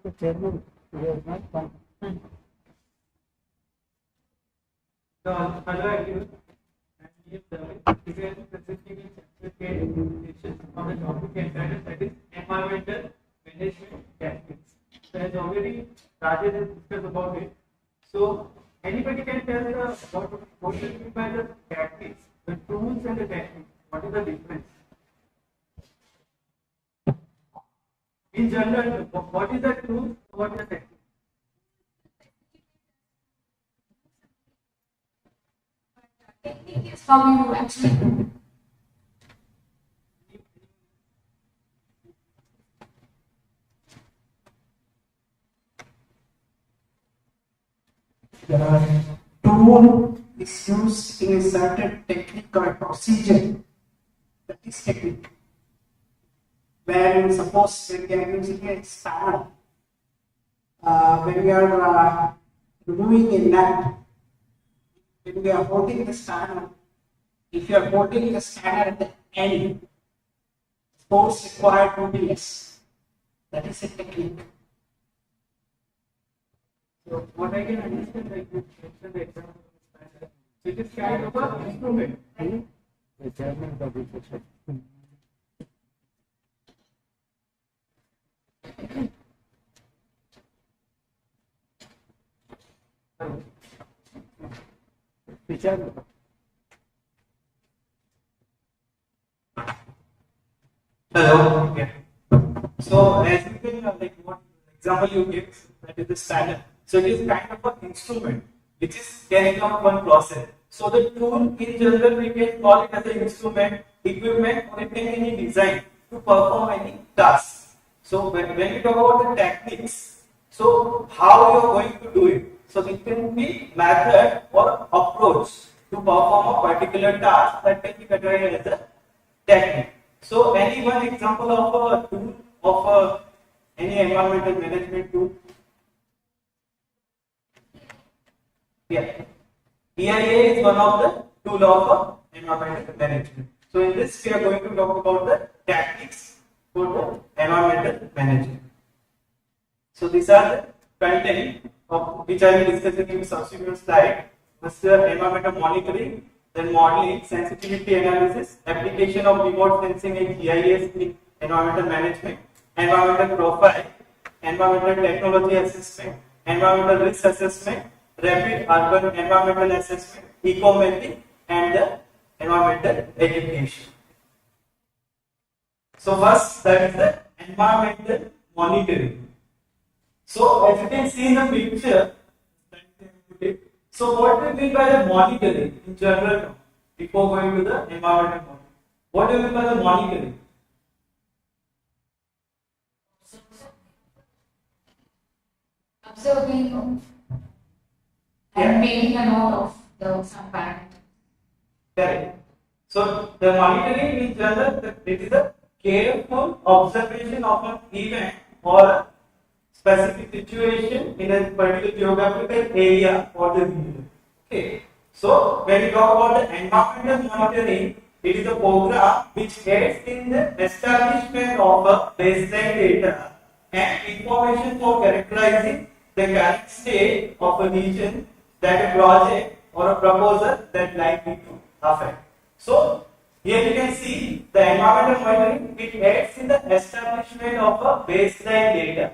the chairman, he has not come. So, hello everyone. I'm P.M. David. Today I am presenting a chapter K presentation on the topic entitled that is environmental management techniques. So, as already Rajesh has discussed about it. So, anybody can tell about what is meant by the techniques, the tools and the techniques. What is the difference? In general, what is the tool? What is the technique? Technique is how you actually The tool is used in a certain technique or procedure. That is technique. When suppose when we are using a spanner, when we are removing a nut, when we are holding the spanner, if you are holding the spanner at the end, force required will be less. That is a technique. So what I can understand, like you mentioned the example of the spanner. So it is kind of an instrument. The chairman of the session. Hello. Yeah. So as you can like what example you give, that is the spanner. So it is kind of an instrument which is carrying out one process. So the tool in general we can call it as an instrument, equipment, or it can be any design to perform any task. So when we talk about the techniques, so how you are going to do it? So it can be method or approach to perform a particular task that can be categorized as a technique. So any one example of a tool of any environmental management tool? Yeah. EIA is one of the tool of environmental management. So in this we are going to talk about the techniques for the environmental management. So these are the content of which I will discuss in the subsequent slide. First, environmental monitoring, then modeling, sensitivity analysis, application of remote sensing and GIS in environmental management, environmental profile, environmental technology assessment, environmental risk assessment, rapid urban environmental assessment, eco-mapping, and the environmental education. So first, that is the environmental monitoring. So as you can see in the picture, so what do you mean by the monitoring in general before going to the environmental monitoring? What do you mean by the monitoring? observing and making a note of some parameters. Correct. So the monitoring in general, it is a careful observation of an event or a specific situation in a particular geographical area or the region. Okay. So when we talk about the environmental monitoring, it is a program which aids in the establishment of a baseline data and information for characterizing the current state of a region that a project or a proposal that likely to affect. So here you can see the environmental monitoring, it aids in the establishment of a baseline data.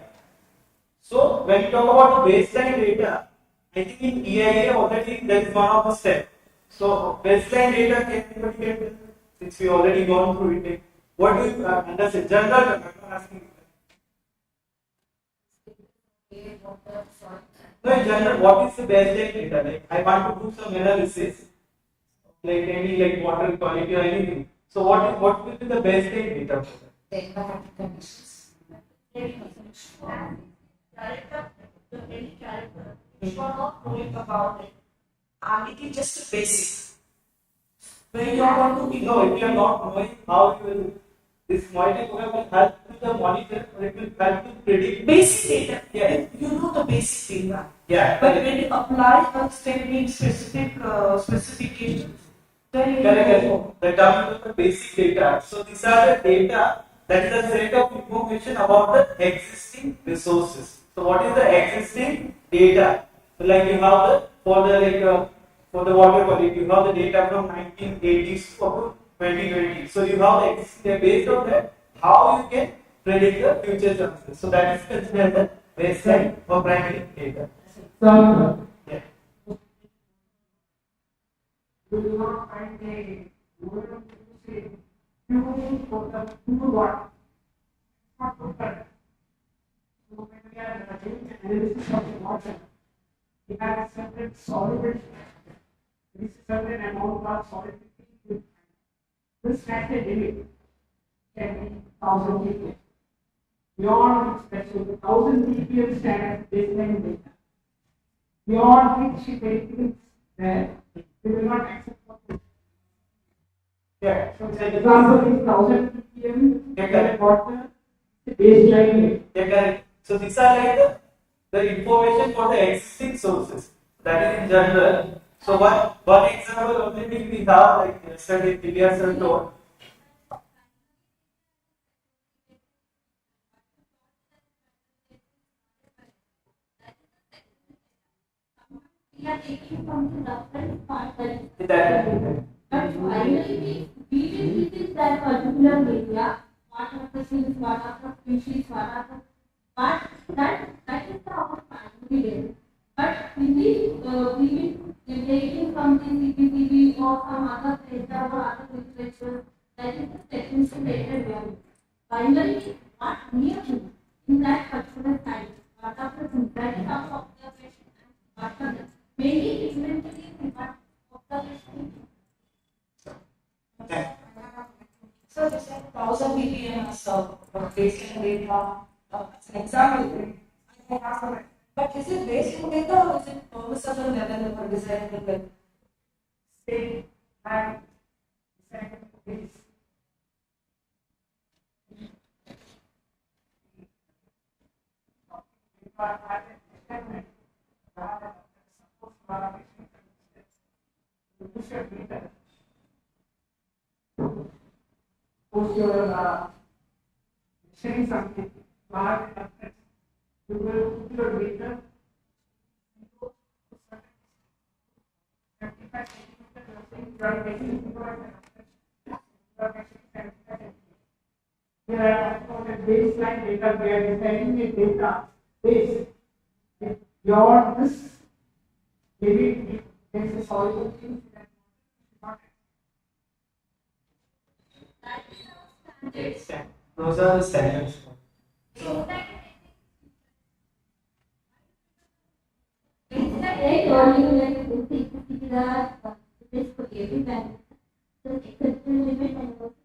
So when we talk about the baseline data, I think in EIA already there is one of the steps. So baseline data can be get, since we already gone through it. What do you understand? General, I'm not asking. No, in general, what is the baseline data? Like I want to do some analysis, like any like water quality or anything. So what will be the baseline data for that? The environmental conditions. Any character, if you are not knowing about it, it is just a basic. When you are going to No, if you are not knowing how you will, this monitoring program will help you to monitor or it will help you predict basic data, Yeah. you know the basic data. Yeah. But when you apply a specific specifications, then you Correct. know. The term of the basic data. So these are the data that is a set of information about the existing existing resources. So what is the existing data? So like you have the for the water quality, you have the data from 1980s up to 2020. So you have the existing data. Based on that, how you can predict the future chances. So that is considered the baseline for primary data. So, Yeah. you will not find a word to say Q for the pure water. Not total. So when we are doing analysis of the water, we have a certain solubility. This is certain amount of solubility. This has a limit. Can be 1000 ppm. Beyond special 1000 ppm standard baseline data. Beyond which if anything there, we will not accept. Yeah. So the example is 1000 ppm. Yeah. Water baseline rate. Yeah, correct. So these are like the information for the existing sources. That is in general. So one example only we have like yesterday TVRAMACHANDRA told. We are taking from the reference part that That but finally we will visit that particular area, what are the things, what are the species, what are the but that is our primary level. But we will be taking from the CPTV or some other data or other literature, that is the technical data value. Finally, what we are doing in that particular time, what are the things that is our observation and what are the mainly implemented in what observation. So this is 1000 ppm as baseline data as an example. I have some, but is it baseline data or is it permissible level or desirable level? State and second is suppose you are saying something, you will put your data 75 here I have got a baseline data, we are designing a data base. Beyond this, maybe there is a soluble thing that not those are the standards. I told you like this particular this for every bank. So it's a limit and also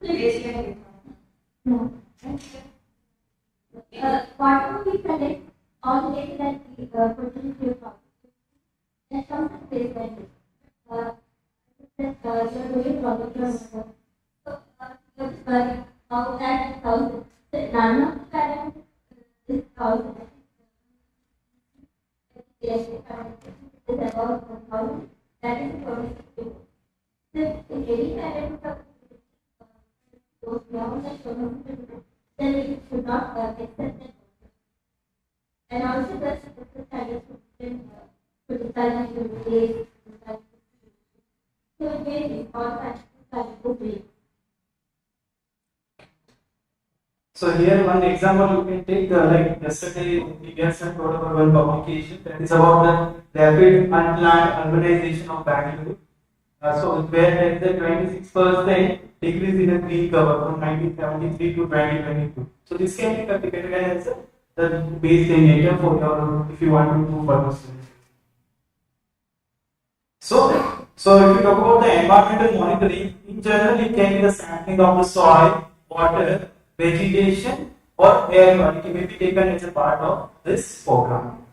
Baseline data. no. Whatever we collect, all the data that we purchase to your property, that comes as baseline data. You're doing project or whatever. So you're just worrying how that is 1000. So none of the current is 1000. Yes, current is about 1000. That is the permission. So if any parent goes beyond that permission, then it should not accept that. And also there's different standards to decide to replace. So again, it's all kinds of ways. So here one example you can take like yesterday we have sent out one publication that is about the rapid unplanned urbanization of Bangalore. So where there is a 26% decrease in the green cover from 1973 to 2022. So this can be categorized as the baseline data for your if you want to do further studies. So if you talk about the environmental monitoring, in general it can be the sampling of the soil, water, vegetation or air quality may be taken as a part of this program.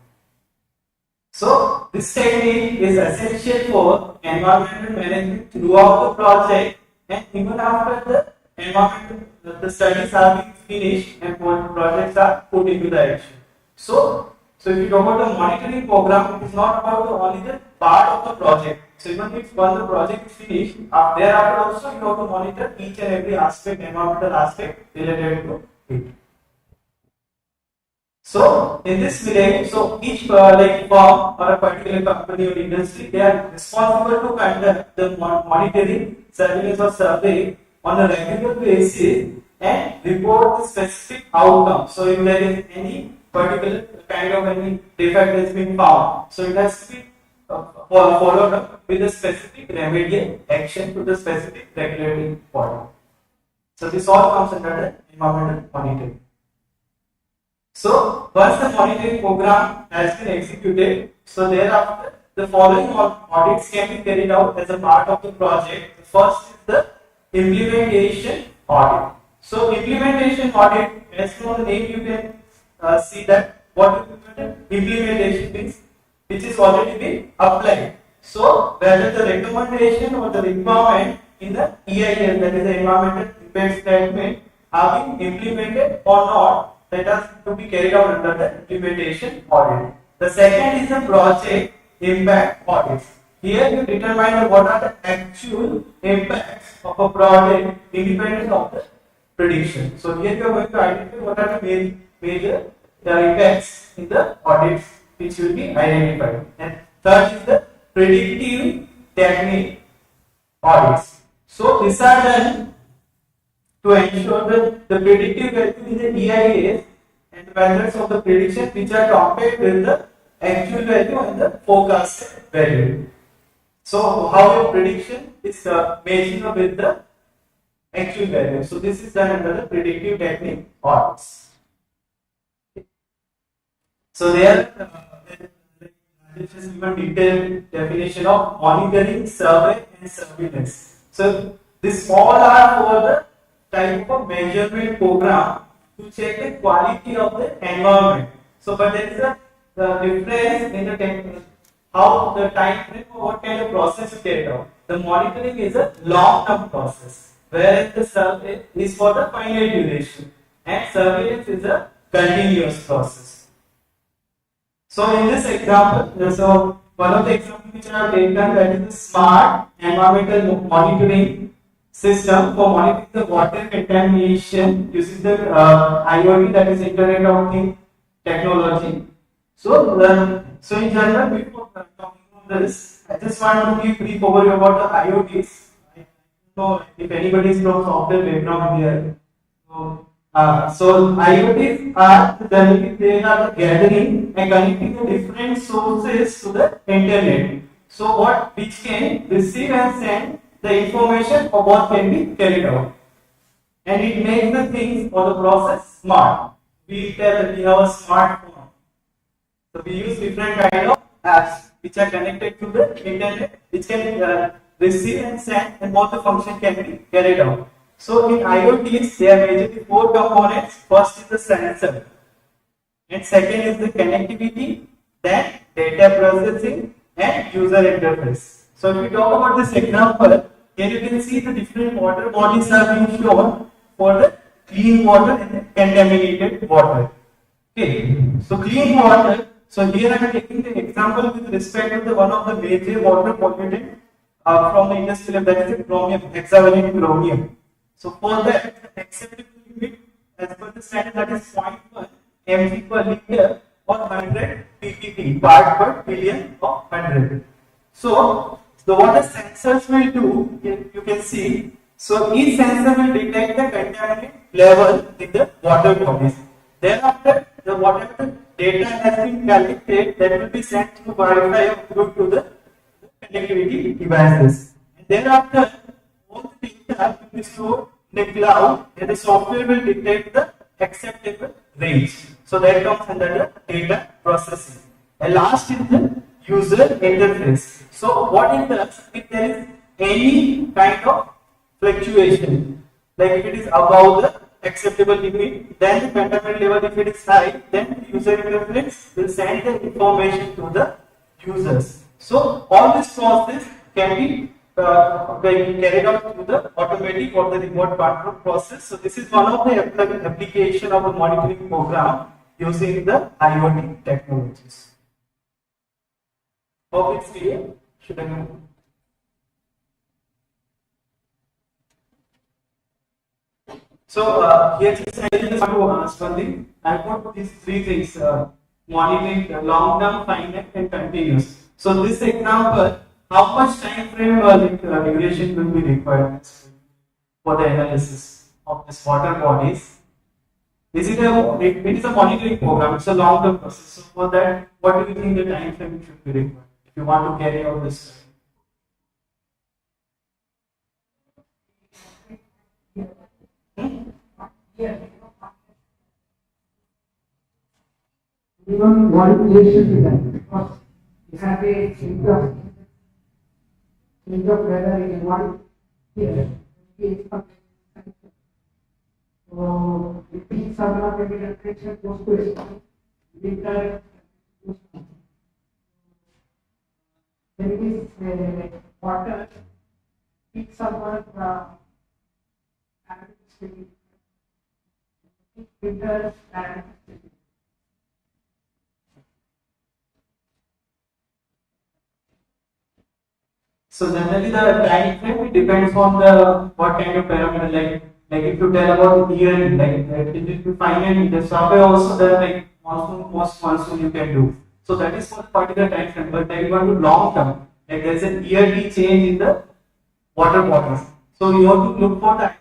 So this technique is essential for environmental management throughout the project and even after the environmental the studies are being finished and projects are put into the action. So if you talk about the monitoring program, it is not about only the part of the project. So even if once the project is finished, thereafter also you have to monitor each and every aspect, environmental aspect related to it. So in this village, so each like firm or a particular company or industry, they are responsible to conduct the monitoring, surveillance or survey on a regular basis and report the specific outcome. So if there is any particular kind of any defect has been found, so it has to be followed up with a specific remedial action to the specific regulatory body. So this all comes under the environmental monitoring. So once the monitoring program has been executed, so thereafter the following audits can be carried out as a part of the project. The first is the implementation audit. So implementation audit, as from the name you can see that what implementation means, which is already been applied. So whether the recommendation or the requirement in the EIS, that is the environmental impact statement, are being implemented or not, that has to be carried out under the implementation audit. The second is the project impact audit. Here you determine what are the actual impacts of a project independent of the prediction. So here you are going to identify what are the major impacts in the audits which will be identified. And third is the predictive technique audits. So these are done to ensure that the predictive value in the EIS and the methods of the prediction which are compared with the actual value and the forecasted value. So how your prediction is matching up with the actual value. So this is done under the predictive technique audits. So there this is given detailed definition of monitoring, survey and surveillance. So this all are for the type of measurement program to check the quality of the environment. So but there is a difference in the how the time frame or what kind of process you carry out. The monitoring is a long-term process, whereas the survey is for the finite duration and surveillance is a continuous process. So in this example, so one of the examples which I have taken, that is the smart environmental monitoring system for monitoring the water contamination using the IoT, that is Internet of Things technology. So in general, before talking about this, I just want to give brief overview about the IoTs. I don't know if anybody is from software background here. So IoTs are generally they are gathering and connecting the different sources to the internet. So which can receive and send the information of what can be carried out, and it makes the things or the process smart. We tell that we have a smartphone. So we use different kind of apps which are connected to the internet, which can receive and send, and both the function can be carried out. So in IoTs, there are majorly four components. First is the sensor, and second is the connectivity, then data processing and user interface. So if we talk about this example, here you can see the different water bodies are being shown for the clean water and the contaminated water. Okay, so clean water. So here I am taking the example with respect to the one of the major water pollutant from the industrial, that is the chromium, hexavalent chromium. So for that, the acceptable limit as per the standard, that is 0.1 mg per liter or 100 ppb, part per billion of 100. So what the sensors will do, you can see. So each sensor will detect the contaminant level in the water bodies. Thereafter, whatever data has been collected, that will be sent through Wi-Fi or through to the connectivity devices. And thereafter, all the data will be stored in the cloud, and the software will detect the acceptable range. So that comes under the data processing. And last is the user interface. So what it does, if there is any kind of fluctuation, like if it is above the acceptable limit, then the contaminant level, if it is high, then the user interface will send the information to the users. So all this process can be carried out through the automatic or the remote control process. So this is one of the application of the monitoring program using the IoT technologies. Hope it's clear. Should I move? So here just I just want to ask one thing. I put these three things: monitoring, long-term, finite, and continuous. So this example, how much time frame duration will be required for the analysis of this water bodies? Is it it is a monitoring program? It's a long-term process. So for that, what do you think the time frame should be required if you want to carry out this? Even one year should be done because you have a change of weather in one year. So, if peak summer maybe temperature goes to extreme, winter goes to there is water, peak summer and peak winter and So generally the time frame depends on the what kind of parameter, like if you tell about the year, like if you find the survey also there like monsoon, post monsoon you can do. So that is for the particular time frame. But then you want to long term, like there is a yearly change in the water bodies. So you have to look for that.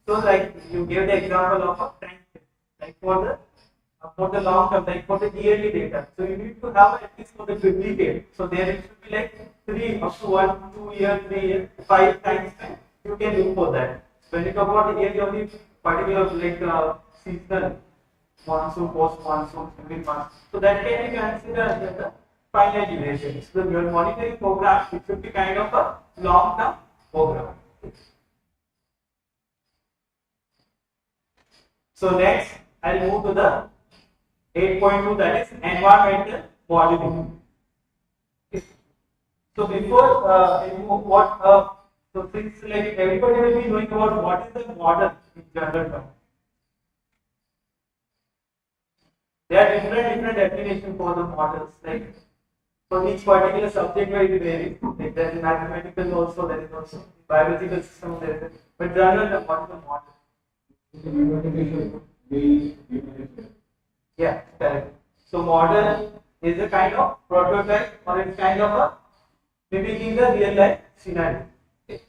So, like you gave the example of a time frame, like for the long term, like for the yearly data. So you need to have at least for the 50 days. So there it should be like 3 up to 1, 2 year, 3 year, 5 times time. You can look for that. When you talk about the yearly, only particular like seasonal, monsoon, post monsoon, every month. So that can be considered as the finite duration. So the monitoring program it should be kind of a long term program. So next, I'll move to the 8.2, that is environmental modeling. So before I move, so since like everybody will be knowing about what is the model in general term. There are different definitions for the models. Like for each particular subject will vary. Like there is mathematical also, there is also biological system there. But general term, what is the model? Yeah, correct. So model is a kind of prototype or it's kind of a mimicking the real life scenario. Okay.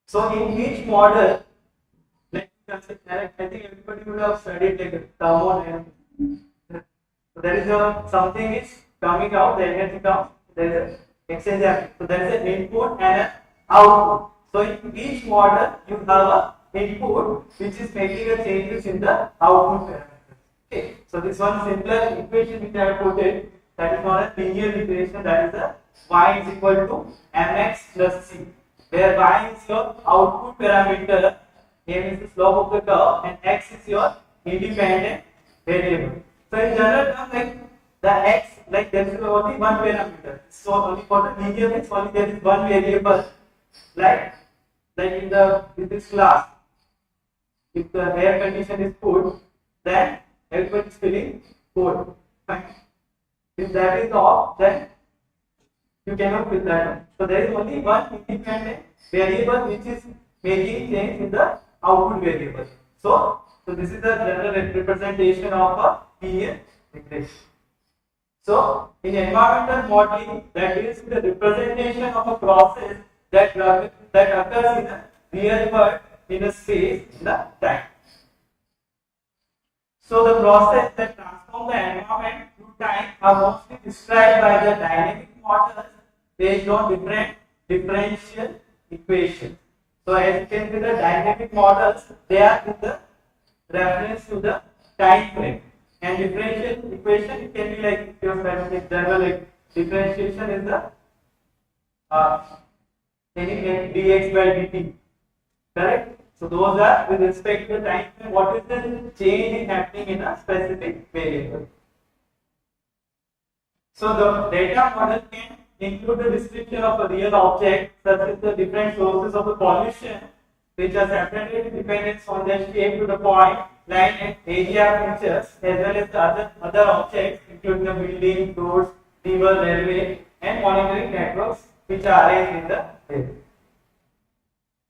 So in each model, like I think everybody would have studied like thermodynamics. So there is something is coming out, the energy comes, there is an exchange happening. So there is an input and an output. So in each model you have a input which is making a changes in the output parameters. Okay, so this one simpler equation which I have put it, that is not a linear equation, that is a y is equal to mx plus c, where y is your output parameter, m is the slope of the curve, and x is your independent variable. So in general terms, like the x, like there is only one parameter. So only for the linear means only there is one variable, like in this class. If the air condition is good, then everybody is feeling cold. Fine. If that is off, then you cannot feel that. So there is only one independent variable which is making change in the output variable. So this is the general representation of a linear regression. So in environmental modeling, that is the representation of a process that occurs in a real world, in a space, in the time. So the process that transforms the environment through time are mostly described by the dynamic models based on different differential equations. So as you can see, the dynamic models, they are with the reference to the time frame. And differential equation, it can be like your specific general, like differentiation is the dx by dt, correct? So those are with respect to the time frame, what is the change in happening in a specific variable. So the data model can include the description of a real object, such as the different sources of the pollution, which are separated dependence on their shape to the point, line and area features, as well as the other objects, including the building, roads, river, railway, and monitoring networks, which are arranged in the area.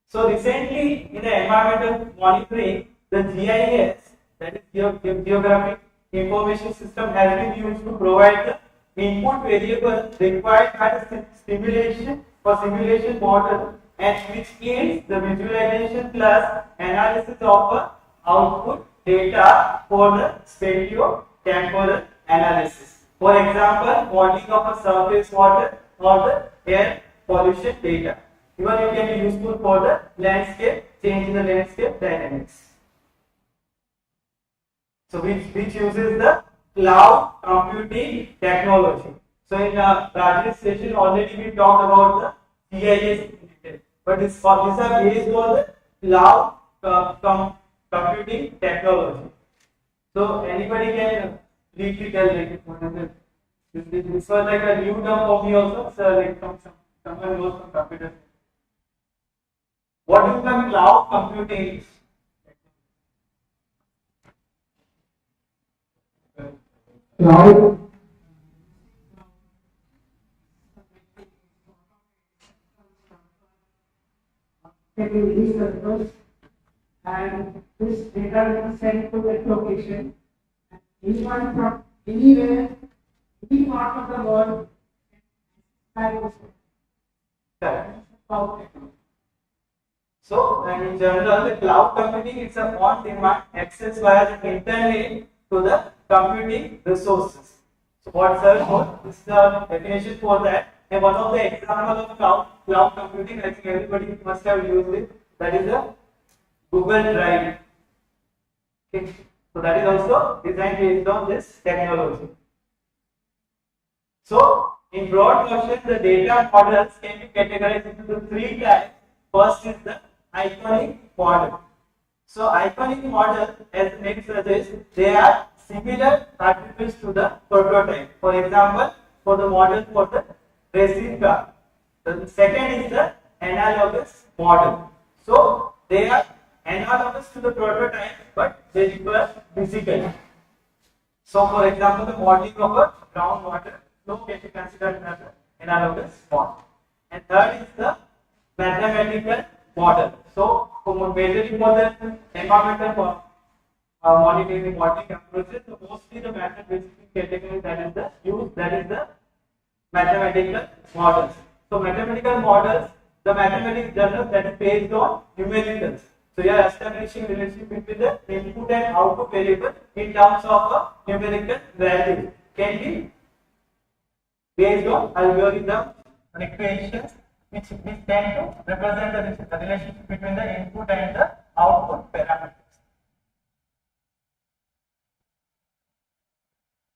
So recently, in the environmental monitoring, the GIS, that is Geographic Information System, has been used to provide the input variable required by the simulation model, and which yields the visualization plus analysis of the output data for the spatio-temporal analysis. For example, modeling of a surface water or the air pollution data. Even it can be useful for the landscape, change in the landscape dynamics. So which uses the cloud computing technology. So in Raj's session already we talked about the GIS, but these are based on the cloud computing technology. So anybody can briefly tell like this was like a new term for me also. So like someone knows from computer. What is the cloud computing? Cloud can be released servers, and this data will be sent to that location. And anyone from anywhere, any part of the world, can So, and in general, the cloud computing is a on-demand access via the internet to the computing resources. So, what's the this is the definition for that. And one of the examples of cloud computing, I think everybody must have used it. That is the Google Drive. Okay. So that is also designed based on this technology. So, in broad notion, the data models can be categorized into three types. First is the iconic model. So iconic model, as the name suggests, they are similar attributes to the prototype. For example, for the model for the racing car. The second is the analogous model. So they are analogous to the prototype, but they differ physically. So for example, the modeling of a groundwater flow can be considered as an analogous model. And third is the mathematical model. So, majorly for the environmental monitoring modeling approaches, so mostly the mathematical category that is the mathematical models. So, mathematical models, the mathematics journal that is based on numericals. So, you are establishing relationship between the input and output variable in terms of a numerical value. Can be based on algorithm equations which tend to represent the relationship between the input and the output parameters.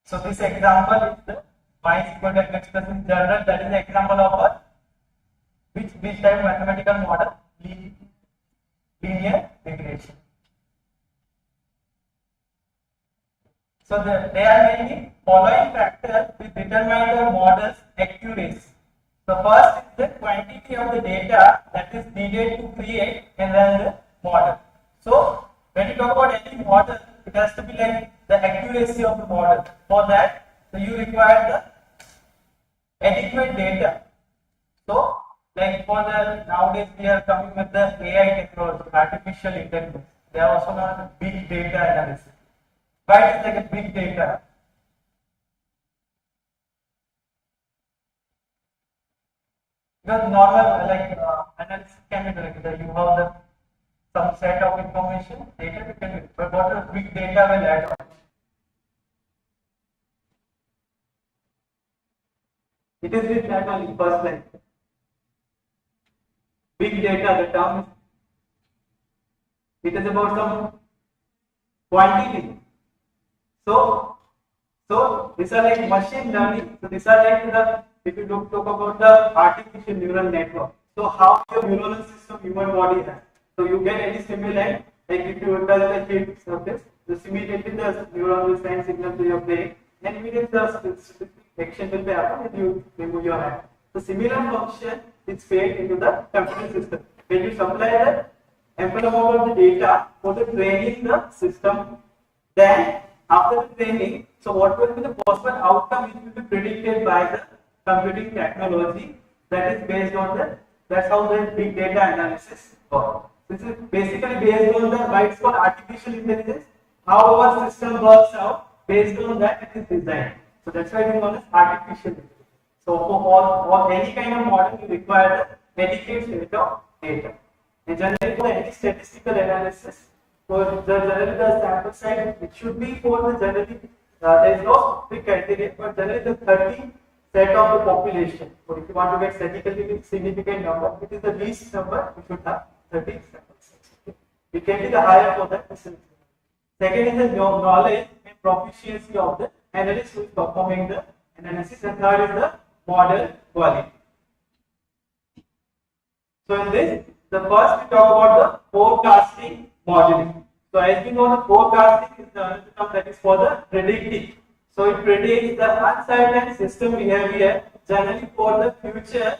So this example is the y is equal to x plus in general. That is the example of a which type mathematical model? Linear regression. So they are mainly following factors which determine the model's accuracy. So first is the quantity of the data that is needed to create and run the model. So when you talk about any model, it has to be like the accuracy of the model. For that, so you require the adequate data. So like for the nowadays we are coming with the AI technology, artificial intelligence. They are also known as big data analysis. Why it is like a big data? Because normal analysis can be done. You have the some set of information, data you can do. But what is big data will add on? It is written that on first line. Big data, the term, it is about some quantity. So these are like machine learning. So these are like if you talk about the artificial neural network. So how your neuronal system human body has. So you get any stimulant, like if you touch the heat surface, immediately the neuron will send signal to your brain, and immediately the action will be happen and you remove your hand. So similar function is paid into the computer system. When you supply the ample amount of the data for the training the system, then after the training, so what will be the possible outcome which will be predicted by the computing technology, that is based on the, that's how the big data analysis works. This is basically based on the why it's called artificial intelligence, how our system works out, based on that it is designed. So that's why it is known as artificial intelligence. So for all any kind of model you require the adequate set of data. And generally for any statistical analysis, for the generally the sample size, it should be for the generally there is no specific criteria, but generally the 30 set of the population. So if you want to get statistically significant number, it is the least number you should have 30 samples. Okay. It can be the higher for that. Second is the knowledge and proficiency of the analyst who is performing the analysis, and third is the model quality. So in this, the first we talk about the forecasting modeling. So as we know, the forecasting is the another term that is for the predicting. So it predicts the uncertain system behavior generally for the future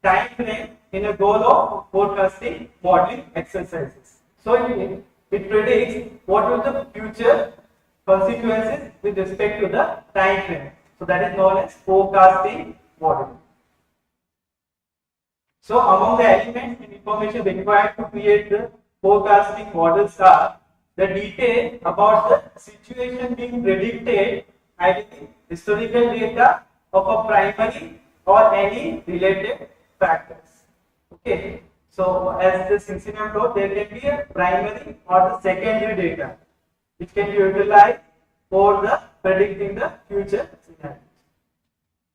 time frame in a goal of forecasting modeling exercises. So it predicts what will the future consequences with respect to the time frame. So that is known as forecasting modeling. So among the elements and information required to create the forecasting models are the detail about the situation being predicted, identifying historical data of a primary or any related factors. Okay. So as the Cincinnati wrote, there can be a primary or the secondary data which can be utilized for the predicting the future scenarios.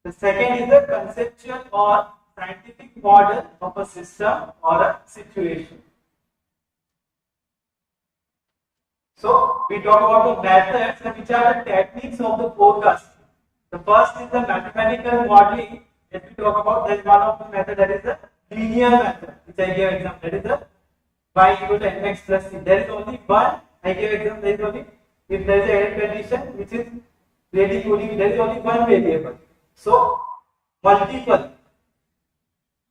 The second is the conceptual or scientific model of a system or a situation. So we talk about the methods and which are the techniques of the forecasting. The first is the mathematical modeling. As we talk about, there is one of the method that is the linear method, which I gave example. That is the y equal to mx plus c. There is only one. I gave example. There is only if there is a error condition which is really cooling. There is only one variable. So multiple.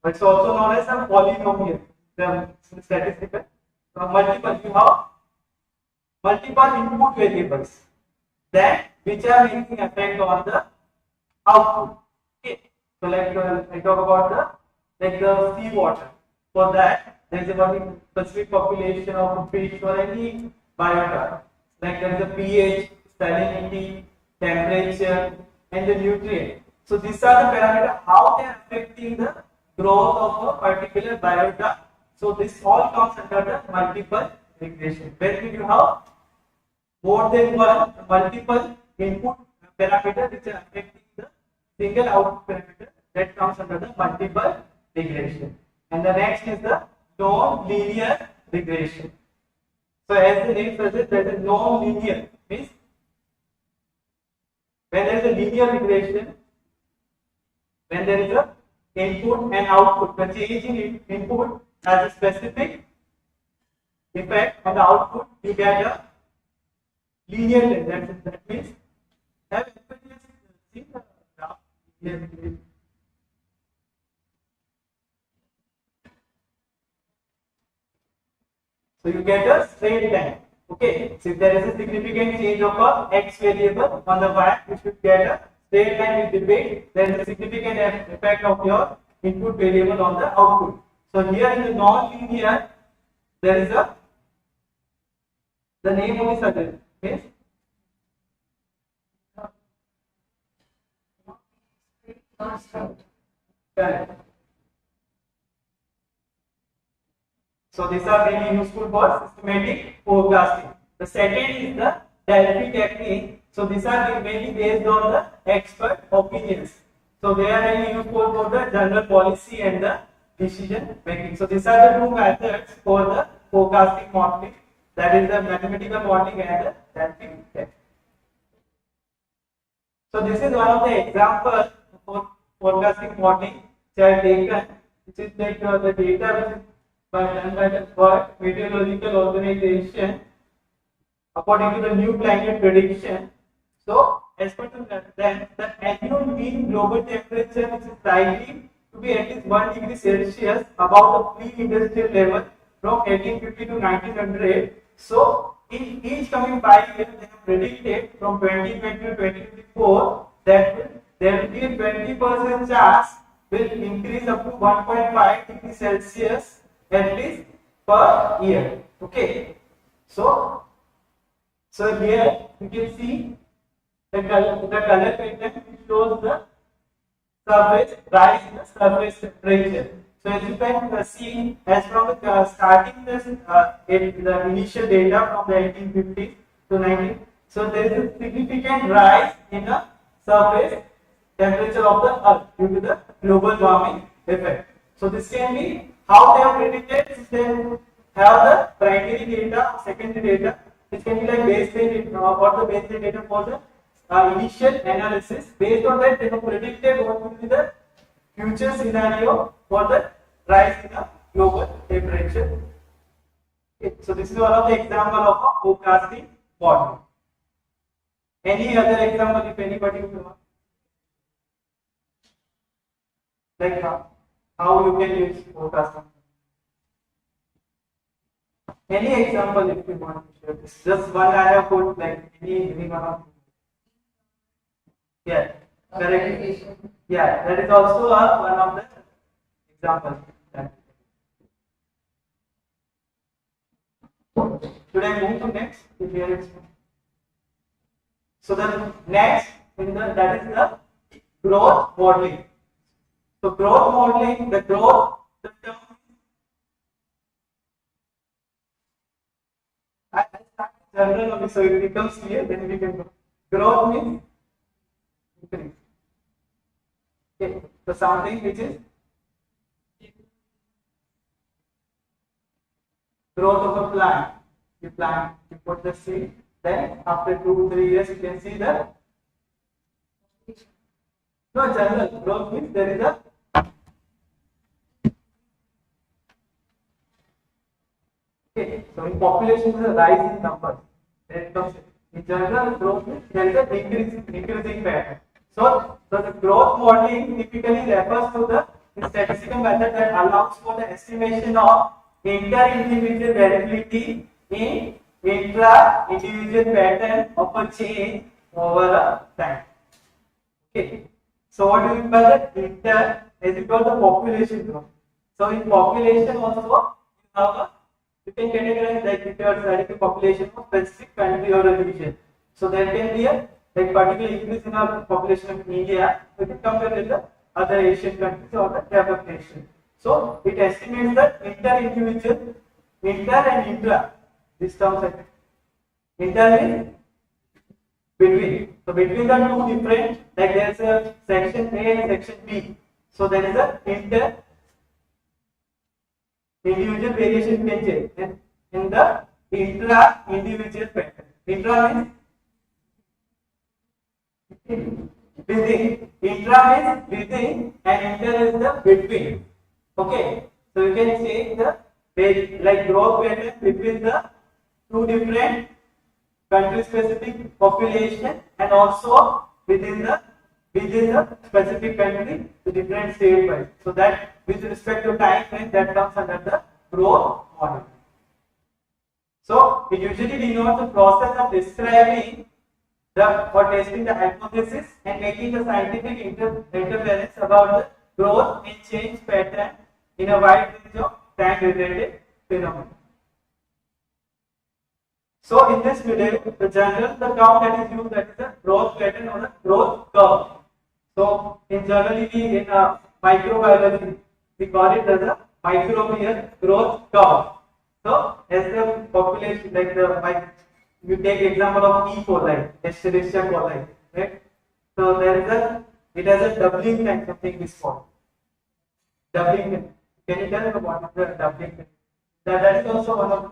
But it's also known as a polynomial. The statistical multiple. You have multiple input variables that which are making effect on the output. Okay. So like I talk about the sea water. For that there is a specific population of fish or any biota. Like there is a pH, salinity, temperature, and the nutrient. So these are the parameters how they are affecting the growth of a particular biota. So this all comes under the multiple regression. Where you have more than one multiple input parameter which are affecting the single output parameter, that comes under the multiple regression. And the next is the non-linear regression. So as the name suggests, there is a non-linear, means when there is a linear regression, when there is a input and output, the change in input has a specific effect on the output, you get a linear regression. That means have anybody seen the graph? So you get a straight line. Okay. So if there is a significant change of a x variable on the y, you should get a straight line with debate. There is a significant effect of your input variable on the output. So here in the non-linear, there is a the name only suggests. Yes. Correct. So these are really useful for systematic forecasting. The second is the Delphi technique. So these are mainly based on the expert opinions. So they are really useful for the general policy and the decision making. So these are the two methods for the forecasting modeling. That is the mathematical modeling and the Delphi technique. So this is one of the examples for forecasting modeling which I have taken, which is like the data which is done by the World Meteorological Organization according to the new climate prediction. So, as per them, the annual mean global temperature is likely to be at least 1 degree Celsius above the pre-industrial level from 1850 to 1900. So, in each coming 5 years, they have predicted from 2020 to 2024 that there will be a 20% chance will increase up to 1.5 degree Celsius at least per year. Okay. So here you can see the color pattern which shows the surface rise in the surface temperature. So as you can see, as from the starting the initial data from the 1850s to 19, so there is a significant rise in the surface temperature of the earth due to the global warming effect. So this can be how they have predicted. Is they have the primary data, secondary data, which can be like baseline or the baseline data for the initial analysis. Based on that, they have predicted what will be the future scenario for the rise in the global temperature. Okay. So this is one of the example of a forecasting model. Any other example if anybody would want? Like how you can use forecasting? Any example if you want to share this? Just one I have put like any one of you. Yeah, correct. Yeah, that is also one of the examples. Should I move to next? So the next that is the growth modeling. So growth modeling, the growth, the term I start general only, so it becomes clear, then we can go. Growth means increase. Okay, so something which is growth of a plant. You plant, you put the seed, then after 2-3 years you can see the general growth means there is a okay. So in population there is a rise in numbers. Then comes in general growth means there is a increasing pattern. So the growth modeling typically refers to the statistical method that allows for the estimation of inter-individual variability in intra-individual pattern of a change over a time. Okay. So what do you mean by that? Inter is equal to population growth. So in population also you can categorize like if you are studying the population of specific country or a region. So there can be a like particular increase in our population of India, we can compare with the other Asian countries or the developed nation. So it estimates the inter-individual, inter and intra. This terms like inter is between. So between the two different, like there is a section A and section B. So there is a individual variation can change in the intra-individual pattern. Intra means within, intra means within, and inter is the between. Okay, so you can say the like growth pattern between the two different country specific population and also within the specific country the different state wise. So that with respect to time frame that comes under the growth model. So it usually denotes the process of describing for testing the hypothesis and making the scientific interference about the growth and change pattern in a wide range of time-related phenomena. So in this video, the term that is used, that is the growth pattern or the growth curve. So in generally in microbiology, we call it as a microbial growth curve. So as the population, like you take example of E. coli, Escherichia coli, right? So it has a doubling time, something is called doubling time. Can you tell me what is the doubling time? That is also one of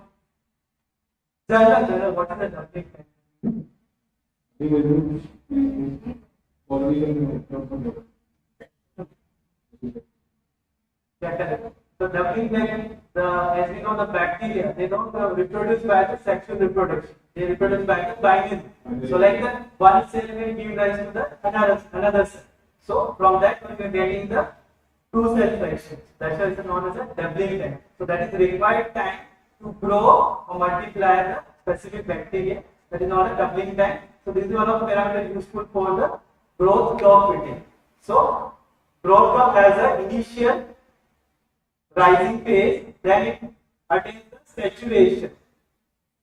general. What is the doubling time? So doubling like as we know the bacteria, they don't reproduce by the sexual reproduction. They reproduce by the binary. So like the one cell will give rise to the another cell. So from that we are getting the two cell fractions. That's why it's known as a doubling time. So that is required time to grow or multiply the specific bacteria. That is known as doubling time. So this is one of the parameters useful for the growth curve fitting. So growth curve has an initial rising phase, then it attains the saturation,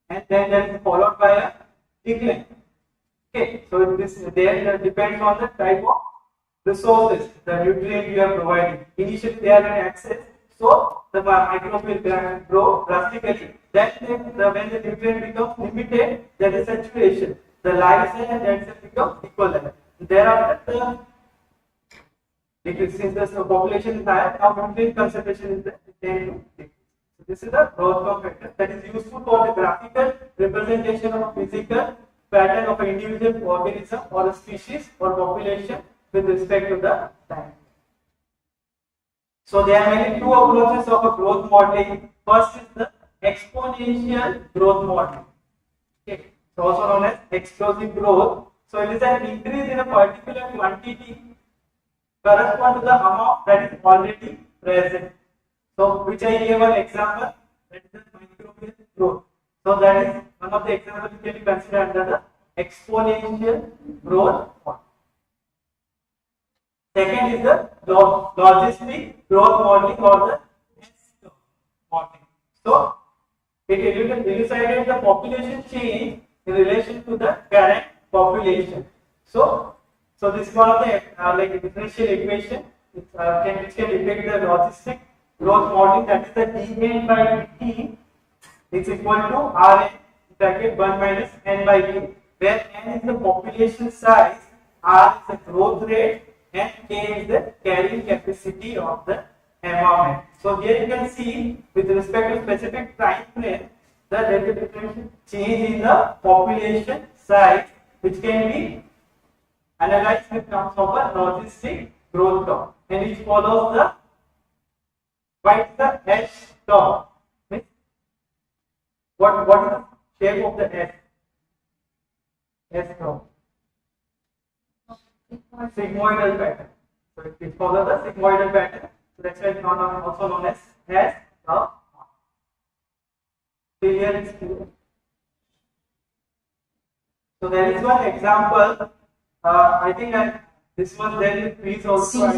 and then that is followed by a decline. Okay, so this there depends on the type of resources, the nutrient you are providing. Initially they are in excess, so the microbe will grow drastically. Then when the nutrient becomes limited, there is saturation. The life cell and dead cell become equivalent. Thereafter since the population is higher, now nutrient concentration is the tend to decrease. So this is the growth curve factor that is useful for the graphical representation of physical pattern of an individual organism or a species or population with respect to the time. So there are mainly two approaches of a growth modeling. First is the exponential growth modeling. Okay, so also known as explosive growth. So it is an increase in a particular quantity correspond to the amount that is already present. So which I gave an example, that is the microbial growth. So that is one of the examples you can consider under the exponential growth model. Second is the logistic growth modeling or the S-curve modeling. So it elucidates the population change in relation to the current population. So this is one of the like a differential equation which can depict the logistic growth modeling, that is the dn by dt is equal to Rn bracket 1 minus n by k, where n is the population size, R is the growth rate, and k is the carrying capacity of the environment. So here you can see with respect to specific time frame, there is a differential change in the population size which can be analyzed in terms of a logistic growth curve, and it follows the S curve. What is the shape of the S curve? Sigmoidal pattern. So it follows the sigmoidal pattern. So that's why it's also known as S curve. Here it's clear. So there is one example. I think this was there in the quiz also.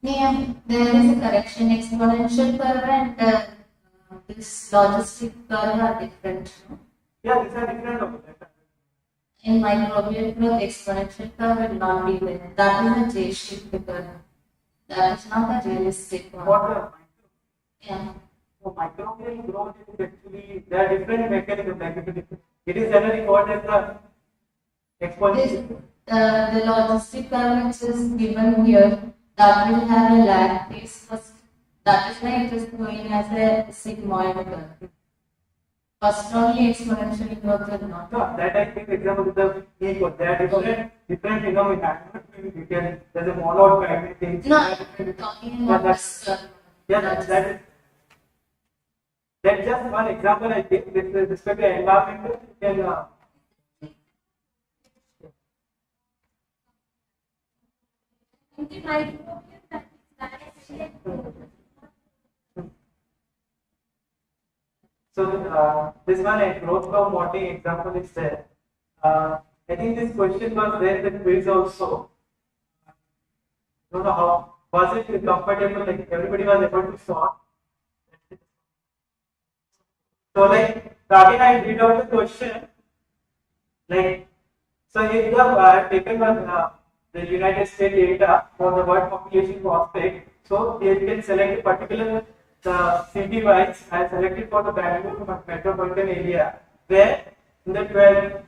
Yeah, there is a correction. Exponential curve and this logistic curve are different. Yeah, these are different. In microbial growth, exponential curve will not be there. That is a J-shaped curve. That is not a realistic one. What Yeah. so microbial growth is actually there are different mechanisms. It is generally called as the exponential. The logistic curve which is given here, that will have a lag phase first. That is why it is going as a sigmoid curve. First only exponential growth will not. No, that I think example with the equal. There are different phenomena. There's a monoid kind of thing. No, I'm talking about this curve. Yeah, that's just one example I think with respect to environmental. You can so this one a growth curve modeling example is there. I think this question was there in the quiz also. I don't know how was it comfortable, like everybody was able to solve. So like again I read out the question, like so if the taken the United States data for the world population prospect, so here you can select a particular city wise. I selected for the Bangalore metropolitan area, where in the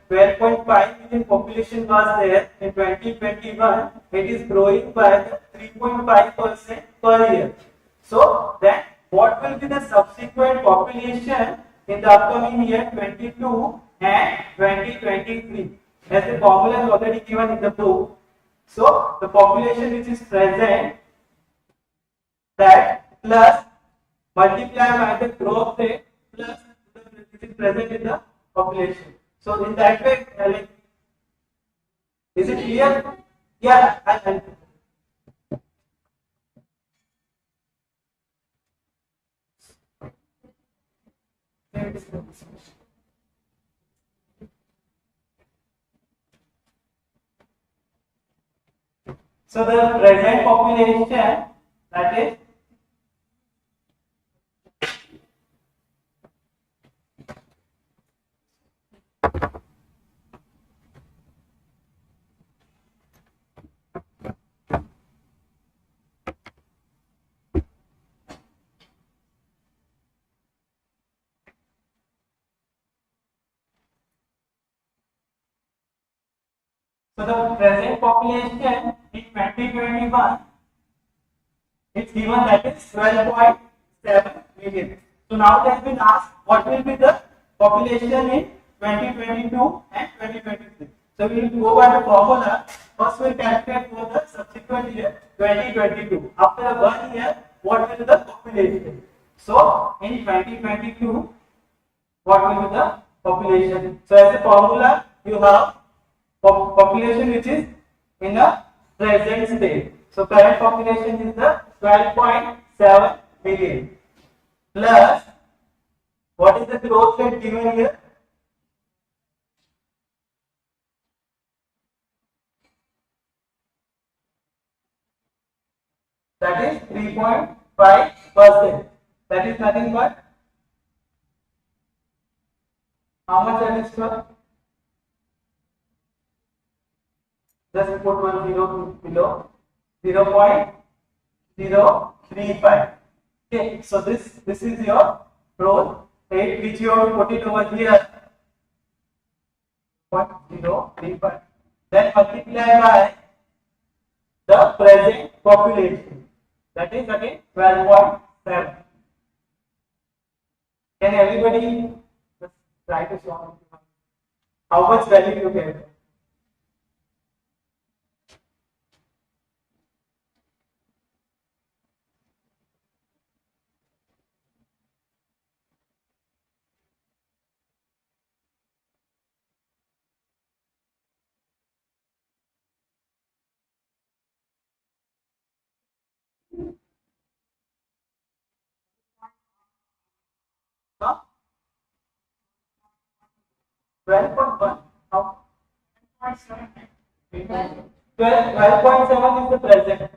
12.5 million population was there in 2021. It is growing by 3.5% per year. So then what will be the subsequent population in the upcoming year 22 and 2023? As the formula is already given in the book. So the population which is present, that plus multiply by the growth rate plus which is present in the population. So in that way, like, is it clear? Yeah, I'll so the present population, that is so the present population in 2021 it's given that is 12.7 million. So now it has been asked what will be the population in 2022 and 2023. So we will go by the formula. First we will calculate for the subsequent year 2022. After 1 year, what will be the population? So in 2022, what will be the population? So as a formula, you have population which is in a present state. So current population is the 12.7 million plus what is the growth rate given here? That is 3.5%. That is nothing but how much that is for? Just put one zero below 0.035. Okay, so this is your growth rate which you have to put it over here 0.035. Then multiply by the present population, that is again 12.7. Can everybody just try to solve how much value you get? Huh? 12.1. How? 12.7 is the present.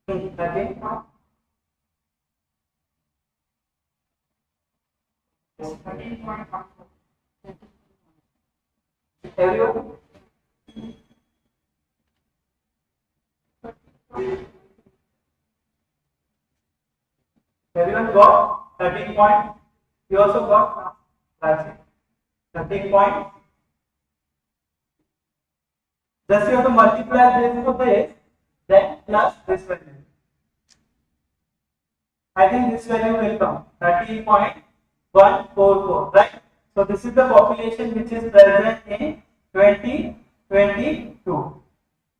Again. Everyone? Everyone got 13 point. You also got 13 point. Just you have to multiply this to this, then plus this value. I think this value will come 13.144, right? So this is the population which is present in 2022.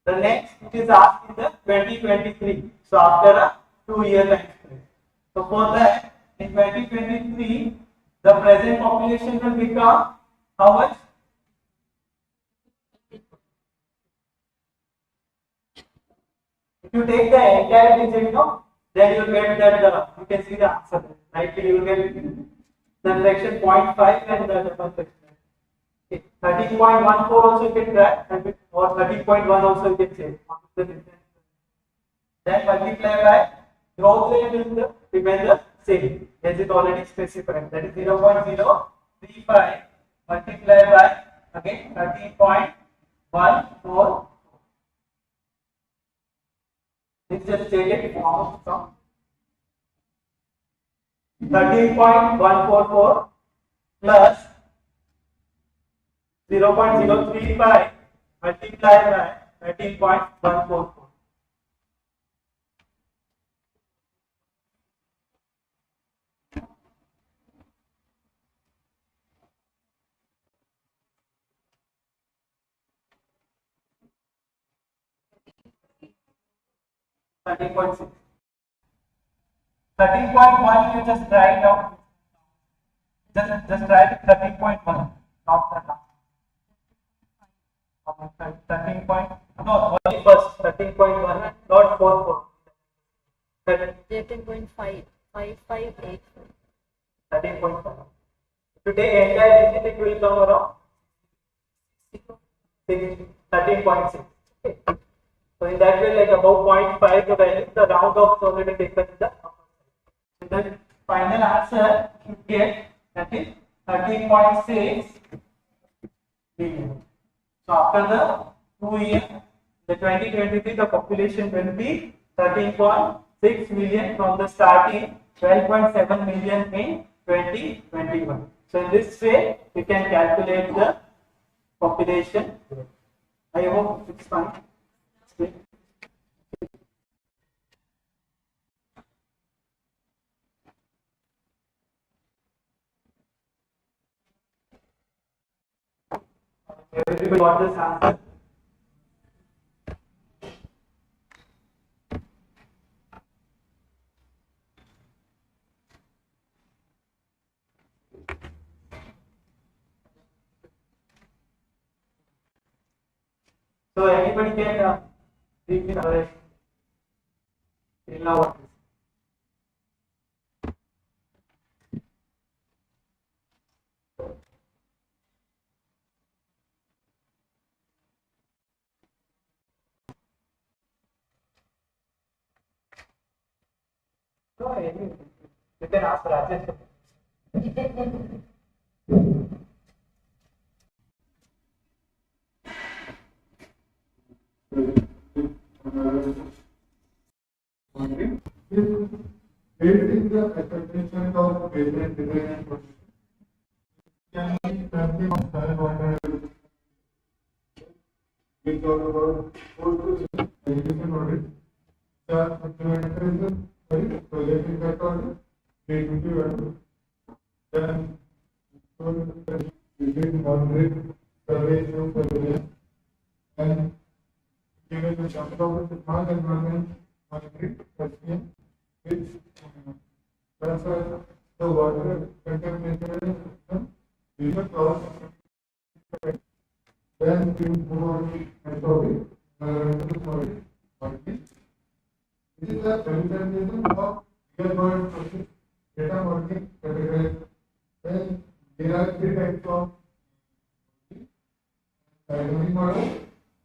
The next it is asked in the 2023. So after a 2-year time frame. So for that in 2023 the present population will become how much? If you take the entire digit, no, then you will get that you can see the answer. Right? You will get the fraction 0.5 and the double fraction. Okay. 13.14 also you can try, or 13.1 also you can say. Then multiply by growth rate will remain the same as it already specified. That is 0.035 multiply by again 13.14. This just take it from 13.144 plus 0.035 multiplied by 13.144. 13.1 you just write out. Just write 13.1, not the last. 13 point, no, only first 13.1, not 4. 13.5, 5584. 13.5. If you take entire digit, it will come around 13.6. Okay. So in that way, like above 0.5 the value, the round off is already taken in the upper side. So the final answer you get, that is 13.6 billion. So after the 2 years, the 2023, the population will be 13.6 million from the starting 12.7 million in 2021. So in this way, we can calculate the population. I hope it's fine. Everybody got this answer? So anybody can read me till now what is. No, you can ask Rajesh. Is the expectation of basement design and production can be something on soil water we talk about also education audit, the implementation, sorry, project impact audit, creativity audit, then using boundary survey to surveillance and given the chapter of the smart environment monitoring question which transfer the water contamination system is a cause. Then we move on and sorry, this is a presentation of real world process data modeling category. Then there are 3 types of dynamic model,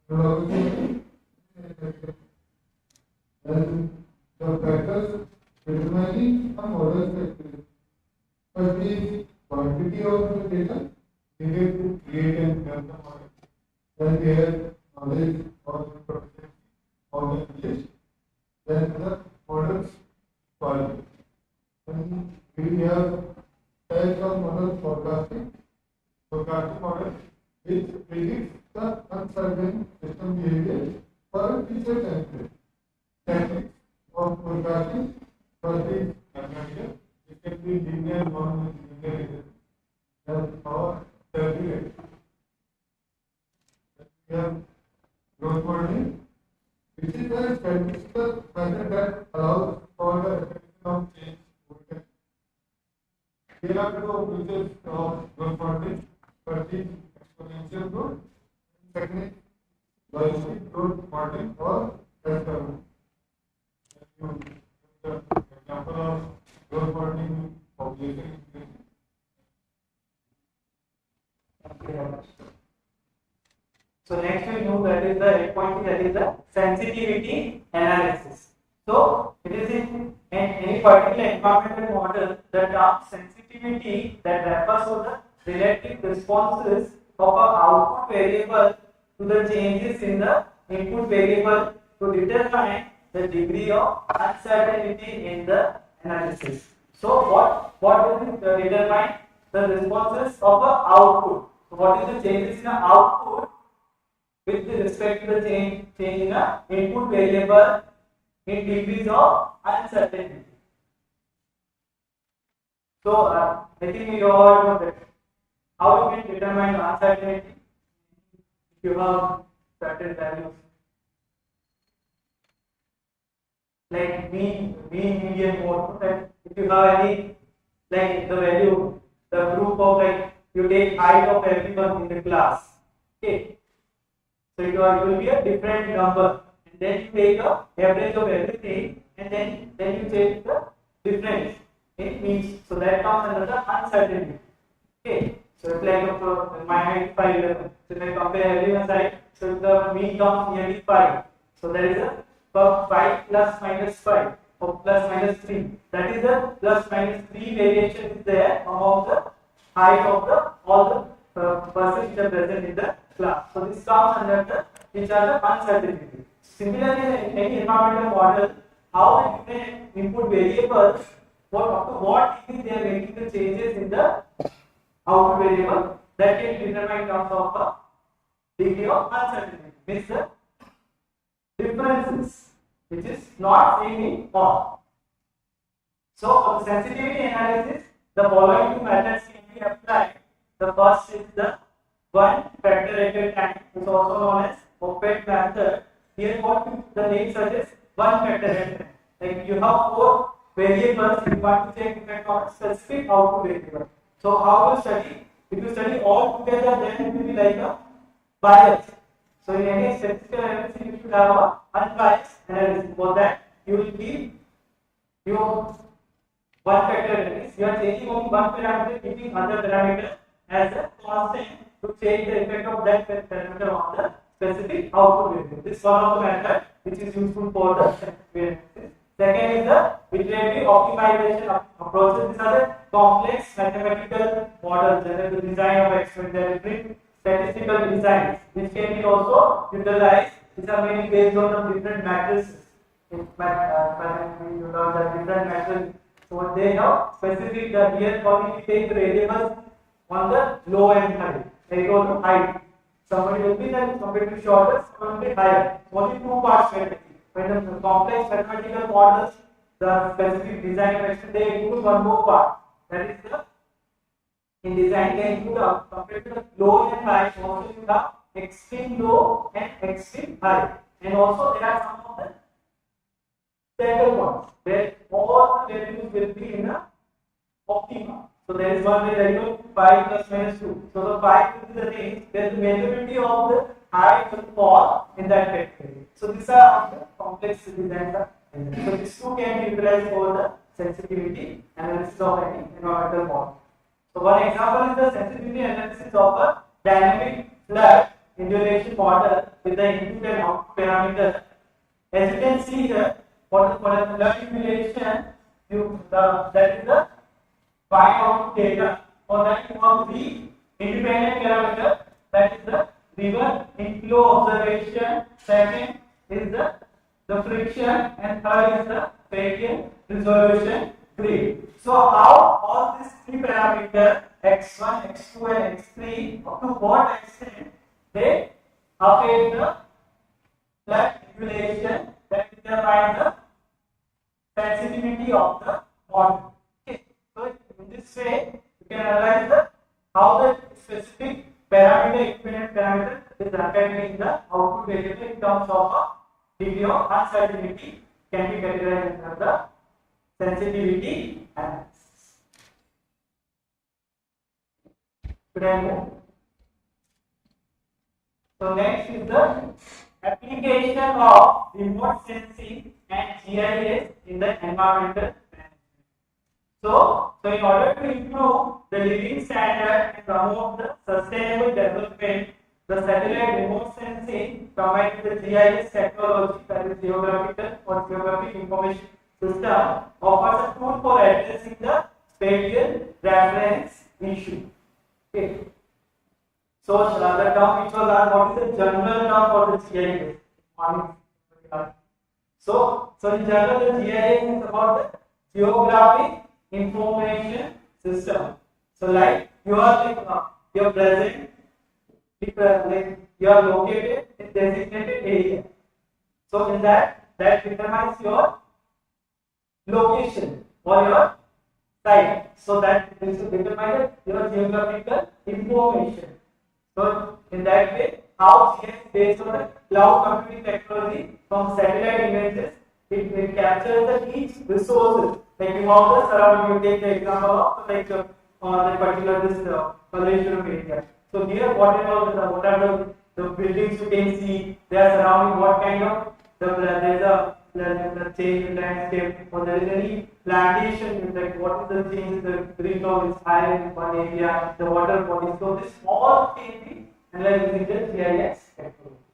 methodology, then the factors determining a model's accuracy. First is quantity of the data needed to create and run the model. Then there knowledge of the process of the image. Then the model's quality. Then we have types of model forecasting. Forecasting model which predicts the uncertain system behavior for a future time frame. Techniques of forecasting. First is mathematical. It can be linear, non-linear, or turbulent. We have growth modeling, which is a statistical method that allows for the recognition of change over time. There are 2 approaches of growth modeling. First is exponential growth, second is logistic growth modeling or S-curve. The example of growth modeling population increase. Thank you very much. So next we know that is the 8.3, that is the sensitivity analysis. So it is in any particular environmental model, the term sensitivity that refers to the relative responses of an output variable to the changes in the input variable to determine the degree of uncertainty in the analysis. So what does it determine? The responses of an output. So what is the changes in the output with respect to the change in the input variable in degrees of uncertainty. So I think we all know that how you can determine uncertainty if you have certain values. like median mode. That if you have any like the value, the group of like you take height of everyone in the class. Okay. So it will be a different number, and then you take a average of everything, and then you take the difference in means. So that comes under the uncertainty. Okay. So it's like my height 5'11". So if I compare everyone's height, so the mean comes nearly 5. So there is a 5 plus minus 5 or plus minus 3. That is the plus minus 3 variation is there among the height of the all the persons which are present in the class. So this comes under the which are the uncertainty. Similarly, in any environmental model, how the different input variables, up to what degree they are making the changes in the output variable, that can be determined in terms of the degree of uncertainty. Means the differences which is not same in all. So for the sensitivity analysis, the following two methods can be applied. The first is the one factor rated time, is also known as MOEFCC method. Here what the name suggests, one factor rated time. Like you have 4 variables, you want to check effect on a specific output variable. So how to study? If you study all together, then it will be like a bias. So in any statistical analysis, you should have a unbiased analysis. For that, you will keep your one factor analysis. You are changing only one parameter, keeping other parameter as a constant to change the effect of that parameter on the specific output variable. This is one of the method which is useful for the statistical analysis. Second is the iterative optimization approaches. These are the complex mathematical models that are the design of experimental statistical designs, which can be also utilized. These are mainly based on the different matrices. In fact, you learn the different matrices. So they have specific here we take the variables on the low and high. They go to height. Somebody will be then somebody will be shorter, somebody will be higher. Only 2 parts were taken. When the complex mathematical models, the specific design question, they include one more part. That is the in design they include compared to the low and high. Also you have extreme low and extreme high, and also there are some of the center points where all the values will be in the optima. So there is one variable 5 plus minus 2. So the 5 is the range where the variability of the height will fall in that category. So these are the complex designs. So these two can be utilized for the sensitivity analysis of any environmental model. So one example is the sensitivity analysis of a dynamic flood indulation model with the input and output parameter. As you can see here, for the flood indulation, that is the find output data. For that you have 3 independent parameters. That is the river inflow observation. Second is the friction, and third is the gradient resolution grade. So how all these 3 parameters x1, x2 and x3 up to what extent they affect the flood regulation, that determine the sensitivity of the model. Okay. So in this way you can analyze how the specific parameter, equivalent parameter is affecting the output variable in terms of a degree of uncertainty can be categorized under the sensitivity analysis. Should I move? So next is the application of remote sensing and GIS in the environmental management. So in order to improve the living standard and promote the sustainable development, the satellite remote sensing combined with the GIS technology, that is geographical or geographic information system, offers a tool for addressing the spatial reference issue. Okay. So the term which was asked, what is the general term for the GIS? So in general, the GIS is about the geographic information system. So like you are you are present, like you are located in designated area. So in that determines your location or your site. So that is determines your geographical information. So in that way, how GIS based on the cloud computing technology from satellite images it captures the each resources. Like you have the surrounding, you take the example of like the particular this Malaysian area. So here what are the buildings you can see, they are surrounding what kind of the change in landscape, or there is any plantation, like what is the change, the greenhouse is higher in one area, the water body. So this all can be analyzed using the GIS technology.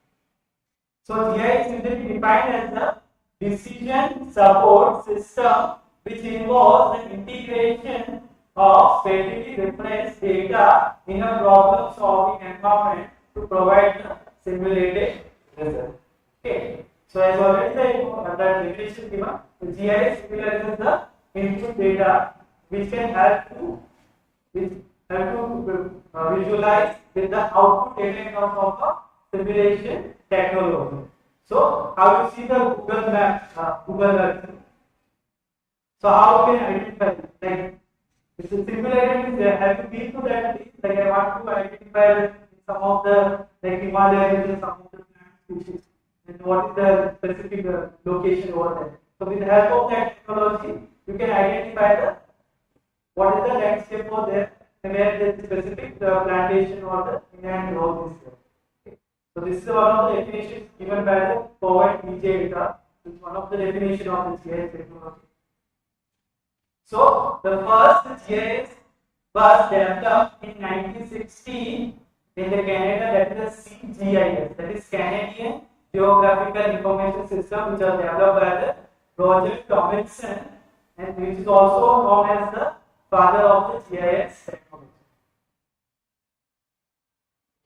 So GIS is usually defined as the decision support system which involves the integration of statically referenced data in a problem solving environment to provide the simulated result. Okay. So as already said, the definition given, the GIS utilizes the input data which can help to visualize with the output data in terms of the simulation technology. So how you see the Google Maps, Google Earth. So how you can identify, like it's a simulated, have you been to that place? Like I want to identify some of the like Himalaya region, some of the plant species, and what is the specific location over there. So with the help of that technology, you can identify the what is the landscape over there, and where the specific plantation or the inland road is there. Okay. So this is one of the definitions given by the Powell data. This is one of the definition of the GIS technology. So the first GIS was developed in 1916 in the Canada, that is the CGIS, that is Canadian Geographical Information System, which was developed by the Roger Tomlinson, and which is also known as the father of the GIS technology.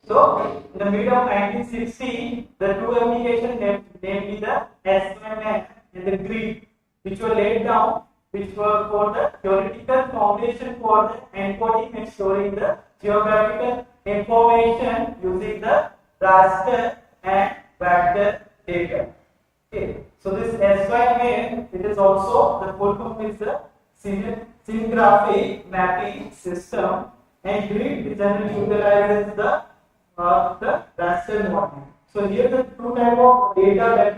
So in the middle of 1960, the two applications, namely the SMN and the grid, which were laid down, which were for the theoretical foundation for the encoding and storing the geographical information using the raster and vector data. Okay. So this SYMAP, it is also the full form is the scenographic mapping system, and grid generally utilizes the raster model. So here the two type of data that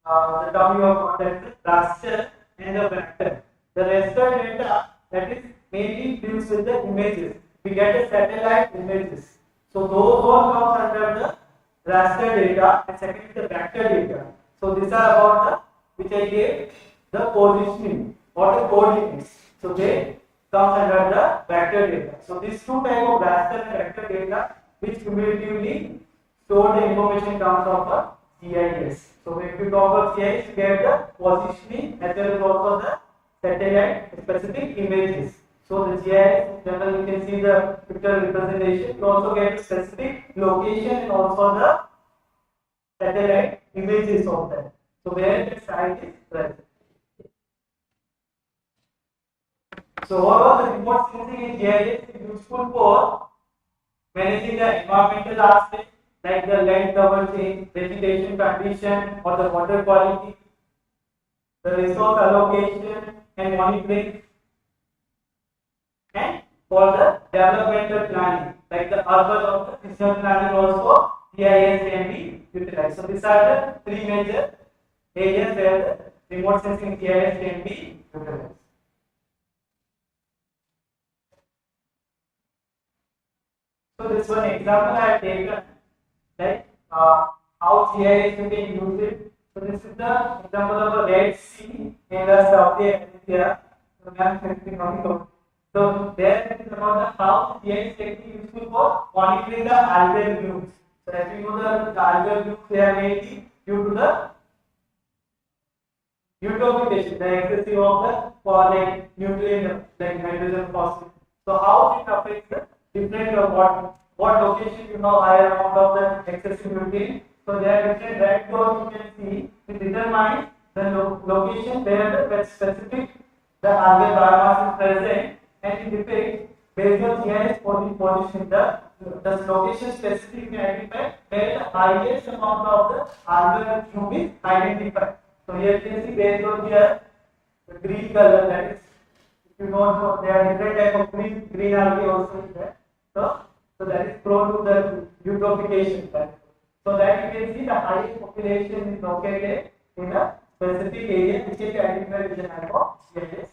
the term you have got, that is raster and the vector. The raster data, that is mainly deals with the images. We get a satellite images. So those all comes under the raster data, and second is the vector data. So these are about the which I gave the positioning or the coordinates. So they comes under the vector data. So these two type of raster and vector data which cumulatively store the information in terms of the GIS. So if you talk about GIS, you get the positioning as well as also the satellite specific images. So the GIS, generally you can see the picture representation. You also get specific location and also the satellite images of that. So where the site is present. So overall, the remote sensing in GIS is useful for managing the environmental aspects like the land cover change, vegetation condition, or the water quality, the resource allocation and monitoring, and for the developmental planning like the urban or the regional planning also GIS can be utilized. So these are the three major areas where the remote sensing GIS can be utilized. So this one example I have taken, like how GIS you can use it. So this is the example of the Red Sea in the South Asia. So there is about the how GIS can be useful for monitoring the algal blooms. So as we know the algal blooms, they are mainly due to the eutrophication, the excessive of the like nutrient like hydrogen phosphate. So how it affects the different what location you have higher amount of the excessive nutrient. So there are different red dots you can see. It determines the location where the specific the algal biomass is present, and it depicts based on GIS position the location specific can identify where the highest amount of the algal bloom is identified. So here you can see based on here the green color, that is, if you know there are different type of green algae also is there. So that is prone to the eutrophication. So that you can see the highest population is located in the specific area which can be identified with the help of GIS.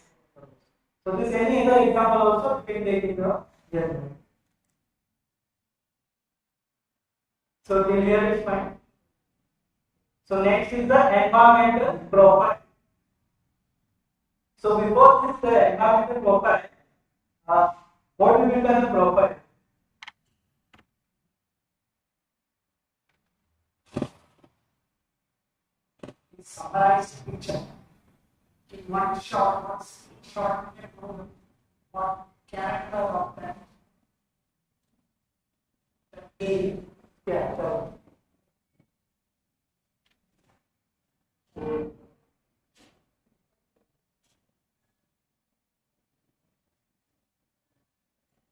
So this any other example also you can take in the GIS. So till here is fine. So next is the environmental profile. So before this the environmental profile, what do you mean by the profile? Summarize the picture in one short, what character of that area. Yeah, so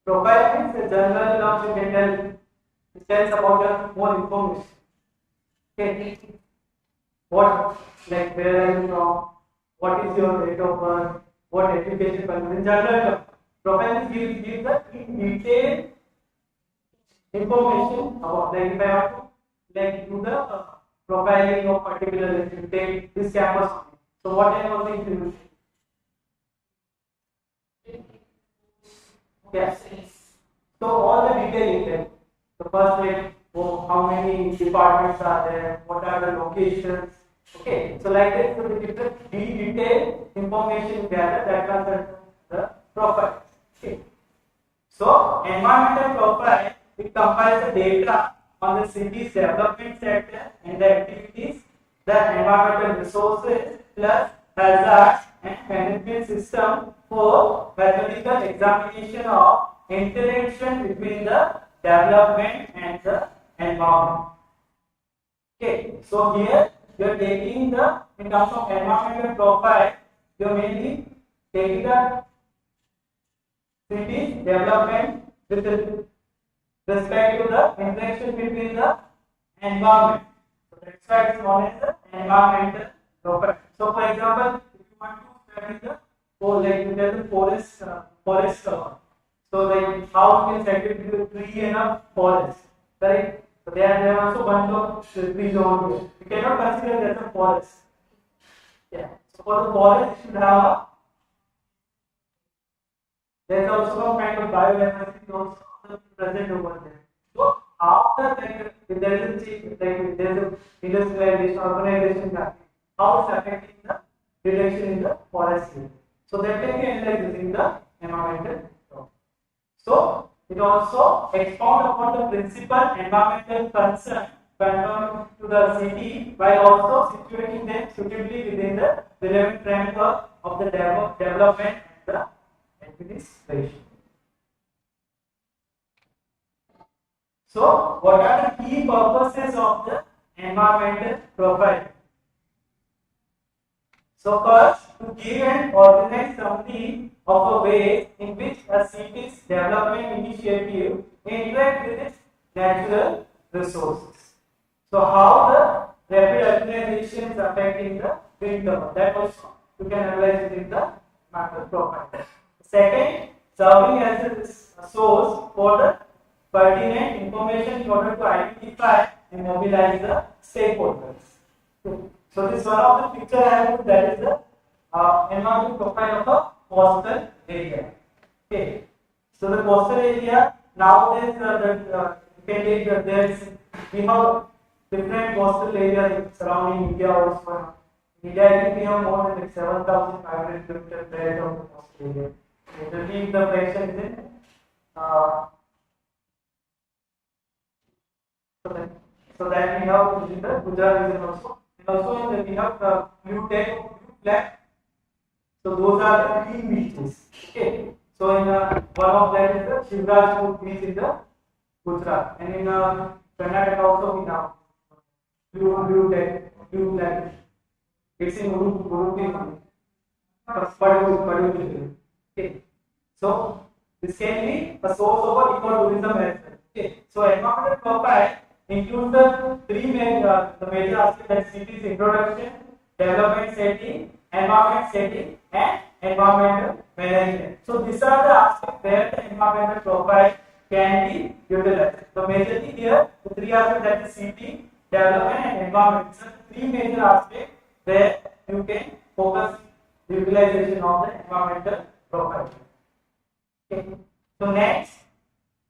profile means the general terms you can tell. It tells about your more information. Okay. What, like where are you from? What is your date of birth? What education qualification? In general terms, profile gives the in detail information about, like if I want to like do the profiling of particular, like you take this campus. So what type of things you use? Yes. So all the detail intent. The first like how many departments are there, what are the locations. Okay, so like this, so the different detailed information gathered that comes the profile. Okay. So environmental profile, it compiles the data on the city's development sector and the activities, the environmental resources plus hazards and management system for mathematical examination of interaction between the development and the environment. Okay, so here you are taking the, in terms of environmental profile, you are mainly taking the city's development with respect to the interaction between the environment. So that's why it is known as the environmental profile. So for example, if you want to study the forest cover. So like how you can segregate the tree and a forest, right? So there are also bunch of trees over here. You cannot consider that as a forest. Yeah. So for the forest, you should have there's also some kind of biodiversity also present over there. So after like if there is a change, like if there is a industrialization, urbanization happening, how it's affecting the reduction in the forest area. So that can be analyzed using the environmental law. So it also expound upon the principal environmental concern conform to the city while also situating them suitably within the relevant framework of the development and the administration. So what are the key purposes of the environmental profile? So first, to give an organized summary of a way in which a city's development initiative interact with its natural resources. So how the rapid urbanization is affecting the wind turbine, that also you can analyze it in the macro profile. Second, serving as a source for the pertinent information in order to identify and mobilize the stakeholders. So this one of the picture I have put, that is the environmental profile of a coastal area. Okay. So the coastal area nowadays we have different coastal areas surrounding India also. India I think we have more than like 7,500 kilometers belt of the coastal area. Generally the fraction is in so that we have in the Gujarat region also. And also in the we have blue flag. So those are the green beaches. Okay. So in one of them is the Shivrajpur beach in the Gujarat, and in Karnataka also we have blue flag. It's in Udupi. Okay. So this can be a source of ecotourism as well. Okay. So environmental profile includes the three main the major aspects, that city's introduction, development setting, environment setting, and environmental management. So these are the aspects where the environmental profile can be utilized. So majorly here the three aspects, that is city, development, and environment. So three major aspects where you can focus the utilization of the environmental profile. Okay. So next,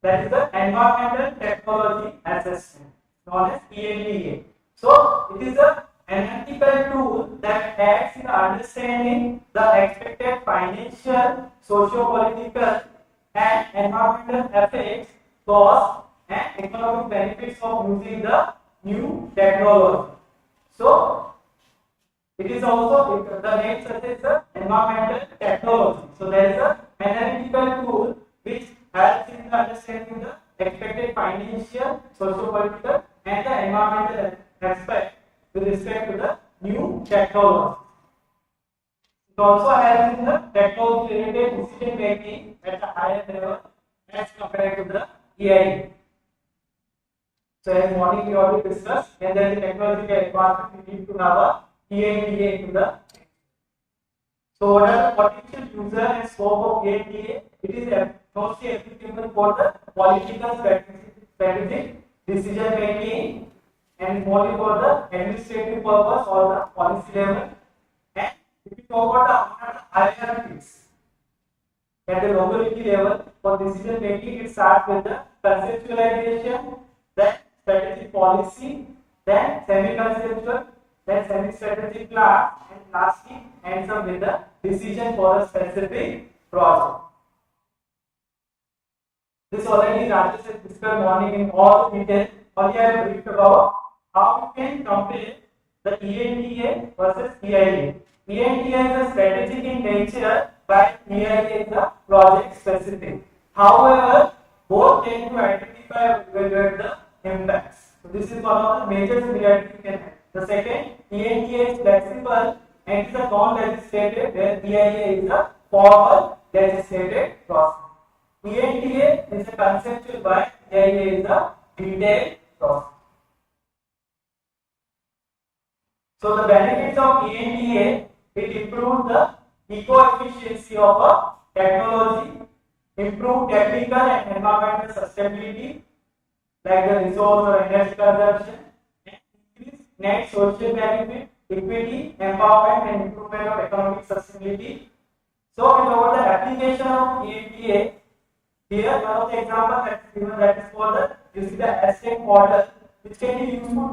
that is the environmental technology assessment, known as ENTA. So it is a analytical tool that aids in understanding the expected financial, socio-political, and environmental effects, costs, and economic benefits of using the new technology. So it is also the name suggests the environmental technology. So there is a analytical tool which helps in the understanding the expected financial, socio-political, and the environmental aspect with respect to the new technology. It also helps in the technology related decision making at a higher level as compared to the EIA. So as morning we already discussed, and then the technological advancement we need to have a ENTA into the. So what are the potential user and scope of ENTA? It is mostly applicable for the political strategic decision making and only for the administrative purpose or the policy level. And if you talk about the hierarchies at the locality level for decision making, it starts with the conceptualization, then strategic policy, then semi-conceptual, then semi-strategic plan, and lastly ends up with the decision for a specific project. This already Rajesh has discussed morning in all detail. Only I have briefed about how you can compare the ENTA versus EIA. ENTA is a strategic in nature, while EIA is the project specific. However, both tend to identify and evaluate the impacts. So this is one of the major similarities you can have. The second, ENTA is flexible and is a non-legislative, where EIA is a formal legislative process. ENTA is a conceptual, while EIA is a detailed process. So the benefits of ENTA, it improves the eco-efficiency of a technology, improve technical and environmental sustainability, like the resource or energy consumption, and increase net social benefit, equity, empowerment, and improvement of economic sustainability. So, when over the application of ENTA, here one of the examples that is given, that is for the using the Aztec model, which can be useful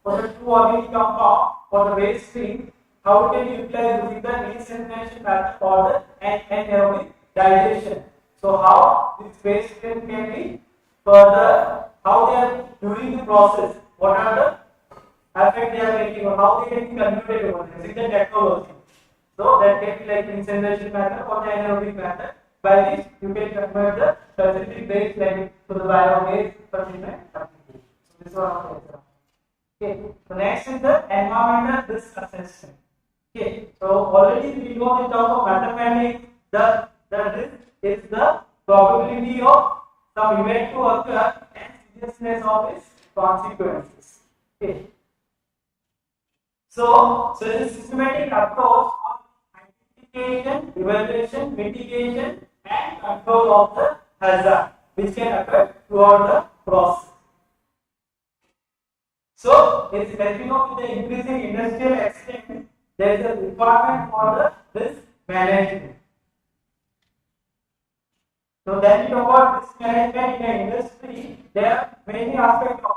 for the true organic compound for the waste stream. How it can be utilized using the incineration method for the anaerobic digestion. So, how this waste stream can be further, how they are during the process, what are the effect they are making, or how they can be converted over there using the technology. So that can be like incineration method or the anaerobic method. By this you can convert the specific waste like to the biowaste for different applications. So this is one of the examples. Okay. So next is the environmental risk assessment. Okay. So already we know in terms of mathematics, the risk is the probability of some event to occur and seriousness of its consequences. Okay. So it's a systematic approach of identification, evaluation, mitigation, and control of the hazard, which can occur throughout the process. So, as you know, with the increasing industrial extent, there is a requirement for the risk management. So, then we talk about risk management in the industry. There are many aspects of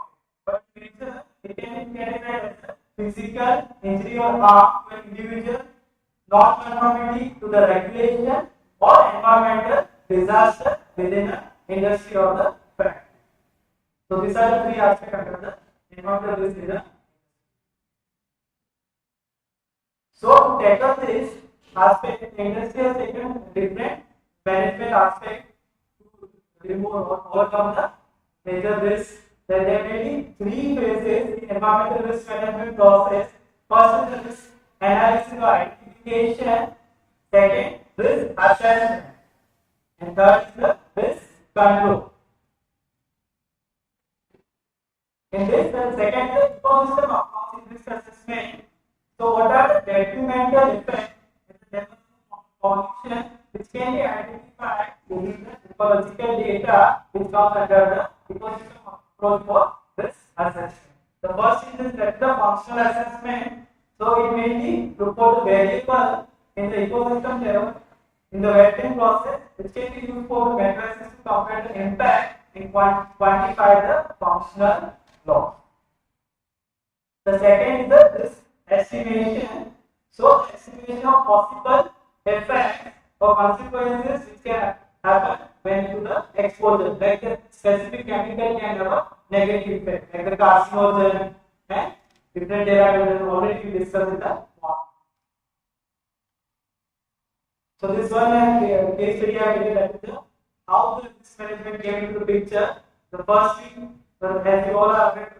it, but it can be categorized as physical injury or harm to an individual, non-conformity to the regulation, or environmental disaster within an industry or the factory. So these are the three aspects under the environmental risk. So to tackle this aspect, the industry has taken different management aspects to remove or overcome the major risks. There are mainly three phases in environmental risk management process. First is the risk analysis or identification. Second, risk assessment. And third is the risk control. In this, the second is the ecosystem approach in risk assessment. So, what are the detrimental effects in the development of pollution which can be identified using the ecological data which comes under the ecosystem approach for risk assessment? The first is that the functional assessment. So it mainly look for the variable in the ecosystem level in the wetland process, which can be used for the matrices to compare the impact and quantify the functional loss. The second is the risk estimation. So estimation of possible effects or consequences which can happen when to the exposure, like the specific chemical can have a negative effect, like the carcinogen and different derivatives already we discussed in the form. So this one case study I did, that is how the risk management came into the picture. The first thing, as you all are aware,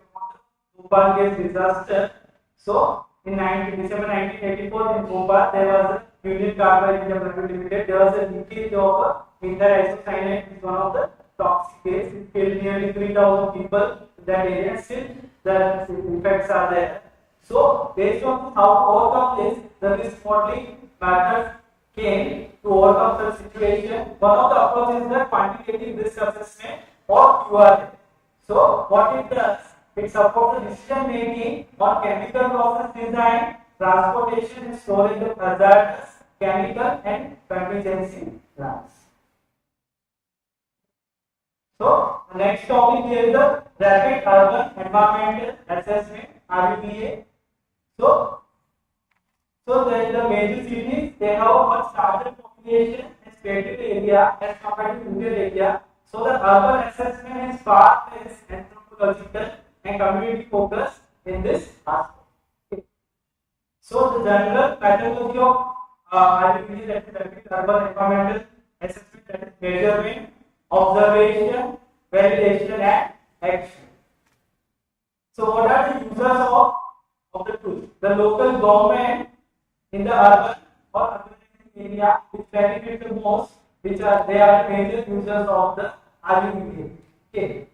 Bhopal case disaster. So in December 1984 in Bhopal there was a Union Carbide India Private Limited. There was a leakage of methyl isocyanate, which is one of the toxic case. It killed nearly 3,000 people in that area. Still the effects are there. So based on how to overcome this, the risk modeling methods came to overcome such situation. One of the approaches is the quantitative risk assessment or QRA. So what it does, it supports the decision making on chemical process design, transportation and storage of hazardous chemical and contingency plans. So the next topic here is the rapid urban environmental assessment (RUEA). So the major cities, they have a much larger population and spread area as compared to rural area. So the urban assessment is far less anthropological and community focused in this aspect. Okay. So the general methodology of RUEA, that is rapid urban environmental assessment, that is measurement, observation, validation and action. So what are the users of the tool? The local government in the urban or urban area which benefit the most, they are the major users of the RUEA. Okay.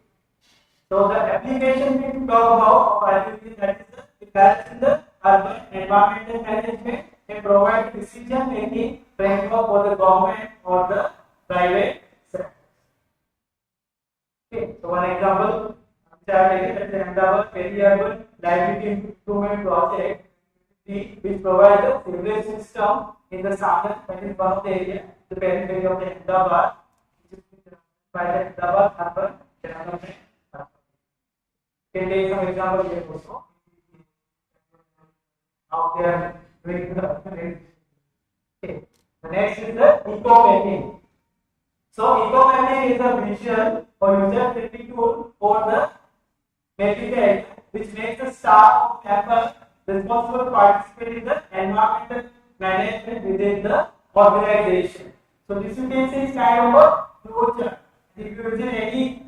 So the application we talk about of RUEA, that is it helps in the urban environmental management and provide decision making framework for the government or the private sector. Okay. So one example which I have taken, that is Ahmedabad Peri-urban Liability Improvement Project, which provides a sewerage system in the Sagar, that is one of the area, the periphery of the Ahmedabad, which is by the Ahmedabad urban development. Can take some example here also. How they are doing the okay. The next is the eco mapping. So eco mapping is a visual or user friendly tool for the mapping the area, which makes the staff of member responsible to participate in the environmental management within the organization. So this you can say is kind of a flowchart. If you visit any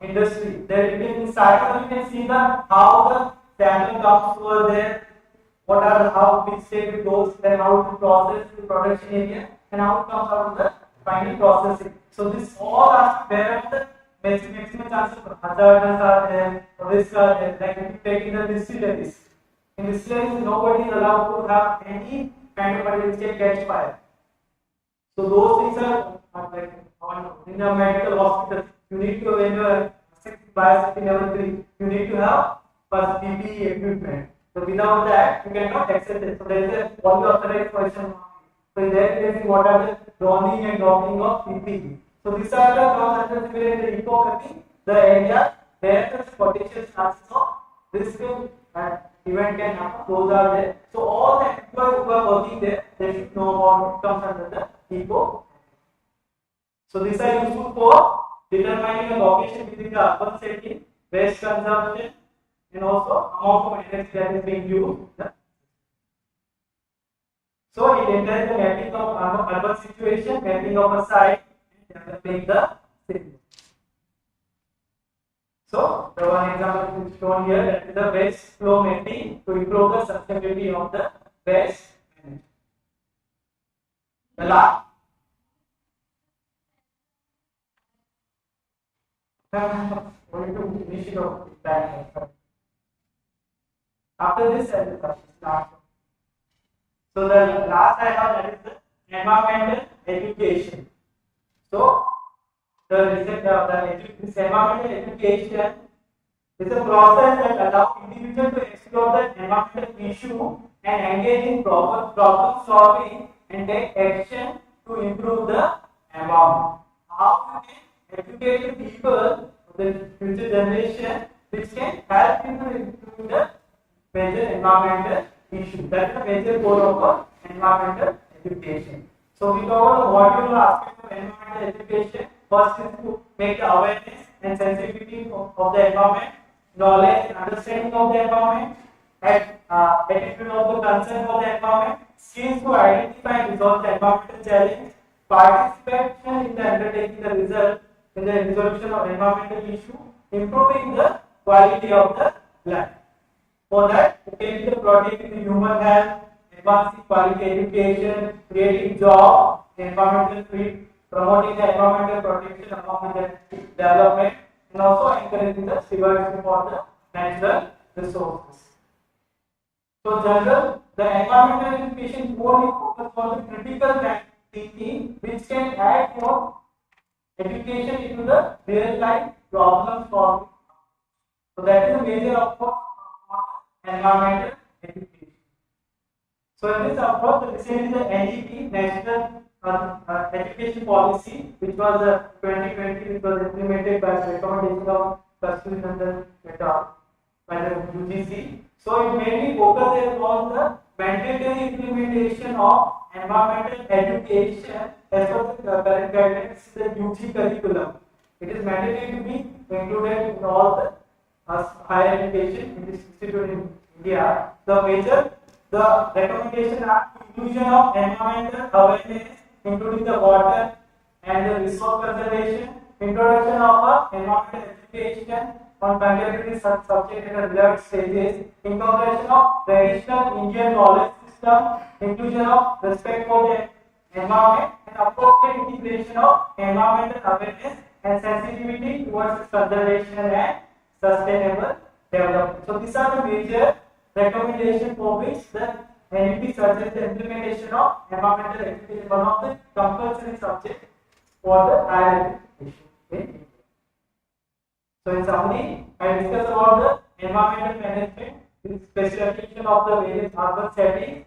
industry, there you can start, you can see the how the sample comes over there, what are the, how which stage it goes, then how to process the production area, and how it comes out of the final processing. So this all are where the maximum chances of hazards are there, risks are there. Like if you take in the distilleries, in distilleries nobody is allowed to have any kind of material which can catch fire. So those things are like in the medical hospital, you need to, when you are biosafety level 3, you need to have first PPE equipment. So without that, you cannot access it. So there is a all the authorized person. So in that case, what are the donning and doffing of PPE? So these are the concepts where in the eco mapping, the area where the potential chances of risk event can happen, those are there. So all the employees who are working there, they should know about it, comes under the eco. So these are useful for determining the location within the urban setting, waste consumption, and also amount of energy that is being used. So it entails the mapping of urban situation, mapping of a site, and developing the city. So the one example which is shown here, that is the waste flow mapping to improve the sustainability of the waste management. The last going to finish it off back. After this, I will start. So the last I have, that is the environmental education. So this environmental education is a process that allows individuals to explore the environmental issue and engage in proper problem solving and take action to improve the environment. How you can educate the people, the future generation, which can help you to improve the major environmental issue. That is the major goal of our environmental education. So we cover the modular aspect of environmental education. First is to make the awareness and sensitivity of the environment, knowledge and understanding of the environment, attitude of the concern for the environment, skills to identify and resolve the environmental challenge, participation in the undertaking the result in the resolution of environmental issue, improving the quality of the land. For that, taking the protecting the human health, advancing quality education, creating job, environmental free, promoting the environmental protection along with the development, and also encouraging the stewardship for the natural resources. So, general, the environmental education only focus on the critical thinking, which can add your education into the real life problem solving. So, that is the major approach of environmental education. So, in this approach, this is the NEP, National Education Policy, which was 2020, which was implemented by the recommendation of Kasturi Nandan et al. By the UGC. So, it mainly focuses on the mandatory implementation of environmental education as per the current guidelines, the UG curriculum. It is mandatory to be included in all the higher education in this institute in India. The recommendation are inclusion of environmental awareness, including the water and the resource conservation, introduction of environmental education on contemporary subject at the early stages, incorporation of traditional Indian knowledge system, inclusion of respect for the environment, and appropriate integration of environmental awareness and sensitivity towards conservation and sustainable development. So these are the major recommendations for which the NEP suggests the implementation of environmental education, one of the compulsory subjects for the higher education in India. So in summary, I discussed about the environmental management with specification of the various urban settings.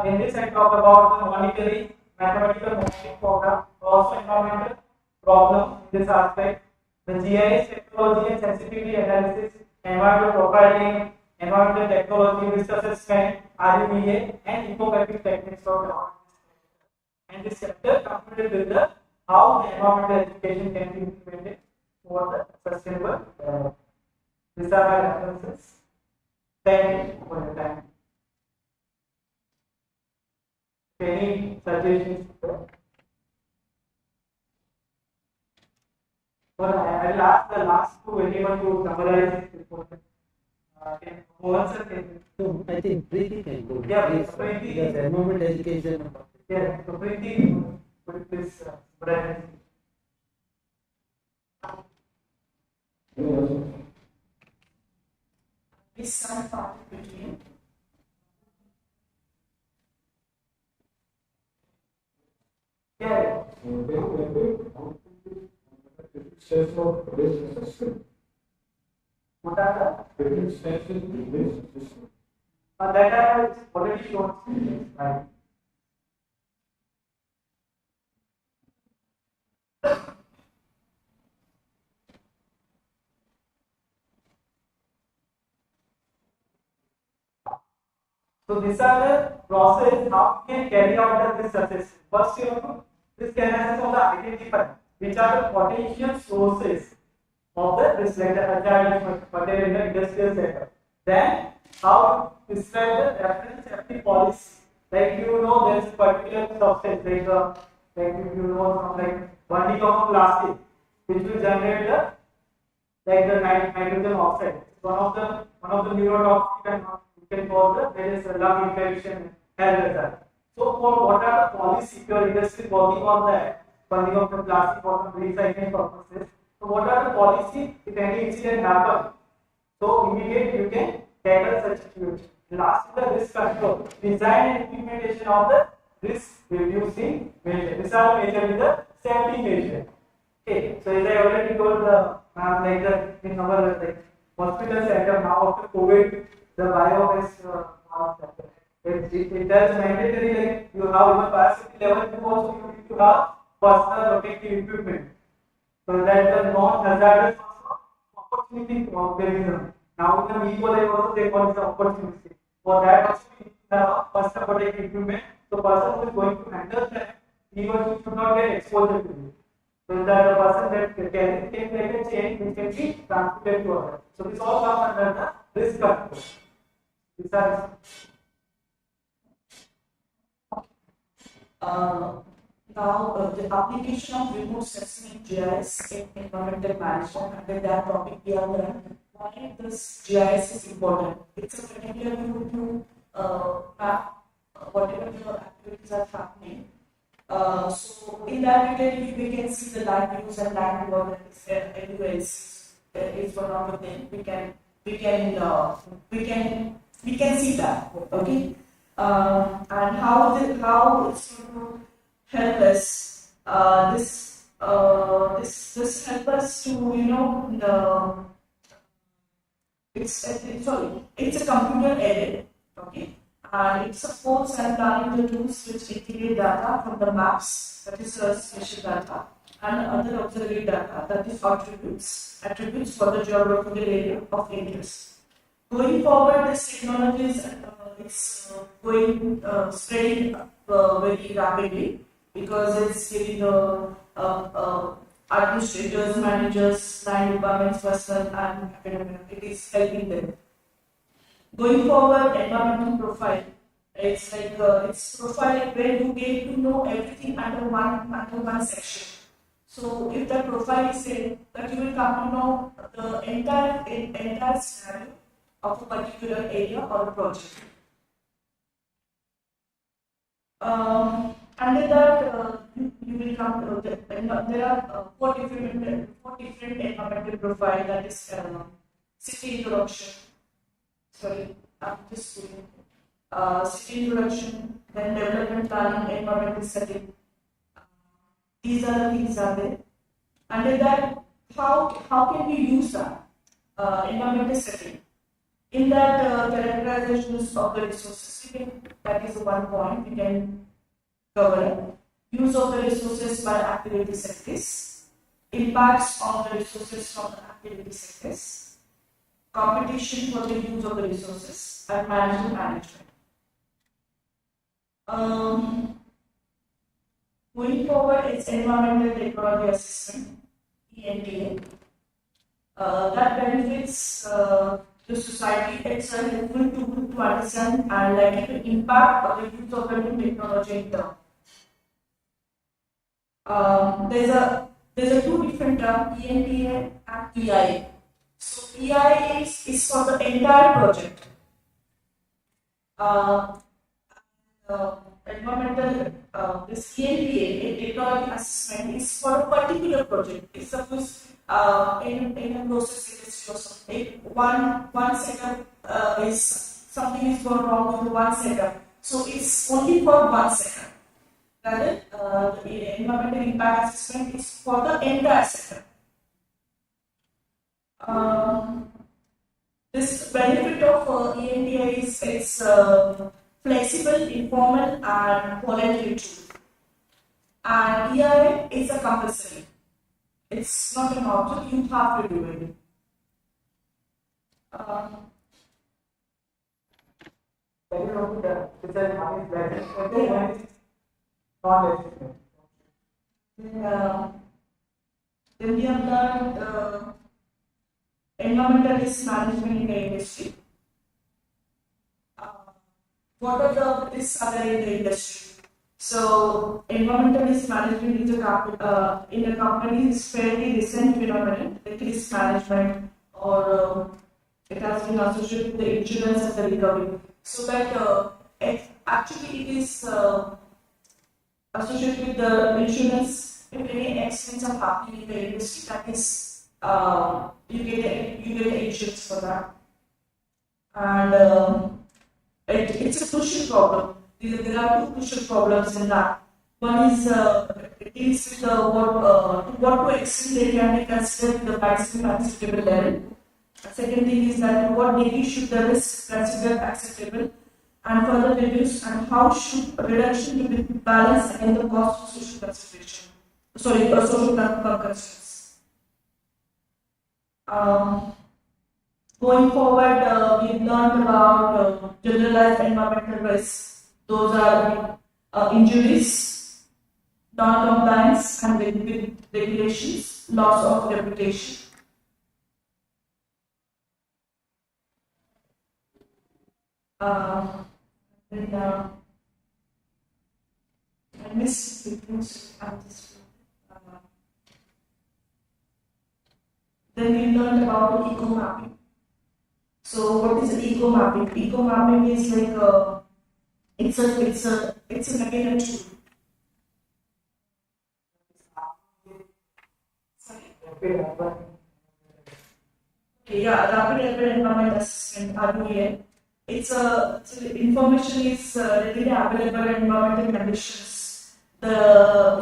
In this I talk about the monitoring, mathematical modeling program, also environmental problems in this aspect, the GIS technology and sensitivity analysis, environmental profiling, environmental technology, risk assessment, RUEA, and ecographic techniques of the. And this chapter concluded with the how the environmental education can be implemented for the sustainable development. These are my references. Thank you for your time. Any suggestions? Well, I will ask the last two anyone to summarize this report. I think Preeti can go. Yeah, Please, Preeti. because environment education. Yeah, so Preeti, could you please summarize? Is some part between Yeah. Sense of risk assessment. What are Different senses of risk assessment. the that I have already shown. Right. So these are the process how we can carry out the risk assessment. First, you have to risk analysis of the identify which are the potential sources of the risk, like the agile material in the industrial sector. Then how to describe the reference safety policy. Like you know there is a particular substance like you know some like 1 litre of plastic which will generate the nitrogen oxide. One of the neurotoxic you can cause there is a lung infection health hazard. So for what are the policy your industry working on that burning of the plastic for recycling purposes. So what are the policy if any incident happen? So immediately you can tackle such situation. Last is the risk control, design and implementation of the risk reducing measure. These are measure with the safety measure. Okay, so as I already told like in our hospital setup now after COVID, the bio-based concept. It does mandatory like you have the capacity level, you also need to have personal protective equipment. So that the non-hazardous opportunity there is. Now in the eco level also they call it opportunity. For that also we need to have a personal protective equipment. So person who is going to handle that, he or she should not get exposure to it. So that the person that can make a change which can be transmitted to others. So this all comes under the risk control. These are now the application of remote sensing GIS in environmental management, under that topic we are learning why this GIS is important. It's a particular tool to map whatever the activities are happening. So in that we can see the land use and land development anyways is one of the things we can see that, okay. And how it's going to help us. This help us to it's a computer aided, okay, and it supports and planning the tools which integrate data from the maps, that is spatial data, and other auxiliary data, that is attributes for the geographical area of interest. Going forward, this technology is going spreading very rapidly because it's giving the administrators, managers, land departments, personnel, and academia. It is helping them. Going forward, environmental profile. It's like it's profile where you get to know everything under one section. So if that profile is said, that you will come to know the entire scenario of a particular area or a project. Under that, you will come to there are four different environmental profile, that is city introduction. Sorry, I'm just doing city introduction, then development planning, environmental setting. These are the things are there. Under that, how can we use that environmental setting? In that characterization of the resources, that is one point we can cover. Use of the resources by activity sectors, impacts on the resources from the activity sectors, competition for the use of the resources, and management. Going forward, it's environmental technology assessment, ENTA. That benefits the society. It's a helpful tool to understand and like the impact of the use of the new technology in term. There's a two different terms, ENTA and EIA. So EIA is for the entire project. Environmental this ENTA, technology assessment, is for a particular project. It's suppose in a process industry or something, one setup is something is gone wrong with one setup, so it's only for one setup. Rather, the environmental impact assessment is for the entire setup. This benefit of ENTA is it's flexible, informal, and voluntary tool. And EIA is a compulsory. It's not an object, you have to do it. Then we have learned environmental risk management in the industry. What are the risks are there in the industry? So, environmental risk management is in a company is fairly recent phenomenon, like risk management, or it has been associated with the insurance and the recovery. So that actually it is associated with the insurance. If any accidents are happening in the industry, that is you get the insurance for that, and it's a crucial problem. There are two crucial problems in that. One is it deals with what to extent they can be considered the maximum acceptable level, Second thing is that what degree should the risk considered acceptable and further reduce, and how should reduction to be balanced against the cost of social consideration. Social concerns. Going forward, we've learned about generalized environmental risks. Those are injuries, non-compliance and with regulations, loss of reputation. Then I missed the things at this point. Then we learned about eco mapping. So what is eco mapping? Eco mapping is like it's again a tool. Sorry. Okay, yeah, rapid urban environment assessment (RUA). Information is readily available in environmental conditions. The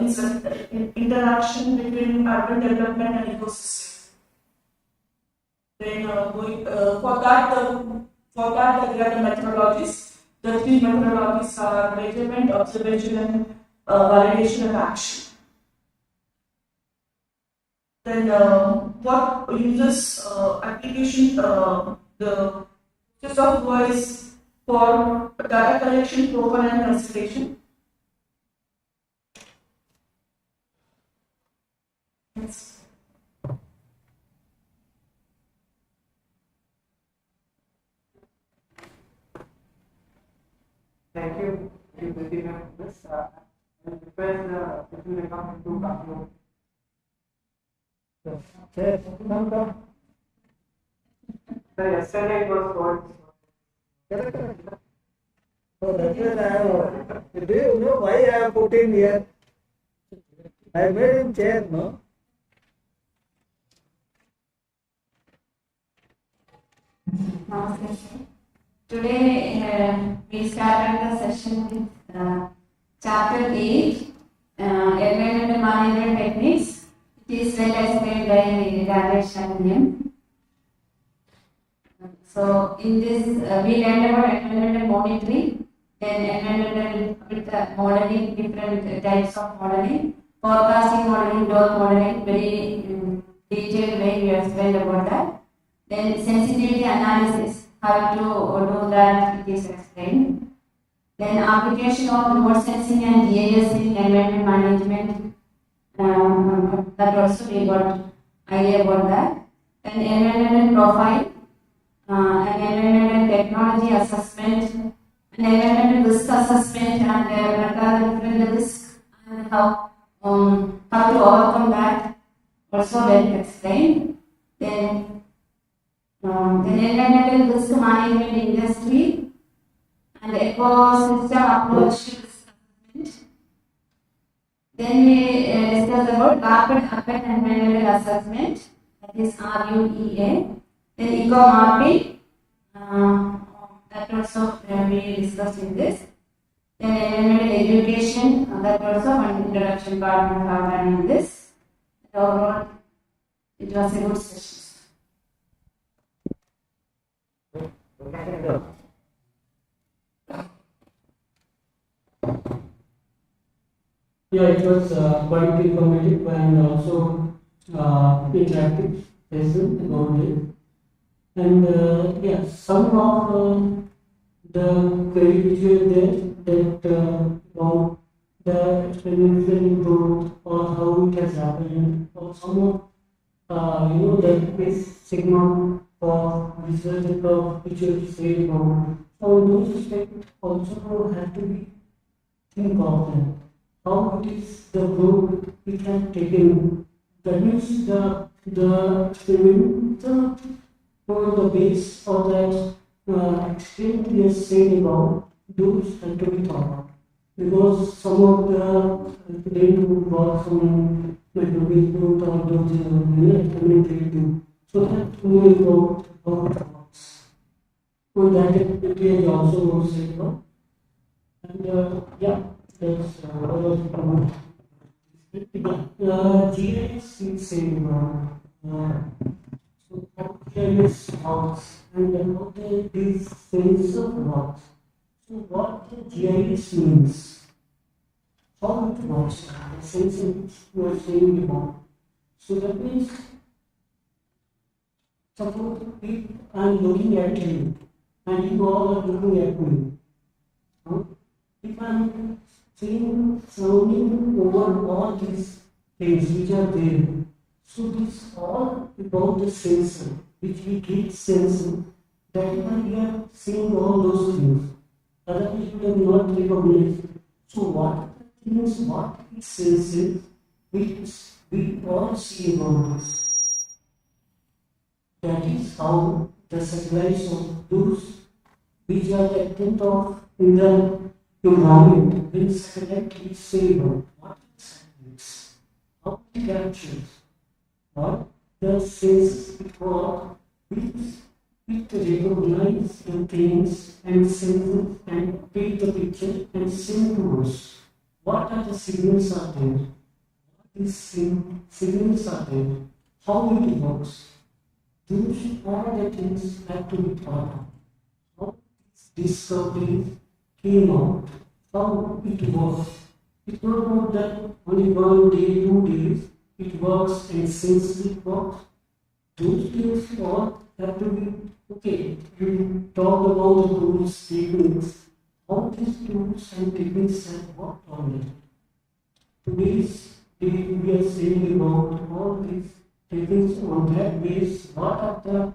interaction between urban development and ecosystem. Then for that there are the methodologies. The three methodologies are measurement, observation, and validation and action. Then what uses application the software is for data collection, profile and consideration. Yes. Thank you. You very much. This I request the people come to conclude. Yes, come. The yesterday it was called. Correct. So that's why I have. Do you know why I have put in here? I made him chair, no? Namaste. Today we started the session with chapter 8, environmental management techniques. It is well explained by Rajesh and him. So in this we learned about environmental monitoring, then environmental with modeling, different types of modeling, forecasting modeling, growth modeling, very detailed way we explained about that. Then sensitivity analysis, how to do that, it is explained. Then application of remote sensing and GIS in environmental management, that also we got idea about that. Then environmental profile, environmental technology assessment, and environmental risk assessment, and what are the different risks and how to overcome that, also well explained. Then environmental risk management industry and ecosystem approach to risk assessment. Then we discussed about rapid urban environmental assessment, that is RUEA. Then eco mapping, that also we discussed in this. Then environmental education, that also one introduction part we have done in this. Overall, it was a good session. Yeah, it was quite informative and also interactive session about it. And yeah, some of the query which were there that about the exponential growth or how it has happened, or some of the base sigma for research curve which you say about. So those aspects also have to be think of them. How it is the growth we have taken. That means the for the base of that extent we are saying about, those have to be thought of. Because some of the they do work from microwave growth or those experimental too. So that we know about how it works. So that it also said about. And yeah, that's what I was about. GIS is saying So how GIS works and how these sensor works. So what the GIS means, how it works, the sensor which you are saying about. So that means, suppose if I am looking at you and you all are looking at me. Huh? If I am seeing surrounding over all these things which are there, so this all about the sensor, which we keep sensing, that is why we are seeing all those things. Otherwise we have not recognized. So what are the things, what it senses, which we all see about this. That is how the satellites of those which are active of in the environment, when satellite is stable, what is satellites? How it captures, what the senses it work, it recognize the things and senses and take the picture and send to us. What are the signals are there? What is signals are there? How it works? Those are the things have to be thought of. How this discovery came out, how it works. It's not about that only 1 day, 2 days, it works and since it works. Those things all have to be okay. You talk about the tools, techniques, how these tools and techniques have worked on it. Today's day we are saying about all these techniques on that base, what are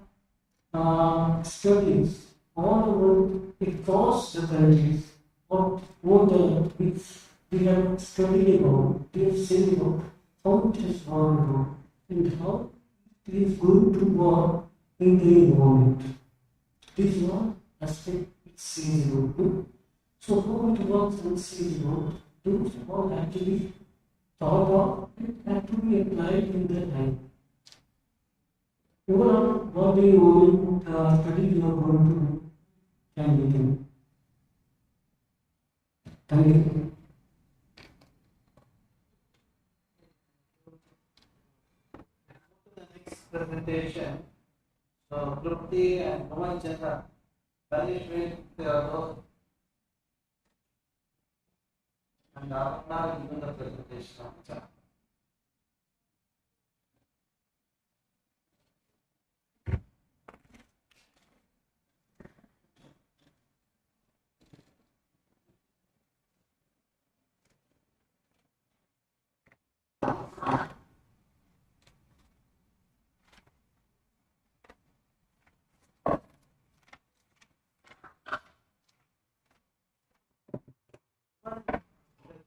the studies all over across the countries, what the which we have studied about, we have seen about how it has worked on and how it is going to work in the environment. This is one aspect it says about it. So how it works and says about those all have to be thought of and have to be applied in the life. Overall, what do you want study you are going to do can be done. Thank you. The next presentation, so Trupti and Ramachandra, validate their work and are now given the presentation.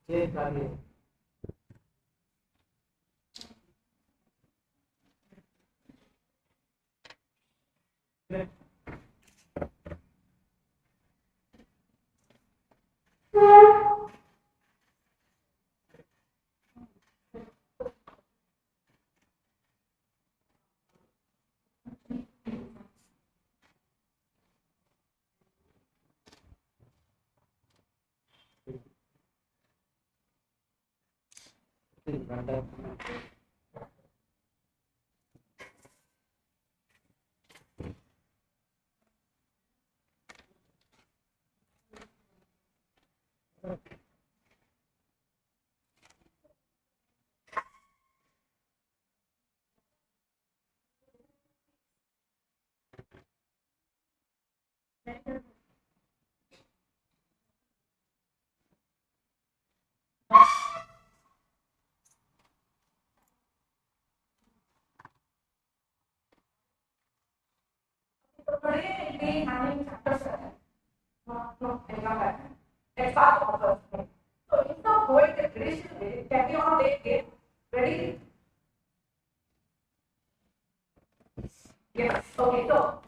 Jay Kali. So today we'll be handling chapter 7. No, let's start from the first thing. So instead of going the traditional way, can we all take it? Ready? Yes. Okay. So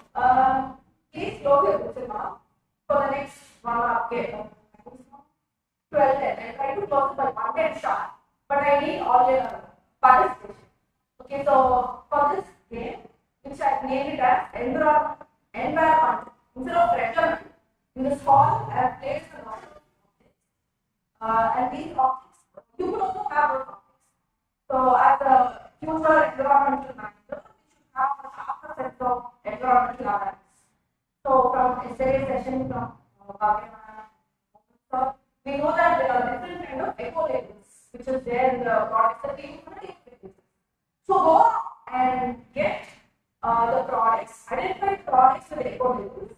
please close your books now for the next 1 hour. Okay. 12 10. I try to close it by 1 10 sharp, but I need all your participation. Okay. So for this game, which I named it as environment, instead of measurement, in this hall I have placed a lot of objects. And these objects, you could also have those objects. So as a future environmental manager, you should have a sharper of environmental awareness. So from yesterday's session from so we know that there are different kind of eco labels which is there in the products that we use on a daily basis. So go and get the products, identify products with eco labels.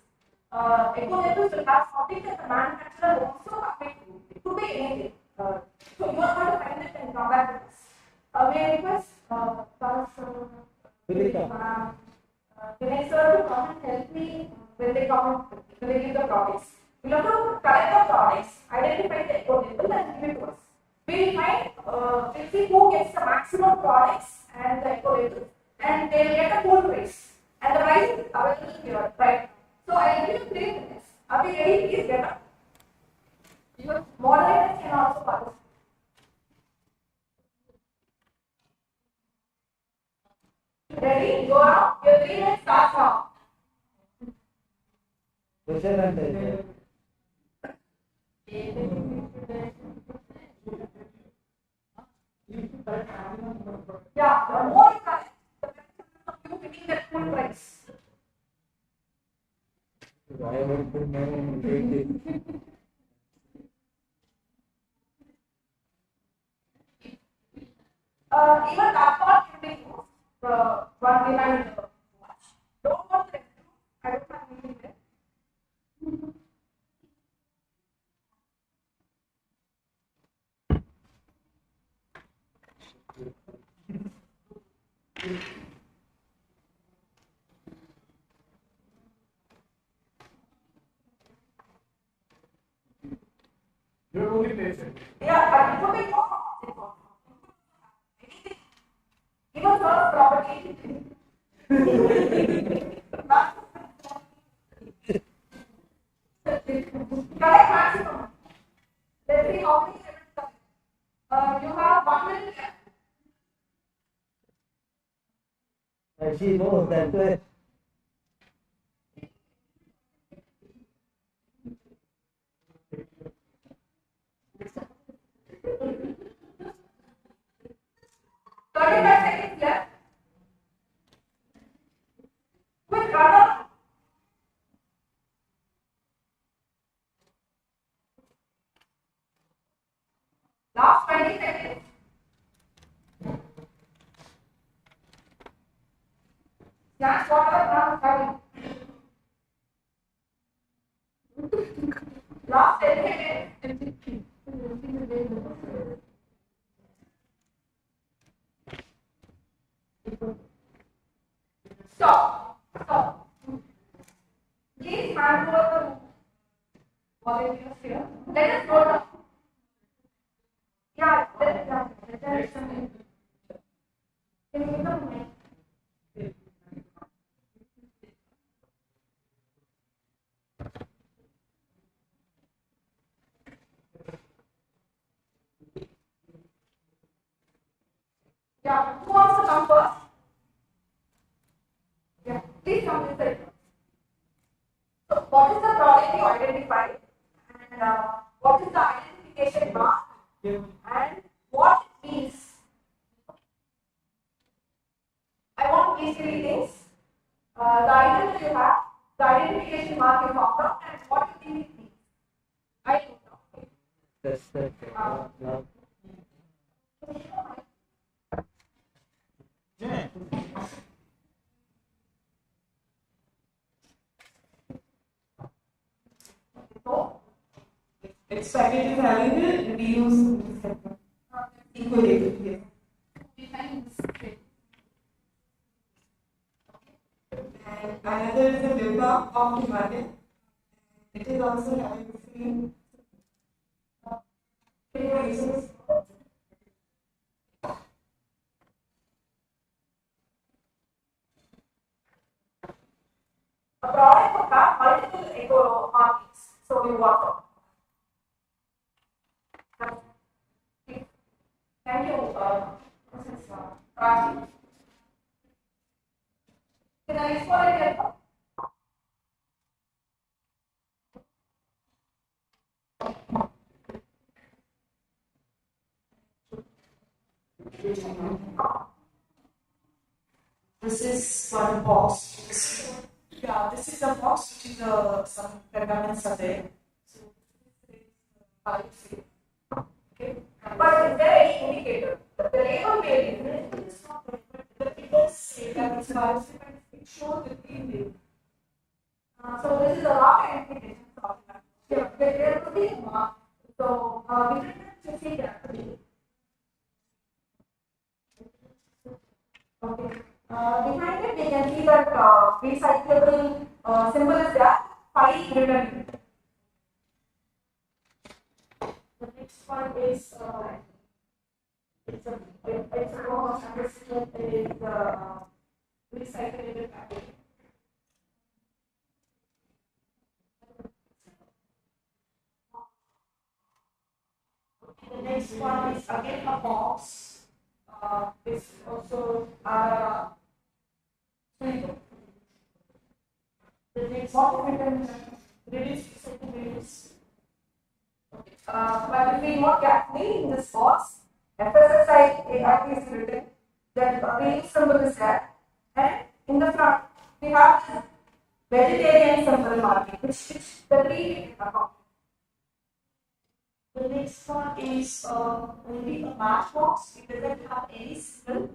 Eco labels will have something that the manufacturer wants to commit to. It could be anything. So you are going to find it and come back to this. May I request Vinay sir to come and help me when they come when they give the products. We'll have to collect the products, identify the eco label and give it to us. We'll find, we'll see who gets the maximum products and the eco label, and they'll get a full price. And the price is available here, right? So I'll give you 3 minutes. Are we ready? Please get up. Your moderators can also participate. Ready? Go now. Your 3 minutes starts now. Yeah, the more you collect, the better of you getting that full price. Even that part can be used. The one behind the watch. Don't go to the restroom. I don't have anything there. You're only patient. Yeah, but it could be more. Anything. Even for property. Collect maximum. Let's see how many limits come. You have 1 minute left. She knows that way. Seconds left. Quick runner. Last 20 seconds. Snacks, water, now coming. Last 10 seconds. Stop. Stop. Please hand over the volunteers here. Let us go down. Yeah, let us go. Can you give them a mic? Yeah, who wants to come first? Yeah, please come this side. So, what is the product you identified? And what is the identification mark? And what it means? I want these 3 things. The item that you have, the identification mark you found out, and what you think it means. I don't know. That's it. So, Its package is having the reuse equally. Yes. And another is the lip balm of the market. It is also having the same uses. a product would have multiple eco markings. So, you work out. Thank you, Mrs. Raji. Can I explore it here? this is one box. Yeah, this is a box which is some pergaments are there. So, okay. But is there any indicator? The label variant is not there, but it does say that it's participant, it shows the green label. So this is a rock identification software. Yeah, there could be a mark. So we can see that. Okay. Behind it, we can see that recyclable symbol is there. 5 written. The next one is it's a form of understood is recyclable packaging. The next one is again a box. This also the next one release release. But if we note carefully in this box, FSSI ART is written, then a release symbol is there, and in the front we have vegetarian symbol marking, which the three account. The next one is only a matchbox. It doesn't have any symbol.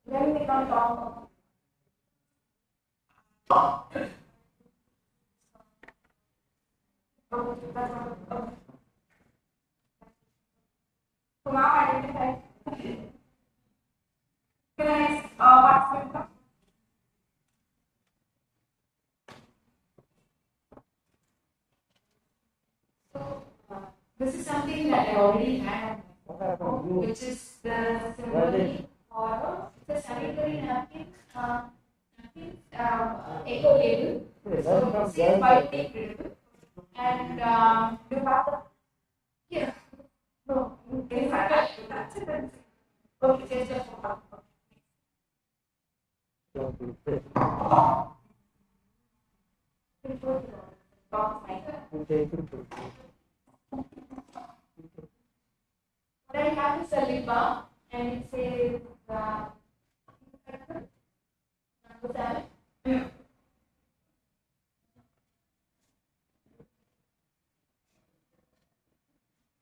Then we can talk about. So now identify. Can I participate? This is something that I already had, which is the symbolic or it's a sanitary napkin, eco label. So it's biodegradable, and you have the yeah. No, that's it. Okay, just a photo. Then I have this lip balm, and it says number 7.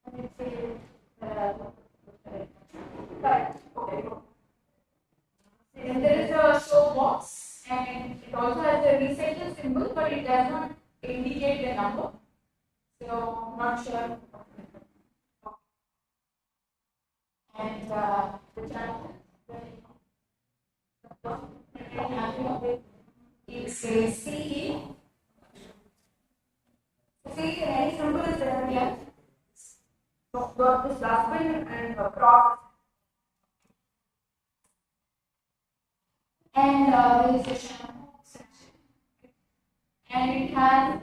And it says and there is a soap box, and it also has a recycle symbol, but it does not indicate the number. So I'm not sure. And the channel is CE. See, any symbol is there here. So got this dustbin and a cross. And there is a shampoo section. And it has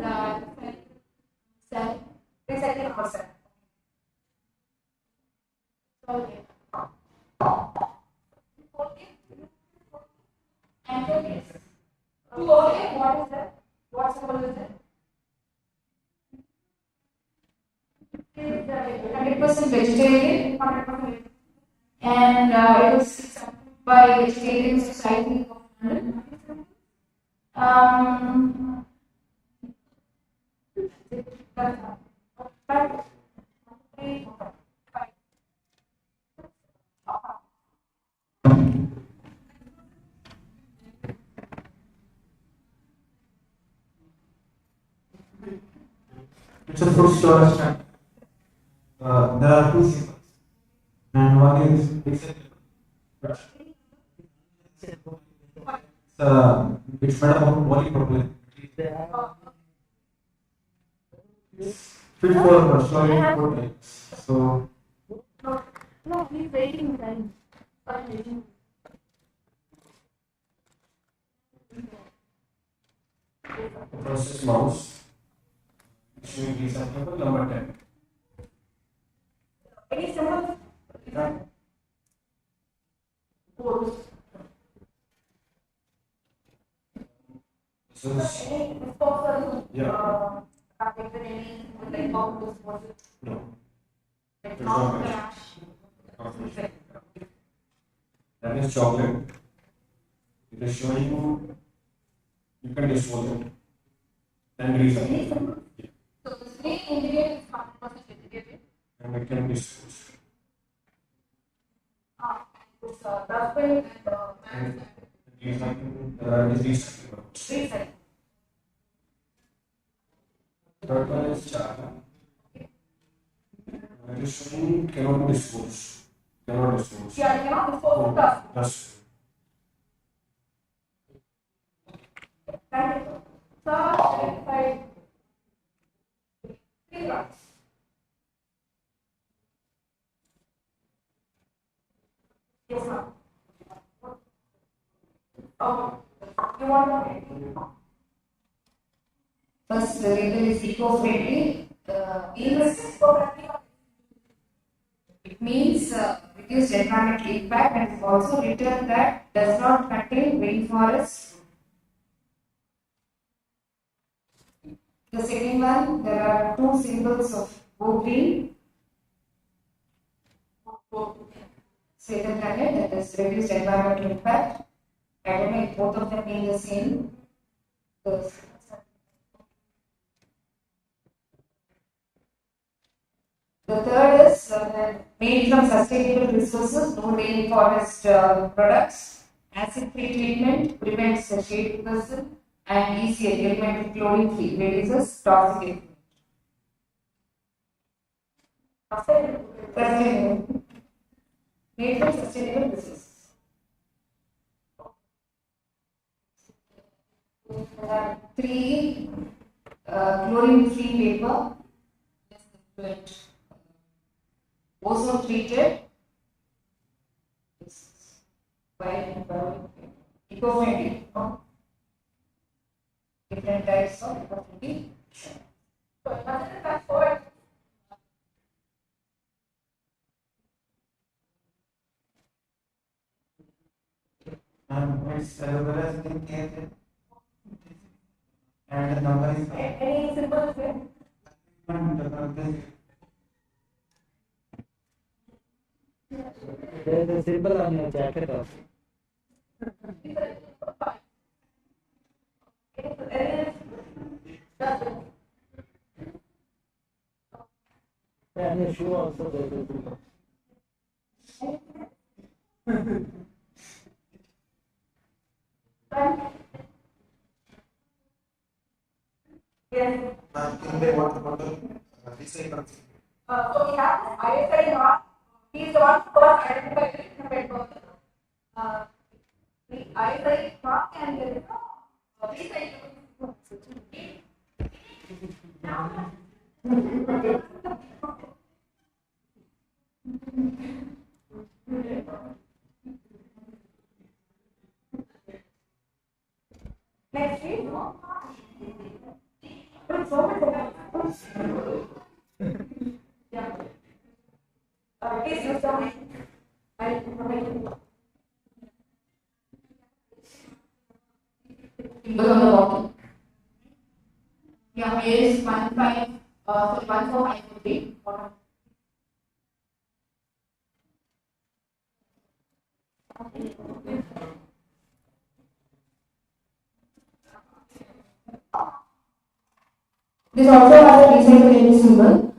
recycling number 7. Okay. And then yes. Okay, what is that? What symbol is it? It is 100% vegetarian. 100%. And it was accepted by Vegetarian Society of London. It's a food storage tank. There are 2 symbols, and one is recyclable. It's made up of polypropylene. It's fit for storing food items. So No, he's waiting time. process mouse. Showing recyclable number 10. Any symbol? This is yeah. No. There's no match. That is chocolate. It is showing you can dispose it. Then recycle. Yeah. So the three ingredient is 100% integrated. And it can dispose. It's dustbin And recycle. Is recycle. recycle. Third one is charcoal. It is showing cannot dispose. Cannot dispose. Yeah, you cannot dispose of dust. Dust. Thank you. So, identify three drugs. Yes, ma'am. Oh, you want to? First, label is eco-friendly. It means reduced environmental impact, and it's also written that does not contain rainforest. The second one, there are two symbols of go green. Second planet, that is reduced environmental impact. I don't know if both of them mean the same. The third is made from sustainable resources, no rainforest products. Acid-free treatment prevents the shade person, and easier element chlorine-free reduces toxic effect. Sustainable. Made from sustainable resources. There are three chlorine-free paper. Ozone treated. Eco-friendly. Different types of eco-friendly. So, another class 4. And it's as well as in case. And the number is Any symbols here? There is a symbol on your jacket also. And your shoe also there is a symbol. Yes. in the water bottle recycle. So we have this IISC mark. He is the one who was identified in the red bottle. The IISC mark and there is a recycle. Next week. So yeah. Please use the mic. Symbol on the bottom. Yeah, here is 14543. This also has a recyclable symbol.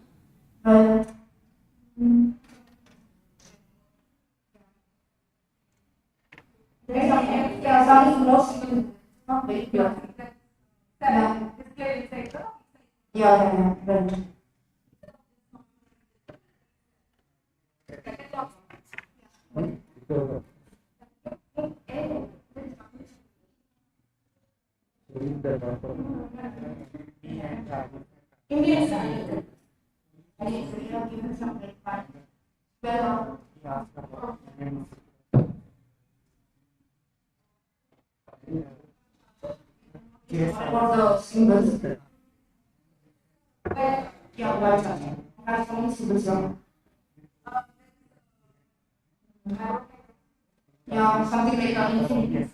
Some is more simple, not very clear. Yeah. Yeah, right. Indian style. I think we have given some like part. Well, what about the symbols? Yeah, white charger. Has some symbols on. Yeah, something like that.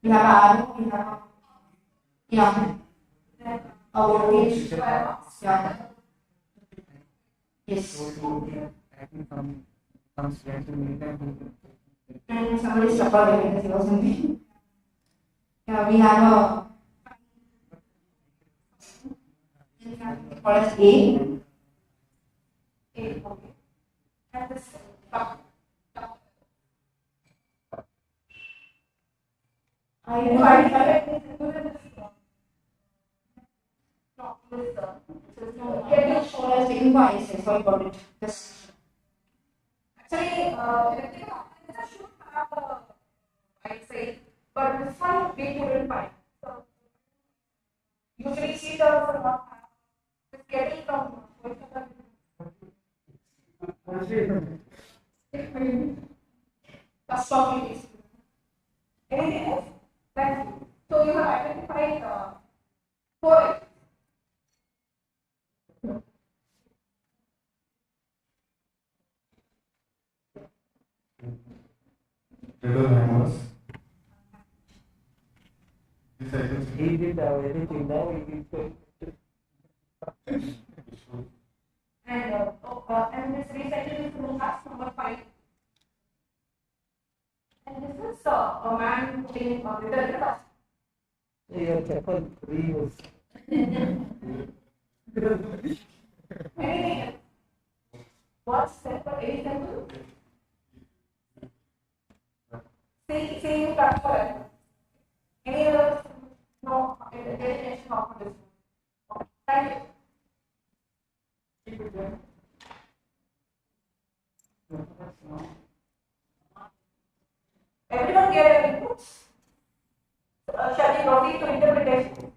We have arrow, we have yeah. A voltage. Yeah. Yes. And somebody suffered because he was in me. Yeah, we have a called as A. A, okay. And this get it shown as the invoice, so I got it. This actually, electrical appliances should have I'd say, but this one we couldn't find. So usually she does not have this getting from first of it is. Anything else? Thank you. So you have identified 4 Riddle hammers. This I can He did everything now. He did. and this recycle is from class number 5. And this is a man putting with a river. Your chapel reuse. Anything else? What's that for any temple? See you cut for it. Any other? No, education of this. Thank you. Keep it going. Everyone get their inputs? Shall we proceed to interpretation?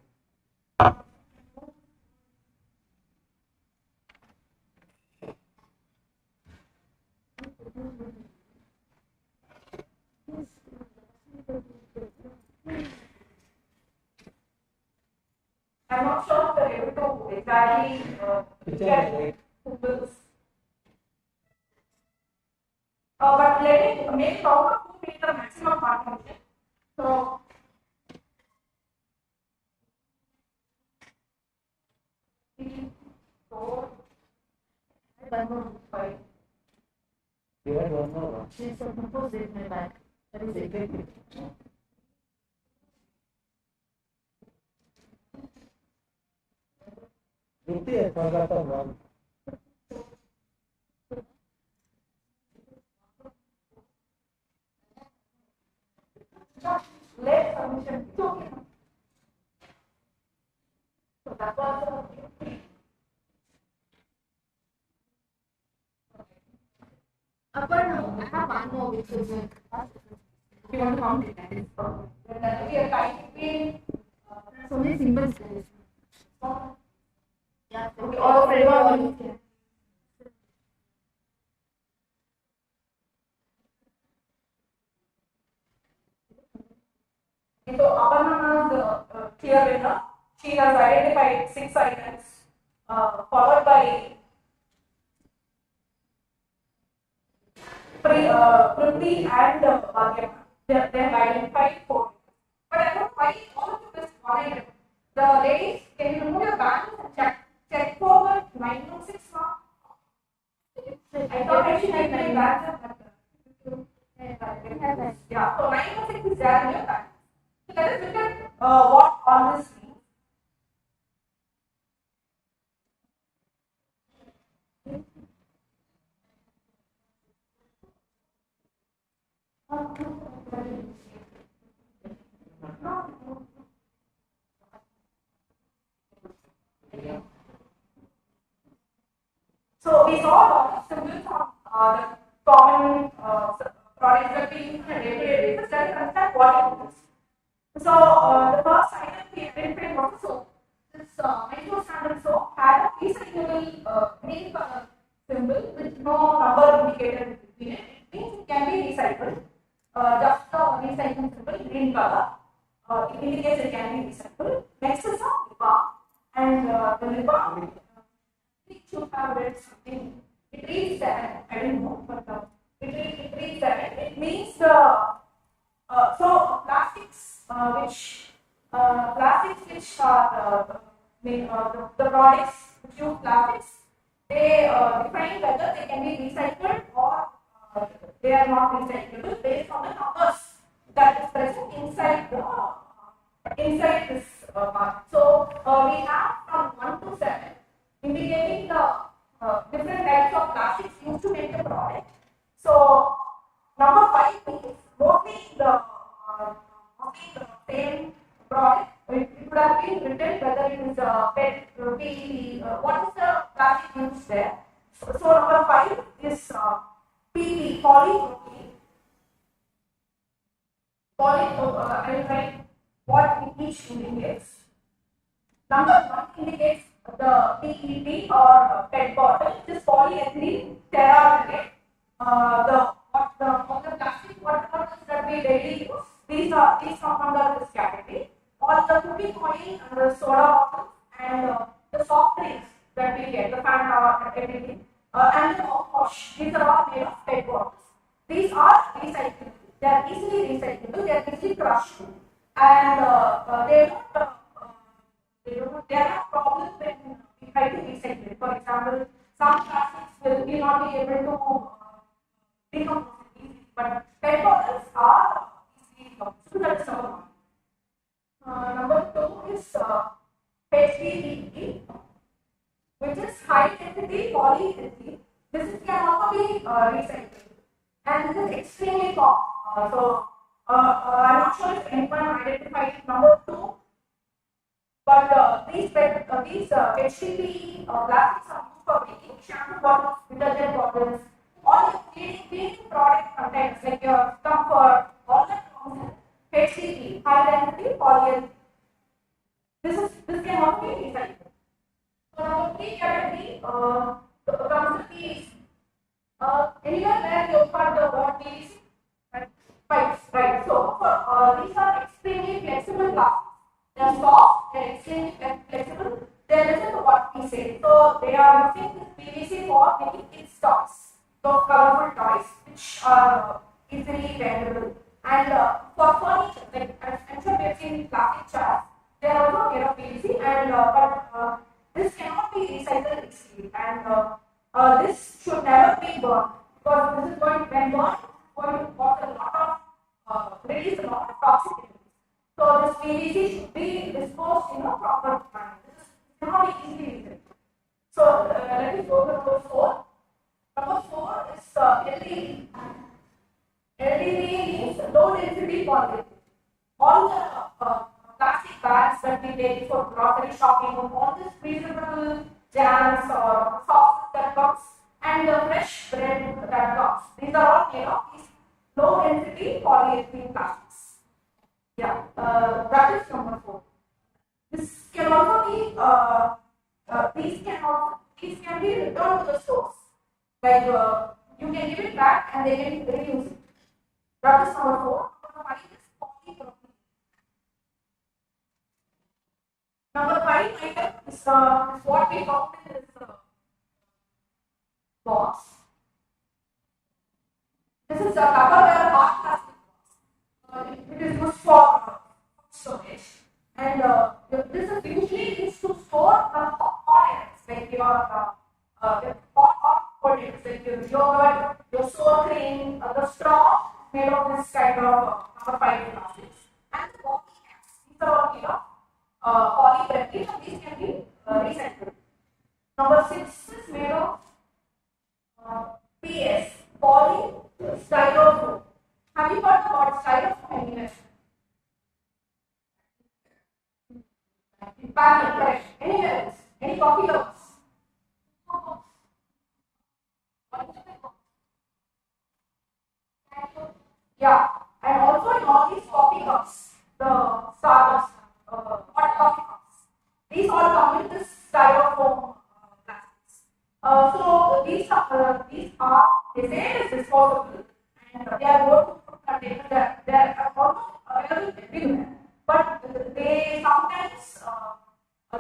I'm not sure if they're able to exactly get symbols. But let it make count of 2 be the maximum contribution. So, three, 4, 5. You had one more. She's a composer in my back. That is it. Ruti, I forgot the one. Let submission. It's okay. So that was But no, I have one more which is if you want to count it, that is that will be a tie between so many symbols. yeah, okay, all of everyone. So Aparna's clear winner. She has identified 6 items, followed by Kruti and Bhagyam. They have identified 4. But I don't know why all of you missed one item. The ladies, can you remove your bands and check forward 916 mark? I thought I should have my bands up. Yeah, so 916 is there in your band. So let us look at what all this means. So we saw a lot of symbols from the common products that we use on a day-to-day basis. Let us understand what it means. So the first item we identified was the soap. This micro standard soap had a recyclable green color symbol with no number indicated between it. It means it can be recycled. Just the recycling symbol, green color. It indicates it can be recycled. Next is the lip balm, and the lip balm. It should have read something. It reads 7. I don't know, but it reads 7. It means the so plastics which are the products which use plastics, they define whether they can be recycled or they are not recyclable based on the numbers that is present inside this mark. So we have from 1 to 7 indicating the different types of plastics used to make the product. So number 5 means mostly the same product. It could have been written whether it is PET, PET, what is the plastic used there. So number 5 is PP, polypropylene. I will write what each indicates. Number 1 indicates the PET or PET bottle. This polyethylene terephthalate. The plastic water bottles that we daily use, these come under this category. All the cooking oil and the soda bottles and the soft drinks that we get, the Fanta and everything, and the mouthwash. These are all made of PET bottles. These are recyclable. They are easily recyclable. They are easily crushed, and they are not problems when we try to recycle it. For example, some plastics will not be able to decompose easily, but PET bottles are easily decomposed. So that's number 1. Number 2 is HDPE, which is high density polyethylene. This can also be recycled, and this is extremely common. I'm not sure if anyone identified number 2, but these HDPE plastics are used for making shampoo bottles, detergent bottles, all the cleaning product containers like your comfort, all that comes in HDPE, high density polyethylene. This can also be recycled. So number 3 category comes the PVC. Anywhere where you have the word PVC, pipes, right? So these are extremely flexible plastics. They are soft, they are extremely flexible. They listen to what we say. So they are using this PVC for making its toys, those colorful toys which are easily wearable. And for furniture, like I'm sure we have seen plastic chairs, they are also made of PVC, and but this cannot be recycled easily, and this should never be burned, because this is going when burned going to cause a lot of release a lot of toxicity. So this PVC should be disposed in a proper manner. This cannot be easily recycled. So let me go to number 4. Number 4 is LED. LED means low density polyethylene. All the plastic bags that we take for grocery shopping, all this freezable jams or sauces that comes, and the fresh bread that comes, these are all made of these low density polyethylene plastics. Yeah, that is number 4. This can also be these can be returned to the stores. Like you can give it back and they can reuse it. That is number 4. Number 5 is polypropylene. Number 5 item is what we found in this box. This is a Tupperware hard plastic box. It is used for storage, and this is usually used to store hot items like your hot potatoes, like your yogurt, your sour cream, the straw made of this kind of number 5 plastics, and the bottle caps. These are all made of polypropylene, and these can be recycled. Number 6 is made of PS, polystyrene. Have you heard about styrofoam anywhere? Packing, correct. Anywhere else? Any coffee cups? Yeah, and also in all these coffee cups, the Starbucks hot coffee cups, these all come with this styrofoam plastics. So these are they say it is disposable, and they are good to containers. They are almost available everywhere, but they sometimes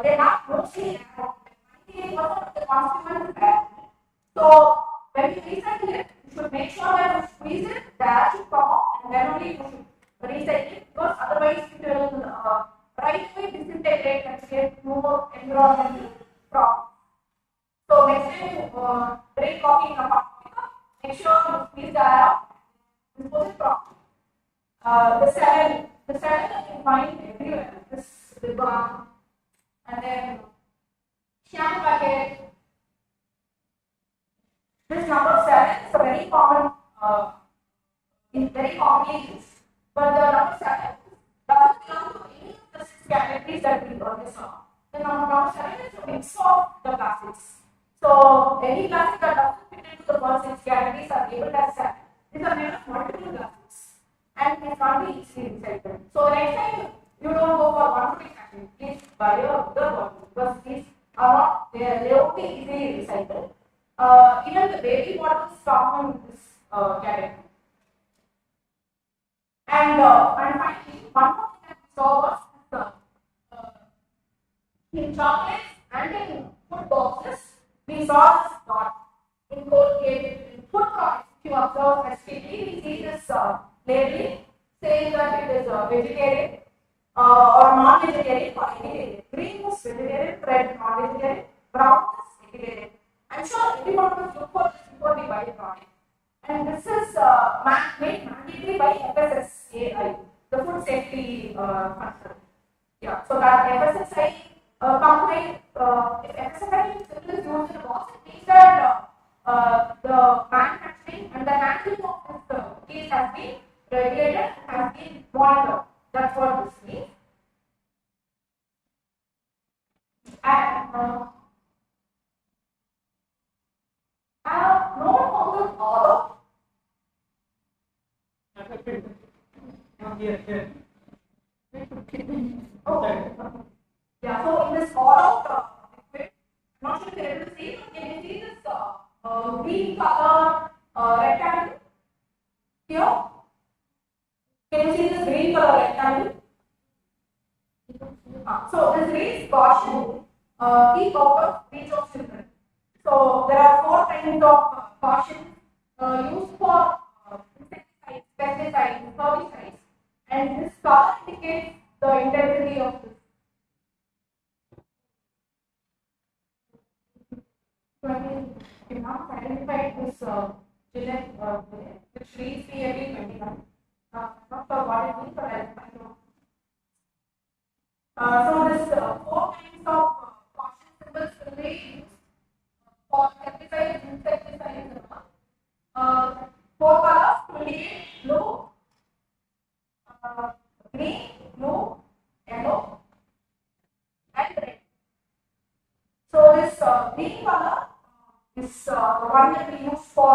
they have mostly 98% of the consumer is bad. So when you recycle it, you should make sure that you squeeze it, the air should come out, and then only you should recycle it, because otherwise it will right away disintegrate and create more environmental problems. So next time you drink coffee in a hot cup, make sure this diagram is posted properly. The seven that you find everywhere, this ribbon, and then shampoo packet. This number 7 is a very common, very commonly used, but the number 7 doesn't belong to any of the 6 categories that we already saw. The number 7 is a mix of the plastics. So any plastic that doesn't fit into the first 6 categories are labeled as 7. These are made of multiple plastics and it can't be easily recycled. So next time you don't go for one rupee packaging, please buy a bigger bottle because these are not, they won't be easily recycled. Even the baby bottles come in this category. And finally, one more thing that we saw was in chocolates and in food boxes, we saw this dot in food products. If you observe SPP, we see this labeling saying that it is vegetarian or non-vegetarian or vegetarian. Green is vegetarian, red non-vegetarian, brown is vegetarian. I'm sure everyone must look for this before they buy a product. And this is made mandatory by FSSAI, the Food Safety Concern. Yeah, so that FSSAI complaint, if FSSAI symbol is used in a box, it means that the manufacturing and the handling of this case has been regulated and has been monitored. That's what this means. And no one found order. Here. Okay. Yeah, so in this all-out liquid, I'm not sure if you're able to see, but can you see this green color rectangle here? Can you see this green color rectangle? So this reads caution, keep out of reach of children. So there are 4 kinds of caution used for insecticides, pesticides, herbicides, and this color indicates the intensity of this. So I mean, we have identified this children which reads PAB 21. Not sure what it means, but I know. So this 4 kinds of caution symbols will be used for pesticides, insecticides, and all. 4 colors will indicate blue, green, blue, yellow, and red. So this green color is the one that we use for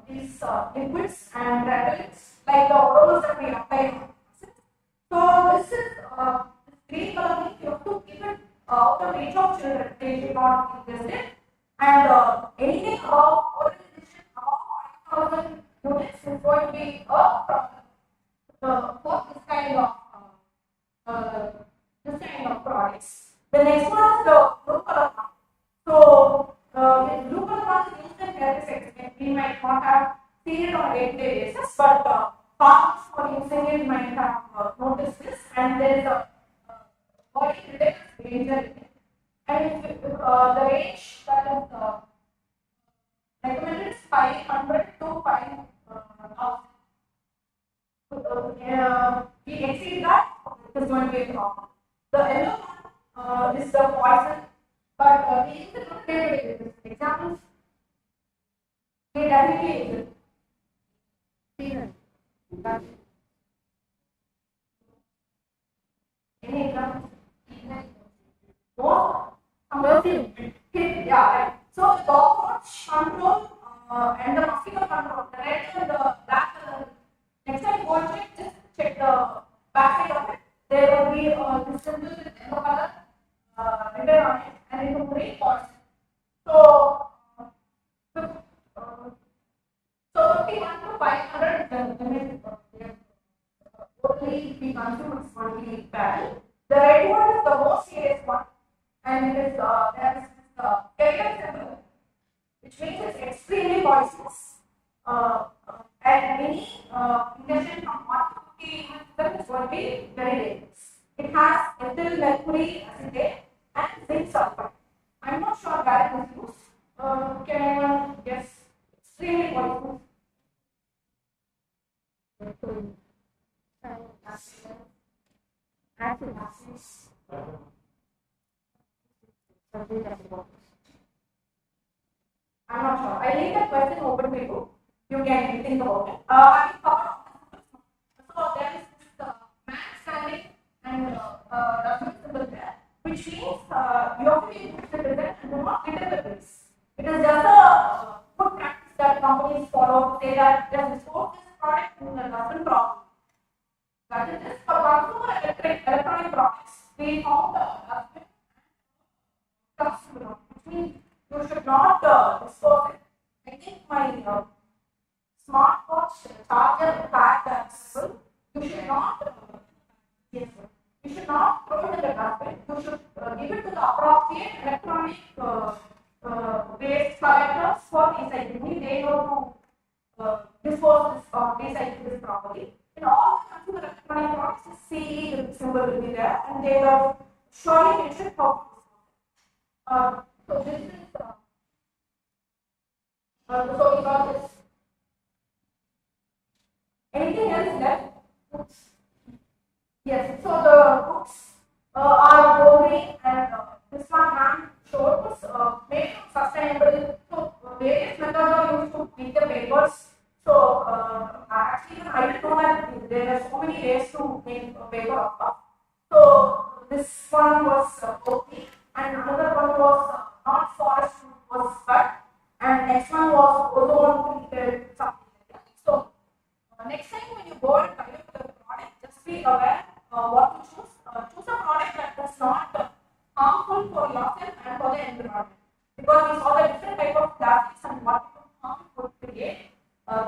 these liquids and repellents, like the odors that we apply on. So this is green color means you have to keep it out of reach of children. They should not be tested. And anything above organization above 5,000 units is going to be a problem for this kind of products. The next one is the blue color one. So the blue color one is used in herbicides. We might not have seen it on a day-to-day basis, but farmers who are using it might have noticed this, and there is a body index danger in it. And if, the range that is recommended is 500 to 5,000. We exceed that, it is going to be a problem. The yellow one is the poison, but we use it on a day-to-day basis. Examples, we definitely use it. Any examples? What? Yeah, right. So the cockroach control and the mosquito control, the red and the black color. Next time you go and check, just check the back side of it. There will be this symbol with yellow color written on it, and it will be poison. So 51 to 500 only be consumed for the battle. The red one is the most serious one, and it is there is the Taylor symbol, which means it's extremely poisonous. And any ingestion from 1 to 50 units is going to be very dangerous. It has ethyl mercury acetate and zinc sulfide. I'm not sure where it was used. Can anyone guess? Extremely poisonous. I'm not sure. I leave that question open to you. You can think about it. I will cover so there is this man standing and dustbin symbol there, which means you have to be good citizen and do not litter the place. It is just a good practice that companies follow to say that they have disposed this product in the dustbin properly. That is this. For consumer electronic products, we found dustbin customer, which means you should not dispose it. I think my smartwatch charger pack that's full. You should not. Yes, sir. You should not throw it in the dustbin. You should give it to the appropriate electronic waste collectors for recycling. They know to dispose this or recycle this properly. In all the consumer electronic products, the CE symbol will be there, and they will surely mention how to dispose it. So this is so we got this. Anything else left? Books. Yes. So the books are boring, and this one ma'am showed was made sustainable. So various methods are used to make the papers. So actually, I didn't know that there are so many ways to make a paper of. So this one was oak, and another one was not forest was cut, and next one was ozone treated something like that. So next time when you go and buy the product, just be aware what to choose. Choose a product that is not harmful for yourself and for the environment. Because we saw the different type of plastics and what harm could create.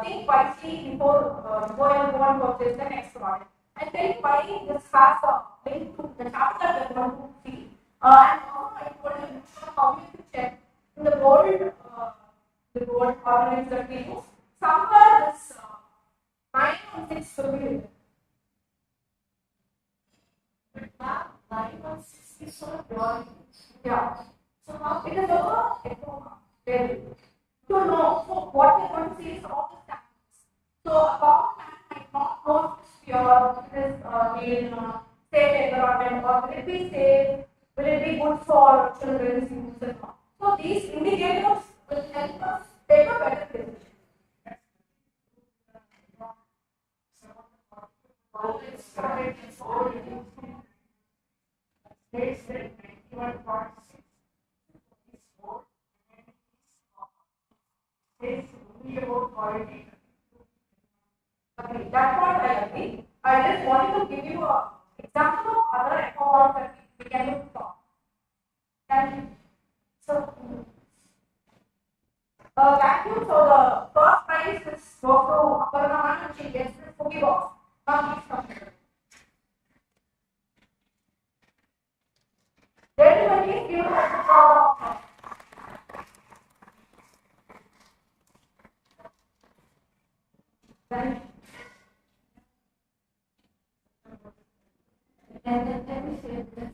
Think wisely before go and purchase the next product. And then why this has a link to the chapter that we want to see. And also I told you how you can check in the bold ornaments that we use. Somewhere this 9 and 6 will be written. But 9 and 6 is so broad. Yeah. So how it is over? To know, so what we are going to see is all the standards. So a common man might not know if pure, it is made in a safe environment, or will it be safe, will it be good for children's use and all. So these indicators will help us take a better decision. Okay, that part I agree. I just wanted to give you an example of other eco that we can look for. Thank you. So, thank you. So the first prize is go to Aparna and she gets this cookie box. Now please come here. Then please give us the product. Thank you. And then let me share this.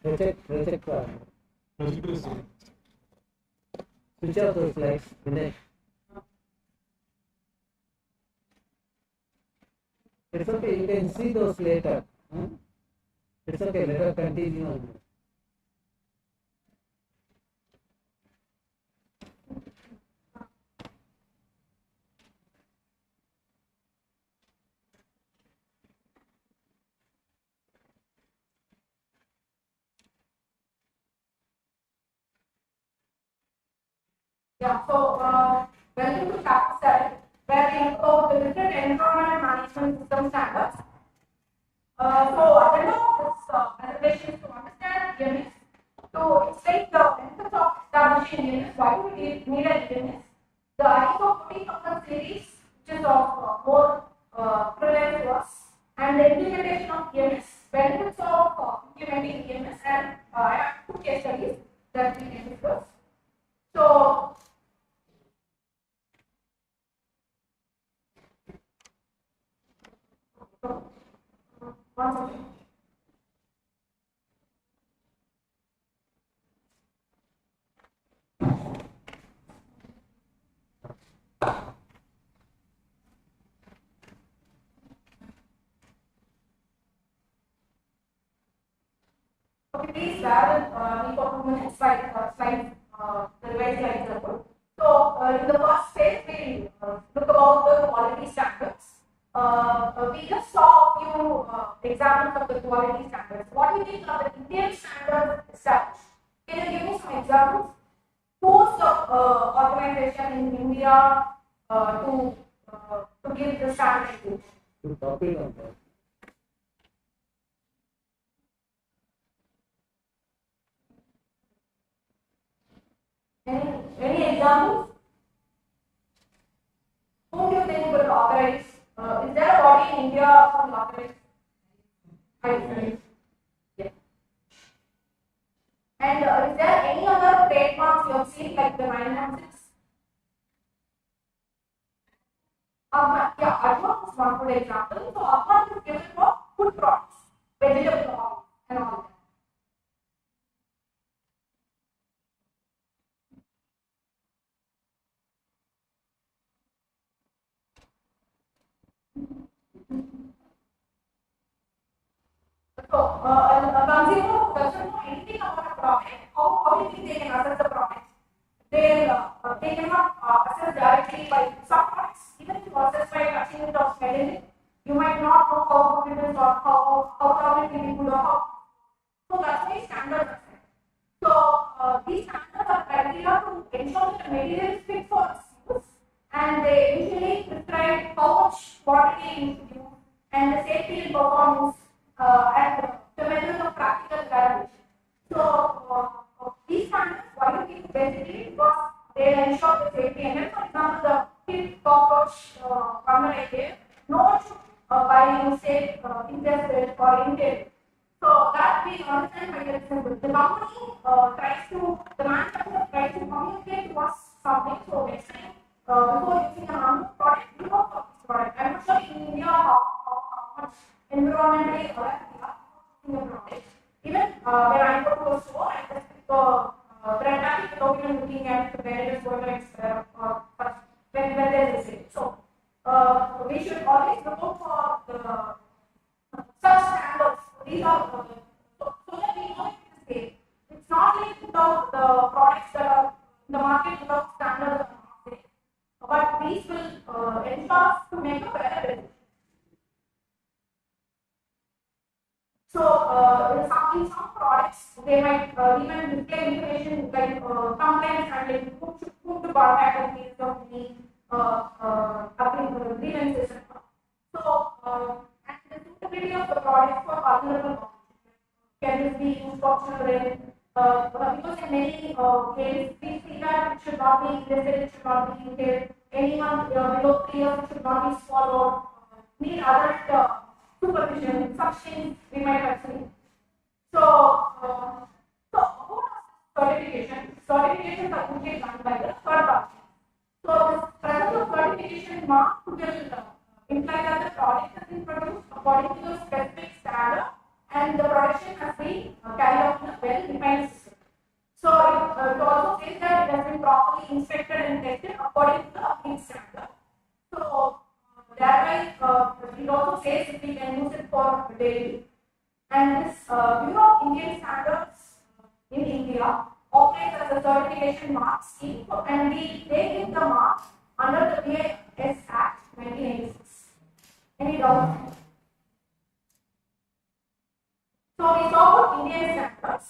Reject. Switch off those lights. It's okay, you can see those later. It's okay, let us continue. Yeah, so welcome to chapter 7, where we look about the different environment management system standards. So agenda of this presentation is to understand units, to explain the benefits of establishing units, why do we need a unit, the ISO 14000 series, which is of more prevalent to us, and the implementation of units, benefits of implementing units, and I have 2 case studies that we can discuss. So one second. facilities where we perform the revised slide example. So, in the first phase, we look about the quality standards. We just saw a few examples of the quality standards. What do you think are the Indian standards established? Can you give me some examples? Who's the organization in India to give the standardization? To copy on that. Any examples? Who do you think will authorize? Is there a body in India who will authorize? IISC. Yeah. And is there any other trademarks you have seen like the 916? Yeah, Advan is one good example. So Advan is given for food products, vegetable oil, and all that. So, a consumer who doesn't know anything about a product, how do you think they can assess the product? They cannot assess directly by some products, even if you assess by touching it or smelling it, you might not know how good it is or how long it will be good or how. So that's why standards are set. So these standards are criteria to ensure that the material is fit for its use, and they usually prescribe how much quantity you need to use and the safety and performance and the methods of practical evaluation. So these standards, why do we basically? Because they ensure the safety and health. For example, the pit cockroach control area, no one should buy mistake ingest it or intake. So that we understand by the example. The company the manufacturer tries to communicate to us something. So next time, before using a harmful product, we know about this product. I'm not sure in India how much environmentally aware we are using a product. Even when I go to a store, I just pick the brand package without even looking at where it is going to expire when there is a sale. So we should always look out for the such standards. These are so that we know it is safe. It's not like without the products that are in the market without standards are not safe. But these will ensure us to make a better decision. So in some products, they might even display information like complaints handling, whom to contact in case of any grievances. So, and the suitability of the product for vulnerable population. Can this be used for children? Because in many cases, we see that it should not be listed, it should not be used. Anyone below 3 years should not be swallowed. Need adult supervision, such things we might have seen. So who does certification? Certifications are usually done by the third party. So this presence of certification mark will imply that the product has been produced according to the specific standard and the production has been carried out in a well-defined system. So it also says that it has been properly inspected and tested according to the HIT standard. So thereby it also says if we can use it for daily. And this Bureau of Indian Standards in India operates as a certification mark scheme, and we give the mark under the IISC Act 1986. Any doubts? So we saw about Indian standards,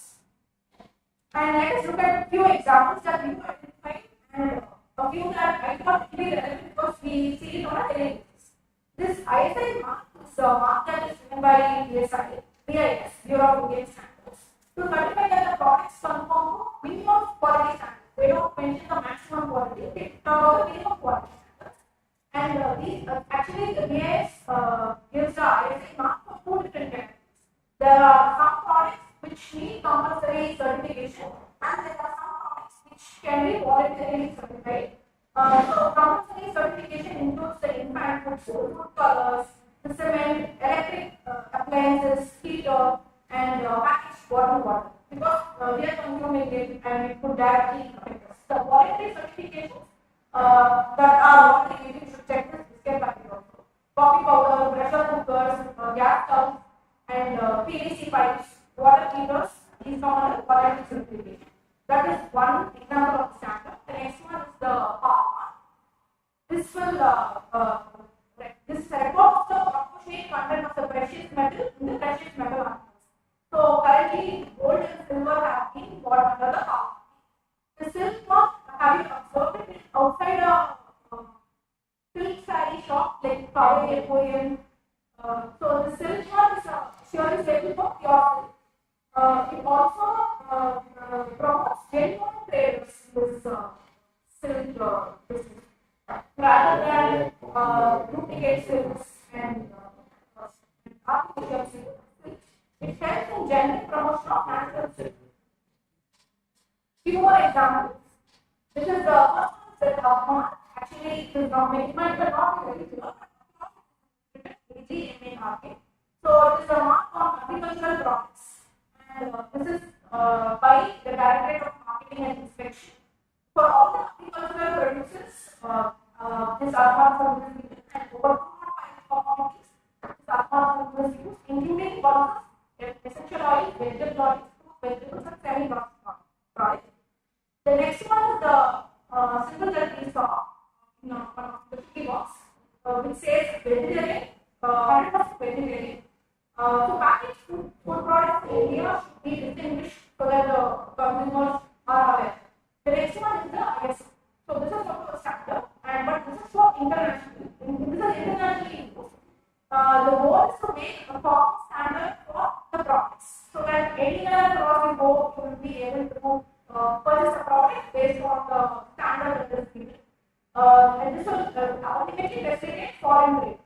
and let us look at a few examples that we identified, and a few that I thought really relevant because we see it on a daily basis. This ISI mark is a mark that is given by BIS, Bureau of Indian Standards, to certify that the products conform to minimum quality standards. They don't mention the maximum quality, they talk about the minimum quality standards. And these actually the BIS gives the ISI mark for 2 different categories. There are some products which need compulsory certification, and there are some products which can be voluntarily certified. So compulsory certification includes the infant food colors, the cement, electric appliances, heater, and packaged bottled water. Because we are consuming it and it could directly affect us. The voluntary certifications that are voluntary, you should check this biscuit packet also. Coffee powder, pressure cookers, gas stoves, and PVC pipes, water heaters. These from the quality certification. That is one example of standard. The next one is the part one. This will this records the appropriate content of the precious metal in the precious metal articles. So currently gold and silver have been bought under the part. The silk one, have you observed it outside a silk saree shop like Kaveri Korean? So the silk one is surely labeled for pure silk. It also promotes genuine traders this silk business rather than duplicate silks and artificial silk. It helps in genuine promotion of natural silk. Few more examples. This is the first one that actually it is not made, but not very clear. AGMA. So it is a mark on agricultural products, and this is by the Directorate of Marketing and Inspection. For all the agricultural producers, this armor is used, and over 205 commodities, this armor is used, including pulses, essential oils, vegetable oils, fruit, vegetables, and semi-processed products. The next one is the symbol that we saw in one of the 50 box, which says vegetarian, 100% vegetarian. To package food products in India should be distinguished so that the consumers are aware. The next one is the IISC. So this is also a standard, but this is for international. This is internationally used. The goal is to make a common standard for the products, so that anywhere across the globe you will be able to purchase a product based on the standard that is given. And this will ultimately facilitate foreign trade.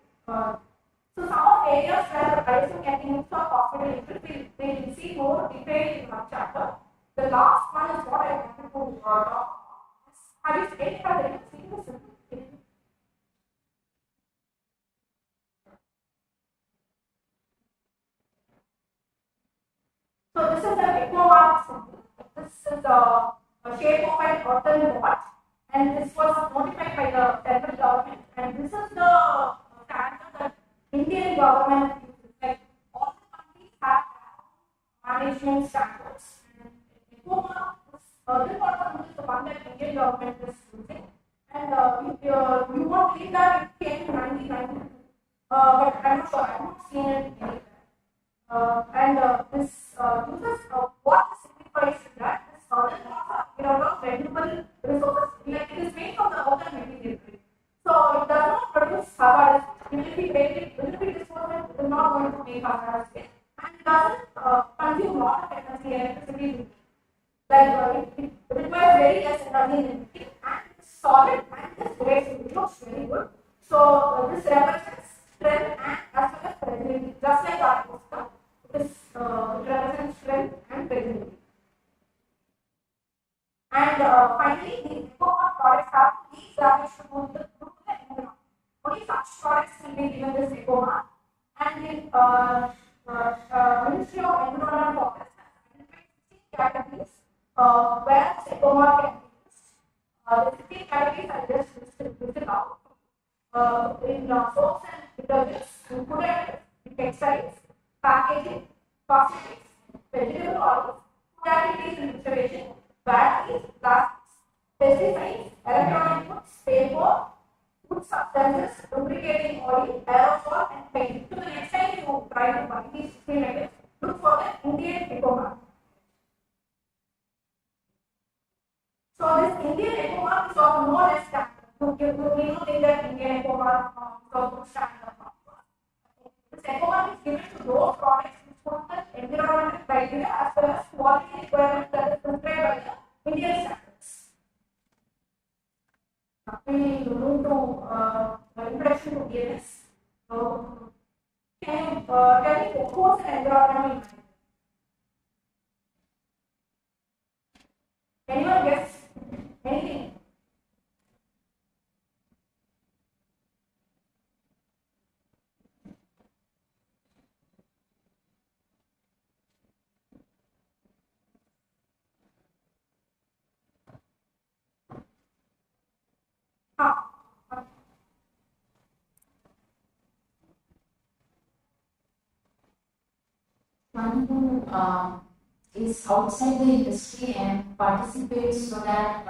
So some of the areas where the ISO can be used for possible interest, we will see more detail in our chapter. The last one is what I wanted to talk about. Have you seen this? So this is the EcoMark symbol. This is the shape of an earthen pot, and this was notified by the federal government, and this is the standard that Indian government uses. Like all the countries have management standards, and EcoMark, this earthen pot is the one that Indian government is using, and you won't believe that it came in 1992, but I'm not sure, I have not seen it anywhere. This uses what signifies that this earthen pots are renewable resources. Like it is made from the earthen material. So it does not produce hazardous waste. It will be created, will be disposed, it is not going to make hazardous waste, and it doesn't consume a lot of energy, electricity. Like it requires very less energy in it, and it's solid and this weight looks very good. So this represents strength and as well as fragility, just like our poster. This represents strength and fragility. And finally, the EcoMark products have to be established to the environment. Only such products will be given this EcoMark. And the Ministry of Environment and Forest has identified 16 categories where this EcoMark can be used. The 16 categories are just listed out. In soaps and detergents, in food items, in textiles, packaging, cosmetics, vegetable oils, food additives and preservation, batteries, plastics, pesticides, electronic goods, paper, food substances, lubricating oil, aerosol, and paint. So the next time you try to buy these 16 items, look for the Indian EcoMark. So this Indian EcoMark is of no less standard. You know that Indian EcoMark is of good standard. This EcoMark is given to those products which fulfill environmental criteria as well as quality requirements that is prescribed by the Indian standards. We move to introduction to DNS. Can you tell me who's an environmental? Anyone guess anything? One who is outside the industry and participates so that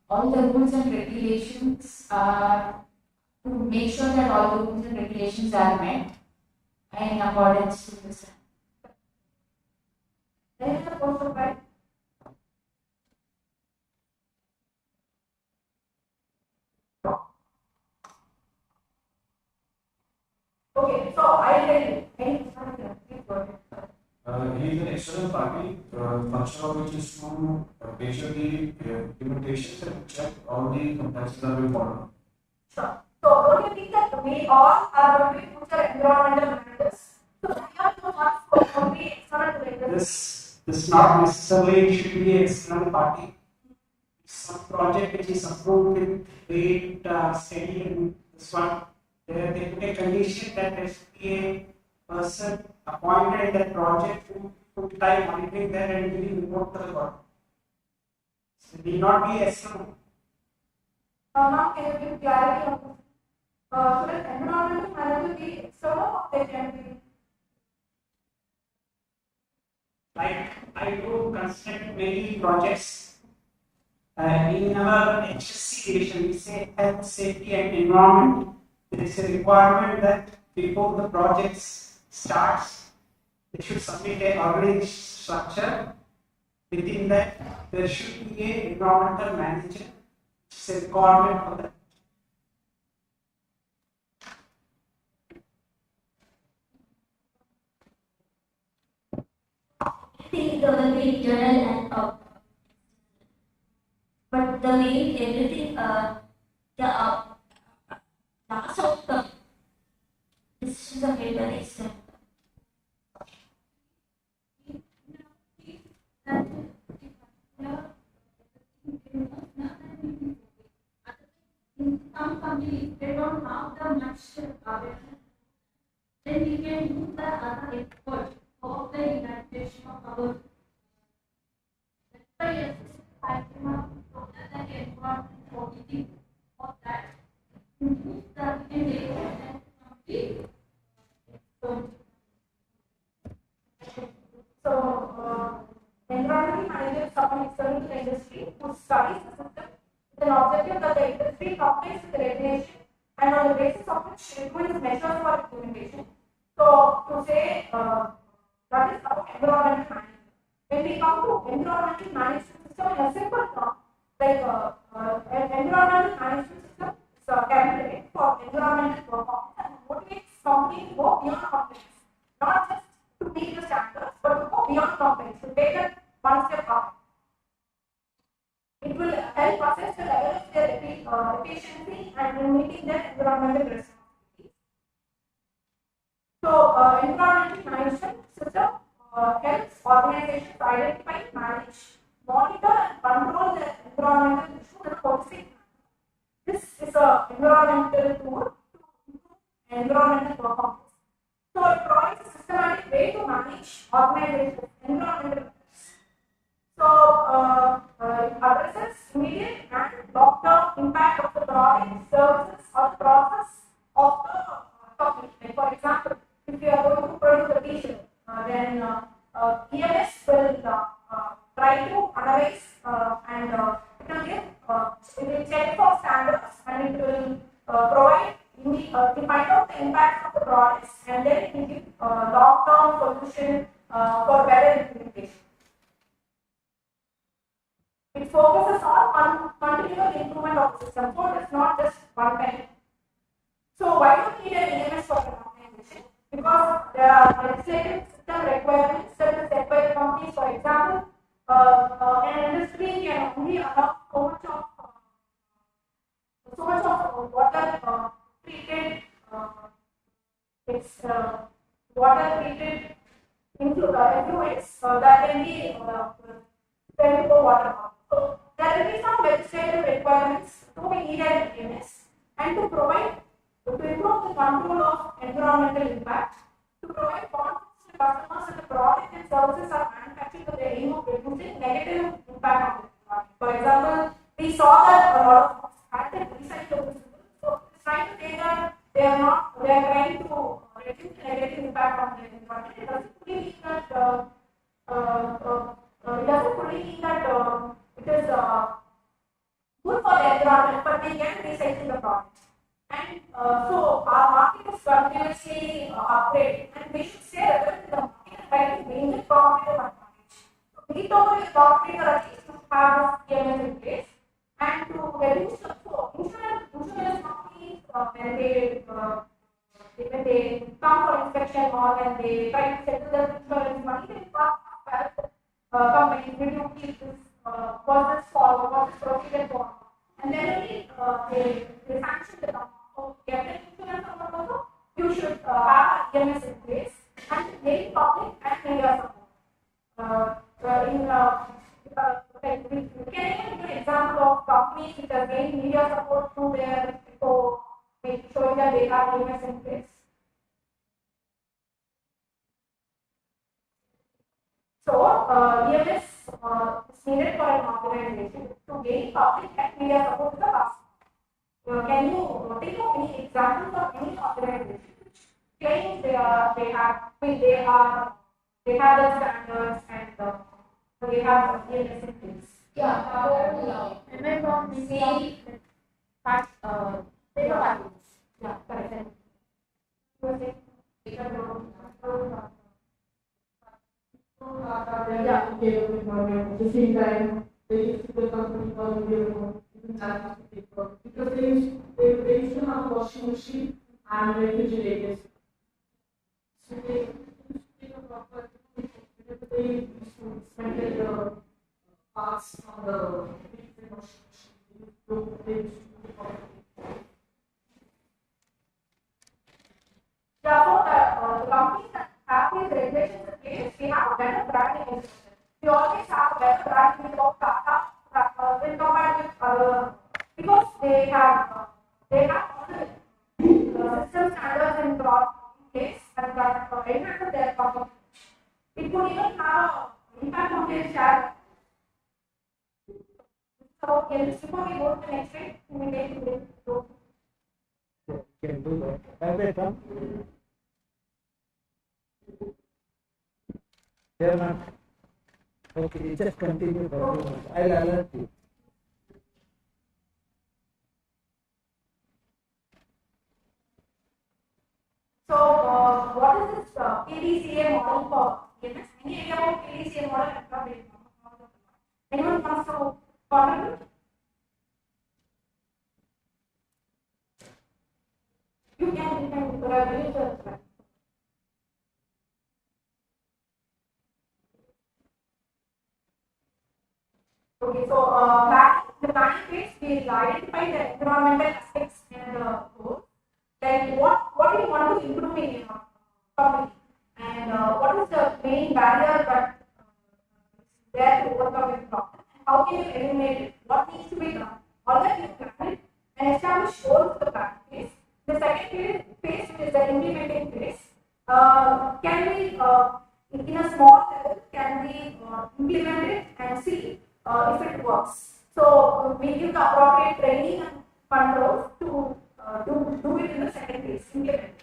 all the rules and regulations are to make sure that all the rules and regulations are met in accordance to this. Then the post of right. Okay, so I tell you, any please go ahead. He is an external party, function of which is to measure the implementations and check all the compliances are being followed. Sure. So don't you think that we all are going to be future environmental managers? So we are the ones who are going to be external to the industry. This not necessarily should be an external party. Some project which is approved with great steady in this one, they put a condition that there should be a person appointed in that project who full time monitoring that and giving report to the board. So it need not be external. Now can you give clarity on this? So that environmental manager be external or they can be? Like I do construct many projects. In our HSC division, we say health, safety, and environment. There is a requirement that before the project starts, they should submit a organization structure. Within that, there should be a environmental manager. It's a requirement for that. I think there will be internal and but the way everything the last outcome decisions are made by the external. In some companies, they don't have the much awareness. Then we can use the other expert of the evaluation of our of that. Use the data and complete. So, environmental managers are external to the industry who studies the system with an objective that the industry complies with the regulation and on the basis of which implements measures for implementation. So, to say that is about environmental management. When we come to environmental management system in a simple term, like an environmental management system is a candidate for environmental performance and motivates companies to go beyond compliance, not just to meet the standards, but to go beyond compliance, to take it one step up. It will help assess the level of their efficiency and in meeting their environmental responsibilities. So, environmental management system helps organizations identify, manage, monitor, and control their environmental issues in a holistic manner. This is an environmental tool to improve environmental performance. So, it provides a systematic way to manage organizations' environmental risks. So, it addresses immediate and long-term impact of the product, services, or the process of the company. Like for example, if you are going to produce a T-shirt, then EMS will try to analyze and it will give, it will check for standards and it will provide, it find out the impact of the products and then it will give long-term solution for better implementation. It focuses on continual improvement of the system, so it's not just one time. So why do we need an EMS for an organization? Because there are legislative system requirements that are set by the companies. For example, an industry can only allow so much of water treated water treated effluents that can be sent to water. So there will be some legislative requirements to be needed in EMS and to provide to improve the control of environmental impact, to provide confidence to customers that the product and services are manufactured with the aim of reducing negative impact on the environment. For example, we saw that a lot of books had been recyclable. So it's trying to say that they are trying to reduce the negative impact on the environment. It doesn't really mean that it doesn't fully mean that it is good for the environment, but we can recycle the product. And so our market is continuously upgrading, and we should stay relevant in the market and try to bring the competitive advantage. To meet over the competitor, at least to have this EMS in place, and to reduce the so insurance companies when they come for inspection or when they try to settle their insurance money, they ask companies, did you keep this, was this for, was this proceeded for? And then only they sanction the company. So, every insurance company also, you should have an EMS in place and make public and media support. We can even give an example of companies which are getting media support through their showing that they have EMS in place. So, EMS is needed for an organization to gain public and media support to the customer. Can you think of any examples of any organization which claims they have the standards and they have EMS in place? Yeah, am I wrong? See, but paper parties. Yeah, correct. Yeah, okay, at the same time, they the company because they used to have washing machine and refrigerators. So they used to take a proper they used to spend the parts from the washing machine. They used to Yeah, so the companies that have these regulations in place, we have a better branding. We always have a better branding about Tata when compared with other because they have all the system standards and cross in place and that enhance their company. It could even have an impact on their share. So, before we go to the next page, we take this. Can do that. Have they come? They're not. Okay, just continue. I'll alert you. So, what is this PDCA model for? EMS? Any idea about PDCA model? Anyone wants to contribute? You can use the slide. Okay, so the planning phase, we identify the environmental aspects in the goal. Then what do you want to improve in your company? And what is the main barrier that is there to overcome this problem? How can you eliminate it? What needs to be done? All that you plan it and establish goals for the planning phase. The second phase, which is the implementing phase, can we, in a small level, can we implement it and see if it works? So we give the appropriate training and controls to do it in the second phase, implement.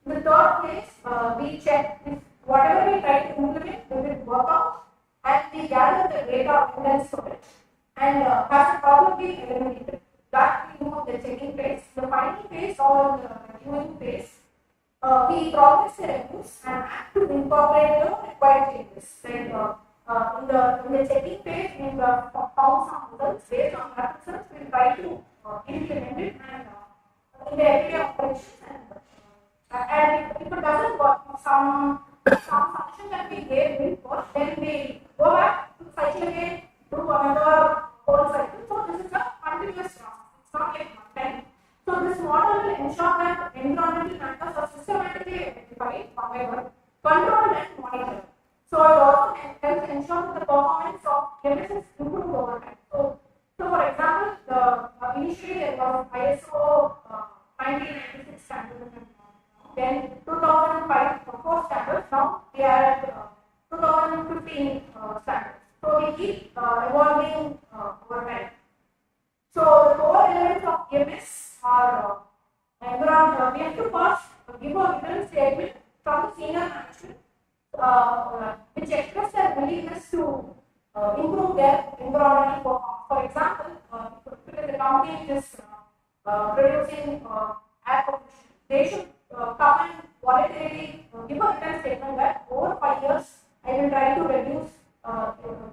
In the third phase, we check if whatever we try to implement, does it work out, and we gather the data evidence for it, and has the problem been eliminated. That we move the checking phase. The final phase or the reviewing phase, we progress the reviews and act to incorporate the required changes. Like in the checking phase, we found some results. Based on that results, we try to implement it and in the everyday operations. And if it doesn't work, some function that we gave before, then we go back to cycle again, do another whole cycle. So this is a continuous process. It's not like one time. So this model will ensure that environmental matters are systematically identified, however, controlled and monitored. So it also helps ensure that the performance of EMS is improved over time. So for example, initially there was ISO 1996 standard, then 2005 4 standards. Now we are at 2015 standards. So we keep evolving over time. So the core elements of EMS are environment. We have to first give a written statement from the senior management which express their belief company is producing air pollution, they should come and voluntarily give a written statement that over 5 years I will try to reduce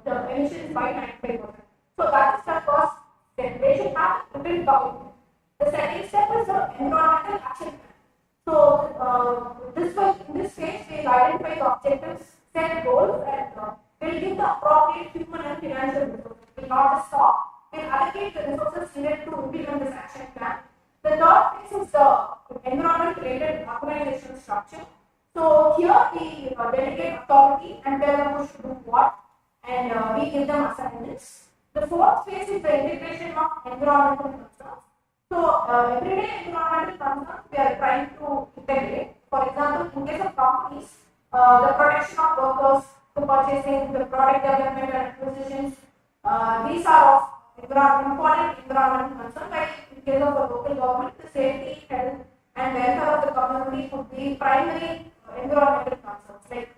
the emissions by 95%. So that is the first step. They should have a written commitment. The second step is the environmental action plan. So in this phase we will identify the objectives, set goals, and will give the appropriate human and financial resources. We will not just stop. We will allocate the resources needed to implement this action plan. The third phase is the environment-related organizational structure. So here we delegate authority and tell them who should do what, and we give them assignments. The fourth phase is the integration of environmental concerns. So everyday environmental concerns we are trying to integrate. For example, in case of companies, the protection of workers, the purchasing, the product development and acquisitions, these are of important environmental concerns. Like in case of the local government, the safety, health, and welfare of the community would be primary environmental concerns. Like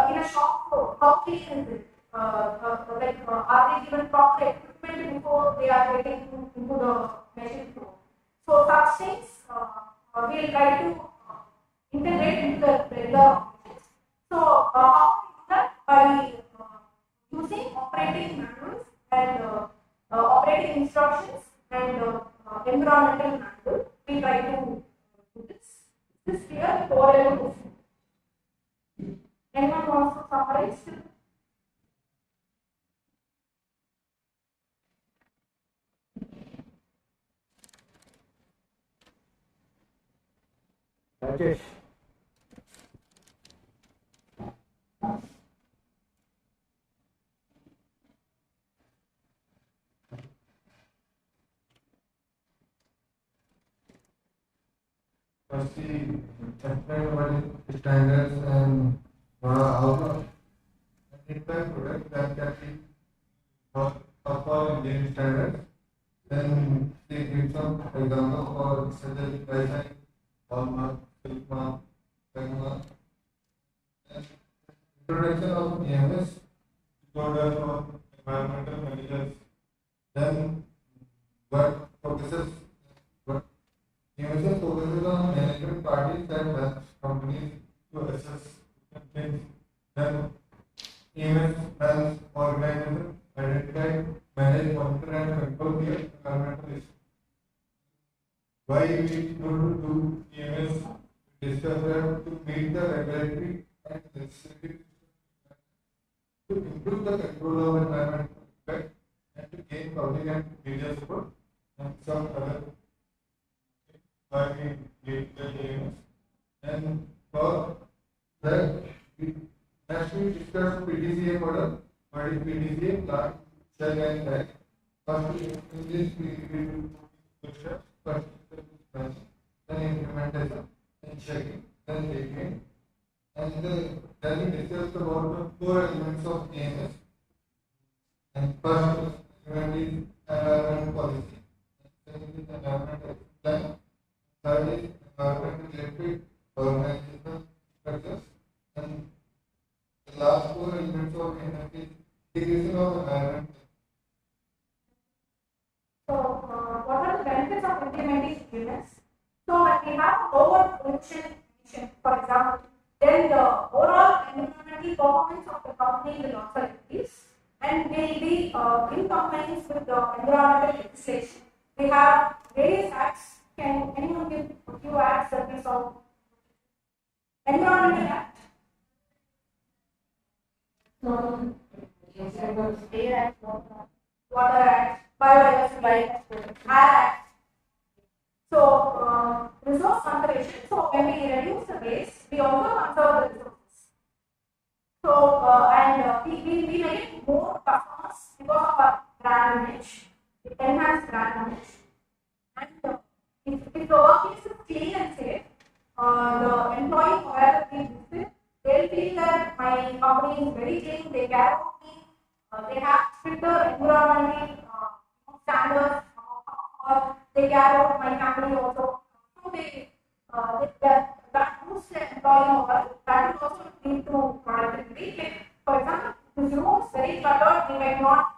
in a shop floor, how clean is it? Are they given proper equipment before they are getting into the machine floor? So such things we will try to integrate into the regular operations. So how we do that? By using operating manuals and operating instructions and environmental manual. We try to do this. This clear core element. Anyone wants to summarize? Rajesh. Firstly, explain what is standards and how the impact product that can be for Indian standards. Then they give some example for such as design, hallmark, silkmark, penmark. Introduction of EMS, order for environmental managers. Then what focuses EMS focuses on management parties that helps companies to assess complaints. Then EMS helps organizations identify, manage, monitor, and control their environmental issues. Why we should do EMS? Discuss that to meet the regulatory and legislative to improve the control of environmental impact and to gain public and media support and some other why we need the EMS. And for that, we actually discuss PDCA model. What is PDCA? Plant, cell, and bag. First, in this, we do two steps. First, then implementation, then checking, then taking, and then we discussed about the 4 elements of EMS. And first element is environment policy, second is environment plan, third is environment related organizational structures, and the last 4 elements of EMS is integration of environment. So what are the benefits of implementing EMS? So when we have lower pollution emission, for example, then the overall environmental performance of the company will also increase and will be in compliance with the environmental legislation. We have various acts. Can anyone give a few acts that we saw? Environmental Act. Air Act, Water Act, Biodiversity Act, Air Act. So, resource conservation. So, when we reduce the waste, we also conserve the resources. So, we make it more customers because of our brand image. It enhances brand image. And if the workplace is clean and safe, the employee whoever we visit, they'll feel that my company is very clean, they care about me, they have stricter environmental standards, or they care about my family also. So that boosts the employee morale. That will also lead to productivity. Like, for example, this room is very cluttered, we might not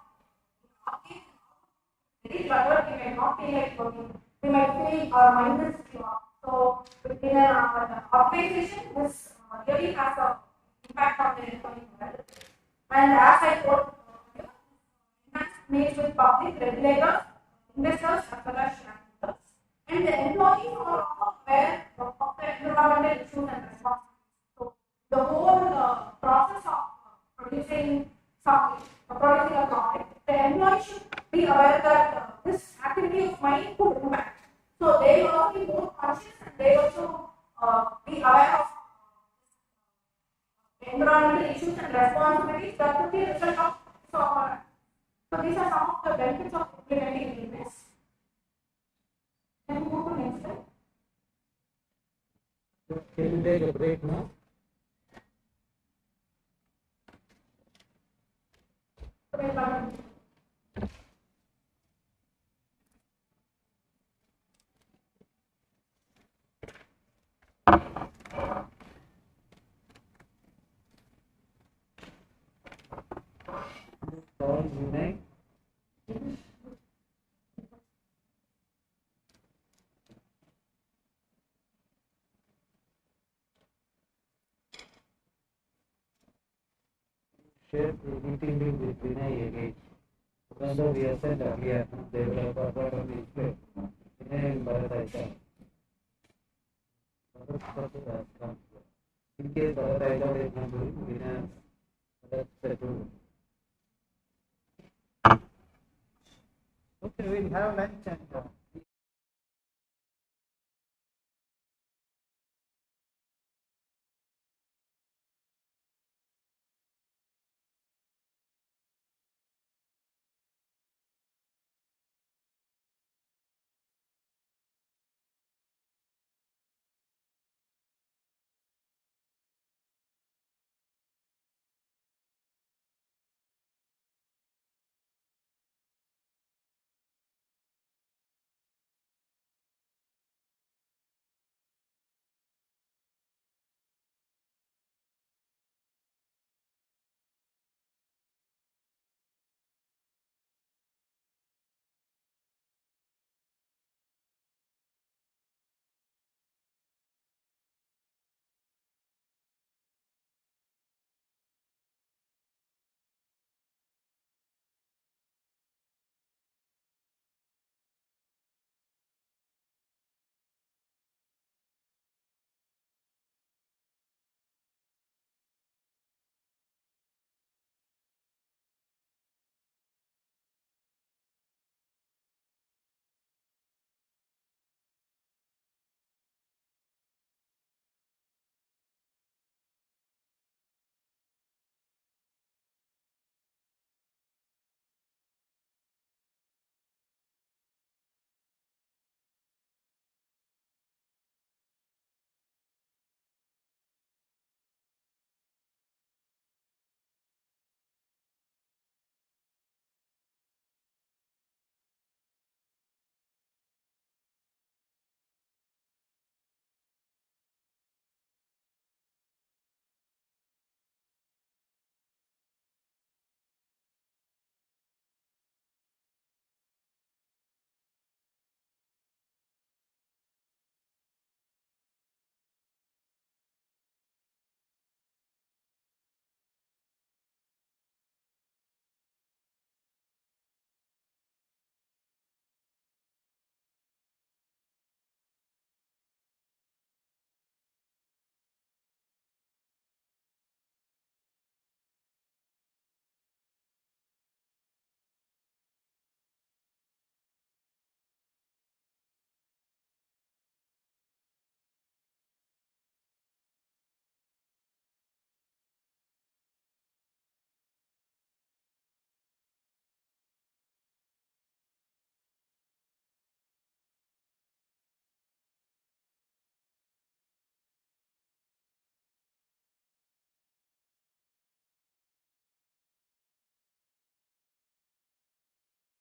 very cluttered, we may not feel like working. We might feel our mind is clogged. So in an organization, this really has an impact on the employee health. And as I told earlier, impact made with public regulators, investors, as well as shareholders. And the employees are also aware of the environmental issues and responsibilities. So the whole process of producing something, producing a product, the employee should be aware that this activity of mine could impact. So they will also be more conscious and they also be aware of environmental issues and responsibilities that could be a result of software. So these are some of the benefits of implementing this. Can we move to next slide? Can you take a break now? Share the meeting with Vinay again. Remember we have said earlier, they will have a part of the display. Vinay and Bharat I said. In case Bharat I thought is not doing, Vinay, Bharat said to. Okay, we'll have lunch and